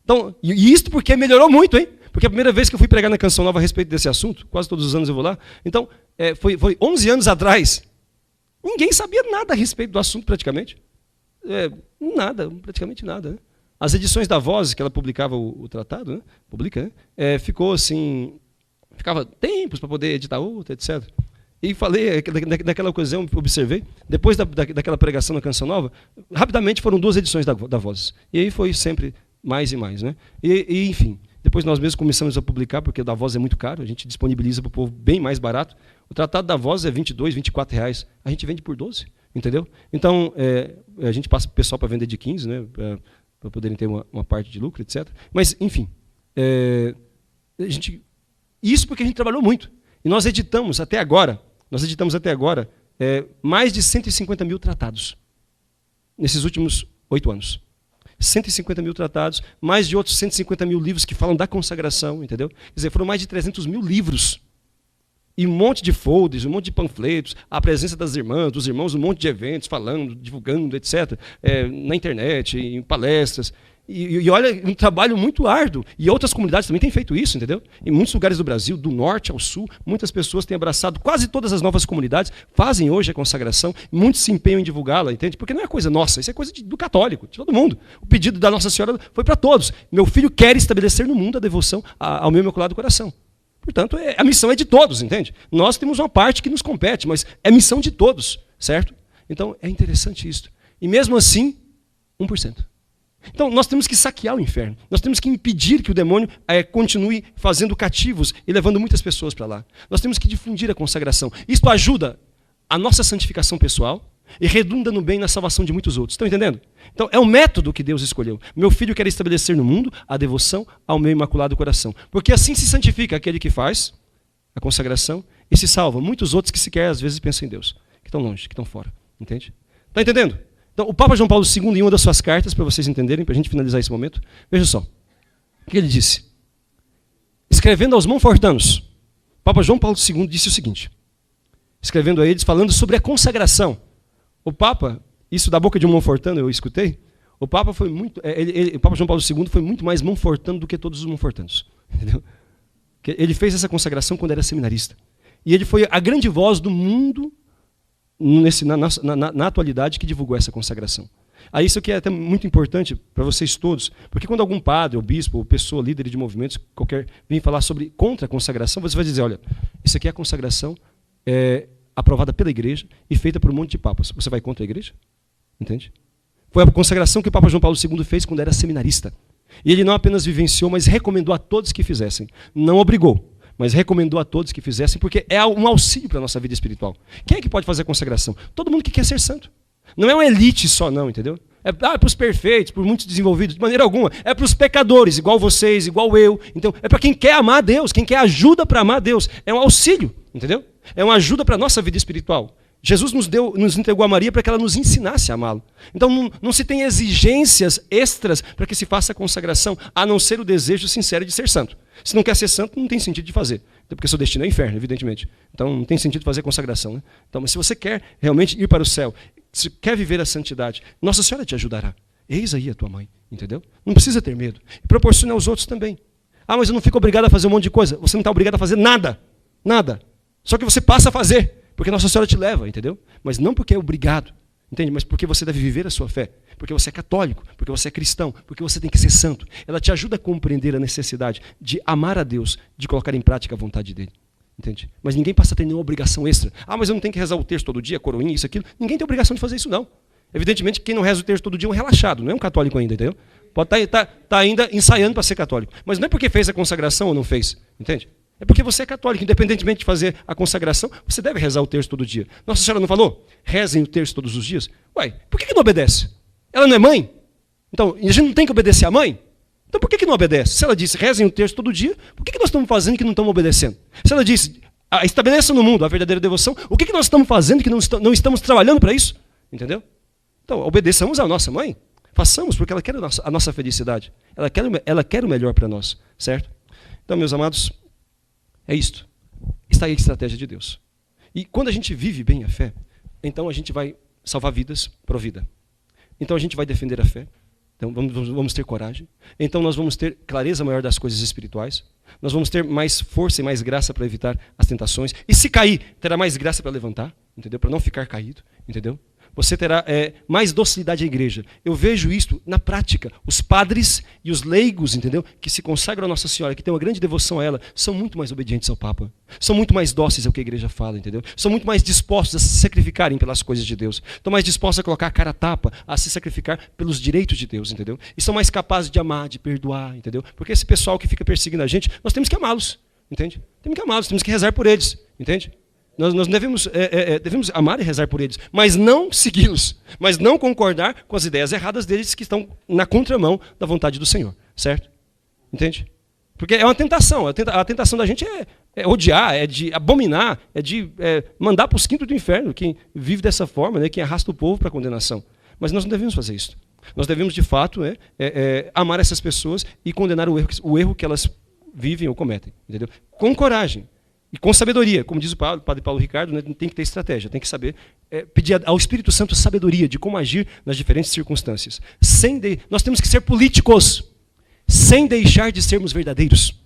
Então, e isto porque melhorou muito, hein? Porque a primeira vez que eu fui pregar na Canção Nova a respeito desse assunto, quase todos os anos eu vou lá, então, foi 11 anos atrás, ninguém sabia nada a respeito do assunto praticamente. Nada, praticamente nada. Né? As edições da Voz, que ela publicava o tratado, né? Publica, né? Ficava tempos para poder editar outro, etc. E falei, naquela ocasião, observei, depois daquela pregação na Canção Nova, rapidamente foram 2 edições da Voz. E aí foi sempre mais e mais. Né? E enfim... Depois nós mesmos começamos a publicar, porque o da Voz é muito caro, a gente disponibiliza para o povo bem mais barato. O tratado da Voz é R$22, R$24, a gente vende por 12, entendeu? Então, a gente passa para o pessoal para vender de 15, né, para poderem ter uma parte de lucro, etc. Mas, enfim, isso porque a gente trabalhou muito. E nós editamos até agora, mais de 150 mil tratados, nesses últimos 8 anos. 150 mil tratados, mais de outros 150 mil livros que falam da consagração, entendeu? Quer dizer, foram mais de 300 mil livros. E um monte de folders, um monte de panfletos, a presença das irmãs, dos irmãos, um monte de eventos, falando, divulgando, etc., na internet, em palestras. E olha, um trabalho muito árduo. E outras comunidades também têm feito isso, entendeu? Em muitos lugares do Brasil, do norte ao sul, muitas pessoas têm abraçado, quase todas as novas comunidades fazem hoje a consagração, muitos se empenham em divulgá-la, entende? Porque não é coisa nossa, isso é coisa do católico, de todo mundo. O pedido da Nossa Senhora foi para todos. Meu filho quer estabelecer no mundo a devoção ao meu Imaculado Coração. Portanto, a missão é de todos, entende? Nós temos uma parte que nos compete, mas é missão de todos, certo? Então, é interessante isso. E mesmo assim, 1%. Então, nós temos que saquear o inferno. Nós temos que impedir que o demônio continue fazendo cativos e levando muitas pessoas para lá. Nós temos que difundir a consagração. Isto ajuda a nossa santificação pessoal e redunda no bem na salvação de muitos outros. Estão entendendo? Então, é o método que Deus escolheu. Meu filho quer estabelecer no mundo a devoção ao meu Imaculado Coração. Porque assim se santifica aquele que faz a consagração e se salva muitos outros que sequer às vezes pensam em Deus, que estão longe, que estão fora. Entende? Está entendendo? Então, o Papa João Paulo II, em uma das suas cartas, para vocês entenderem, para a gente finalizar esse momento, veja só. O que ele disse? Escrevendo aos Monfortanos, o Papa João Paulo II disse o seguinte, escrevendo a eles, falando sobre a consagração. O Papa, isso da boca de um Monfortano eu escutei, o Papa foi muito, o Papa João Paulo II foi muito mais Monfortano do que todos os Monfortanos. Entendeu? Ele fez essa consagração quando era seminarista. E ele foi a grande voz do mundo na atualidade que divulgou essa consagração. Aí isso aqui é até muito importante para vocês todos, porque quando algum padre, ou bispo, ou pessoa, líder de movimentos, qualquer, vem falar contra a consagração, você vai dizer, olha, isso aqui é a consagração aprovada pela igreja e feita por um monte de papas. Você vai contra a igreja? Entende? Foi a consagração que o Papa João Paulo II fez quando era seminarista. E ele não apenas vivenciou, mas recomendou a todos que fizessem. Não obrigou, mas recomendou a todos que fizessem, porque é um auxílio para a nossa vida espiritual. Quem é que pode fazer a consagração? Todo mundo que quer ser santo. Não é uma elite só não, entendeu? É para os perfeitos, por muitos desenvolvidos, de maneira alguma. É para os pecadores, igual vocês, igual eu. Então, é para quem quer amar a Deus, quem quer ajuda para amar a Deus. É um auxílio, entendeu? É uma ajuda para a nossa vida espiritual. Jesus nos entregou a Maria para que ela nos ensinasse a amá-lo. Então não se tem exigências extras para que se faça a consagração, a não ser o desejo sincero de ser santo. Se não quer ser santo, não tem sentido de fazer. Porque seu destino é o inferno, evidentemente. Então não tem sentido fazer a consagração. Né? Então, mas se você quer realmente ir para o céu, se quer viver a santidade, Nossa Senhora te ajudará. Eis aí a tua mãe, entendeu? Não precisa ter medo. E proporciona aos outros também. Ah, mas eu não fico obrigado a fazer um monte de coisa. Você não está obrigado a fazer nada. Nada. Só que você passa a fazer. Porque Nossa Senhora te leva, entendeu? Mas não porque é obrigado, entende? Mas porque você deve viver a sua fé. Porque você é católico, porque você é cristão, porque você tem que ser santo. Ela te ajuda a compreender a necessidade de amar a Deus, de colocar em prática a vontade dele. Entende? Mas ninguém passa a ter nenhuma obrigação extra. Ah, mas eu não tenho que rezar o terço todo dia, coroinha, isso, aquilo. Ninguém tem obrigação de fazer isso, não. Evidentemente, quem não reza o terço todo dia é um relaxado, não é um católico ainda, entendeu? Pode estar ainda ensaiando para ser católico. Mas não é porque fez a consagração ou não fez, entende? É porque você é católico, independentemente de fazer a consagração, você deve rezar o terço todo dia. Nossa Senhora não falou? Rezem o terço todos os dias? Ué, por que não obedece? Ela não é mãe? Então, a gente não tem que obedecer à mãe? Então por que não obedece? Se ela disse, rezem o terço todo dia, por que nós estamos fazendo que não estamos obedecendo? Se ela disse, estabeleça no mundo a verdadeira devoção, o que nós estamos fazendo que não estamos trabalhando para isso? Entendeu? Então, obedeçamos à nossa mãe. Façamos, porque ela quer a nossa felicidade. Ela quer o melhor para nós, certo? Então, meus amados, é isto. Está aí a estratégia de Deus. E quando a gente vive bem a fé, então a gente vai salvar vidas pro vida. Então a gente vai defender a fé. Então vamos ter coragem. Então nós vamos ter clareza maior das coisas espirituais. Nós vamos ter mais força e mais graça para evitar as tentações. E se cair, terá mais graça para levantar, entendeu? Para não ficar caído, entendeu? você terá mais docilidade à igreja. Eu vejo isso na prática. Os padres e os leigos, entendeu? Que se consagram a Nossa Senhora, que têm uma grande devoção a ela, são muito mais obedientes ao Papa. São muito mais dóceis ao que a igreja fala, entendeu? São muito mais dispostos a se sacrificarem pelas coisas de Deus. Estão mais dispostos a colocar a cara a tapa, a se sacrificar pelos direitos de Deus, entendeu? E são mais capazes de amar, de perdoar, entendeu? Porque esse pessoal que fica perseguindo a gente, nós temos que amá-los, entende? Temos que amá-los, temos que rezar por eles, entende? Nós devemos amar e rezar por eles, mas não segui-los, mas não concordar com as ideias erradas deles que estão na contramão da vontade do Senhor, certo? Entende? Porque é uma tentação, a tentação da gente é odiar, é de abominar, é de mandar para os quintos do inferno quem vive dessa forma, né, quem arrasta o povo para a condenação. Mas nós não devemos fazer isso. Nós devemos, de fato, amar essas pessoas e condenar o erro que elas vivem ou cometem, entendeu? Com coragem. E com sabedoria, como diz o padre Paulo Ricardo, né, tem que ter estratégia, tem que saber pedir ao Espírito Santo sabedoria de como agir nas diferentes circunstâncias. Nós temos que ser políticos, sem deixar de sermos verdadeiros.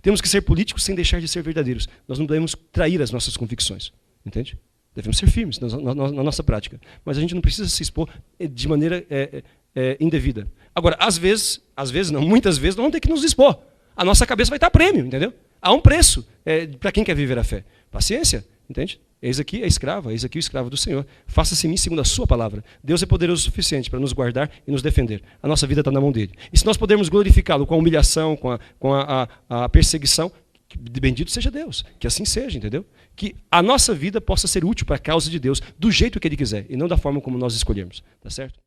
Temos que ser políticos sem deixar de ser verdadeiros. Nós não devemos trair as nossas convicções, entende? Devemos ser firmes na nossa prática. Mas a gente não precisa se expor de maneira indevida. Agora, muitas vezes, nós vamos ter que nos expor. A nossa cabeça vai estar a prêmio, entendeu? Há um preço para quem quer viver a fé. Paciência, entende? Eis aqui a escrava, eis aqui o escravo do Senhor. Faça-se em mim segundo a sua palavra. Deus é poderoso o suficiente para nos guardar e nos defender. A nossa vida está na mão dele. E se nós pudermos glorificá-lo com a humilhação, com a perseguição, bendito seja Deus. Que assim seja, entendeu? Que a nossa vida possa ser útil para a causa de Deus, do jeito que ele quiser, e não da forma como nós escolhermos. Tá certo?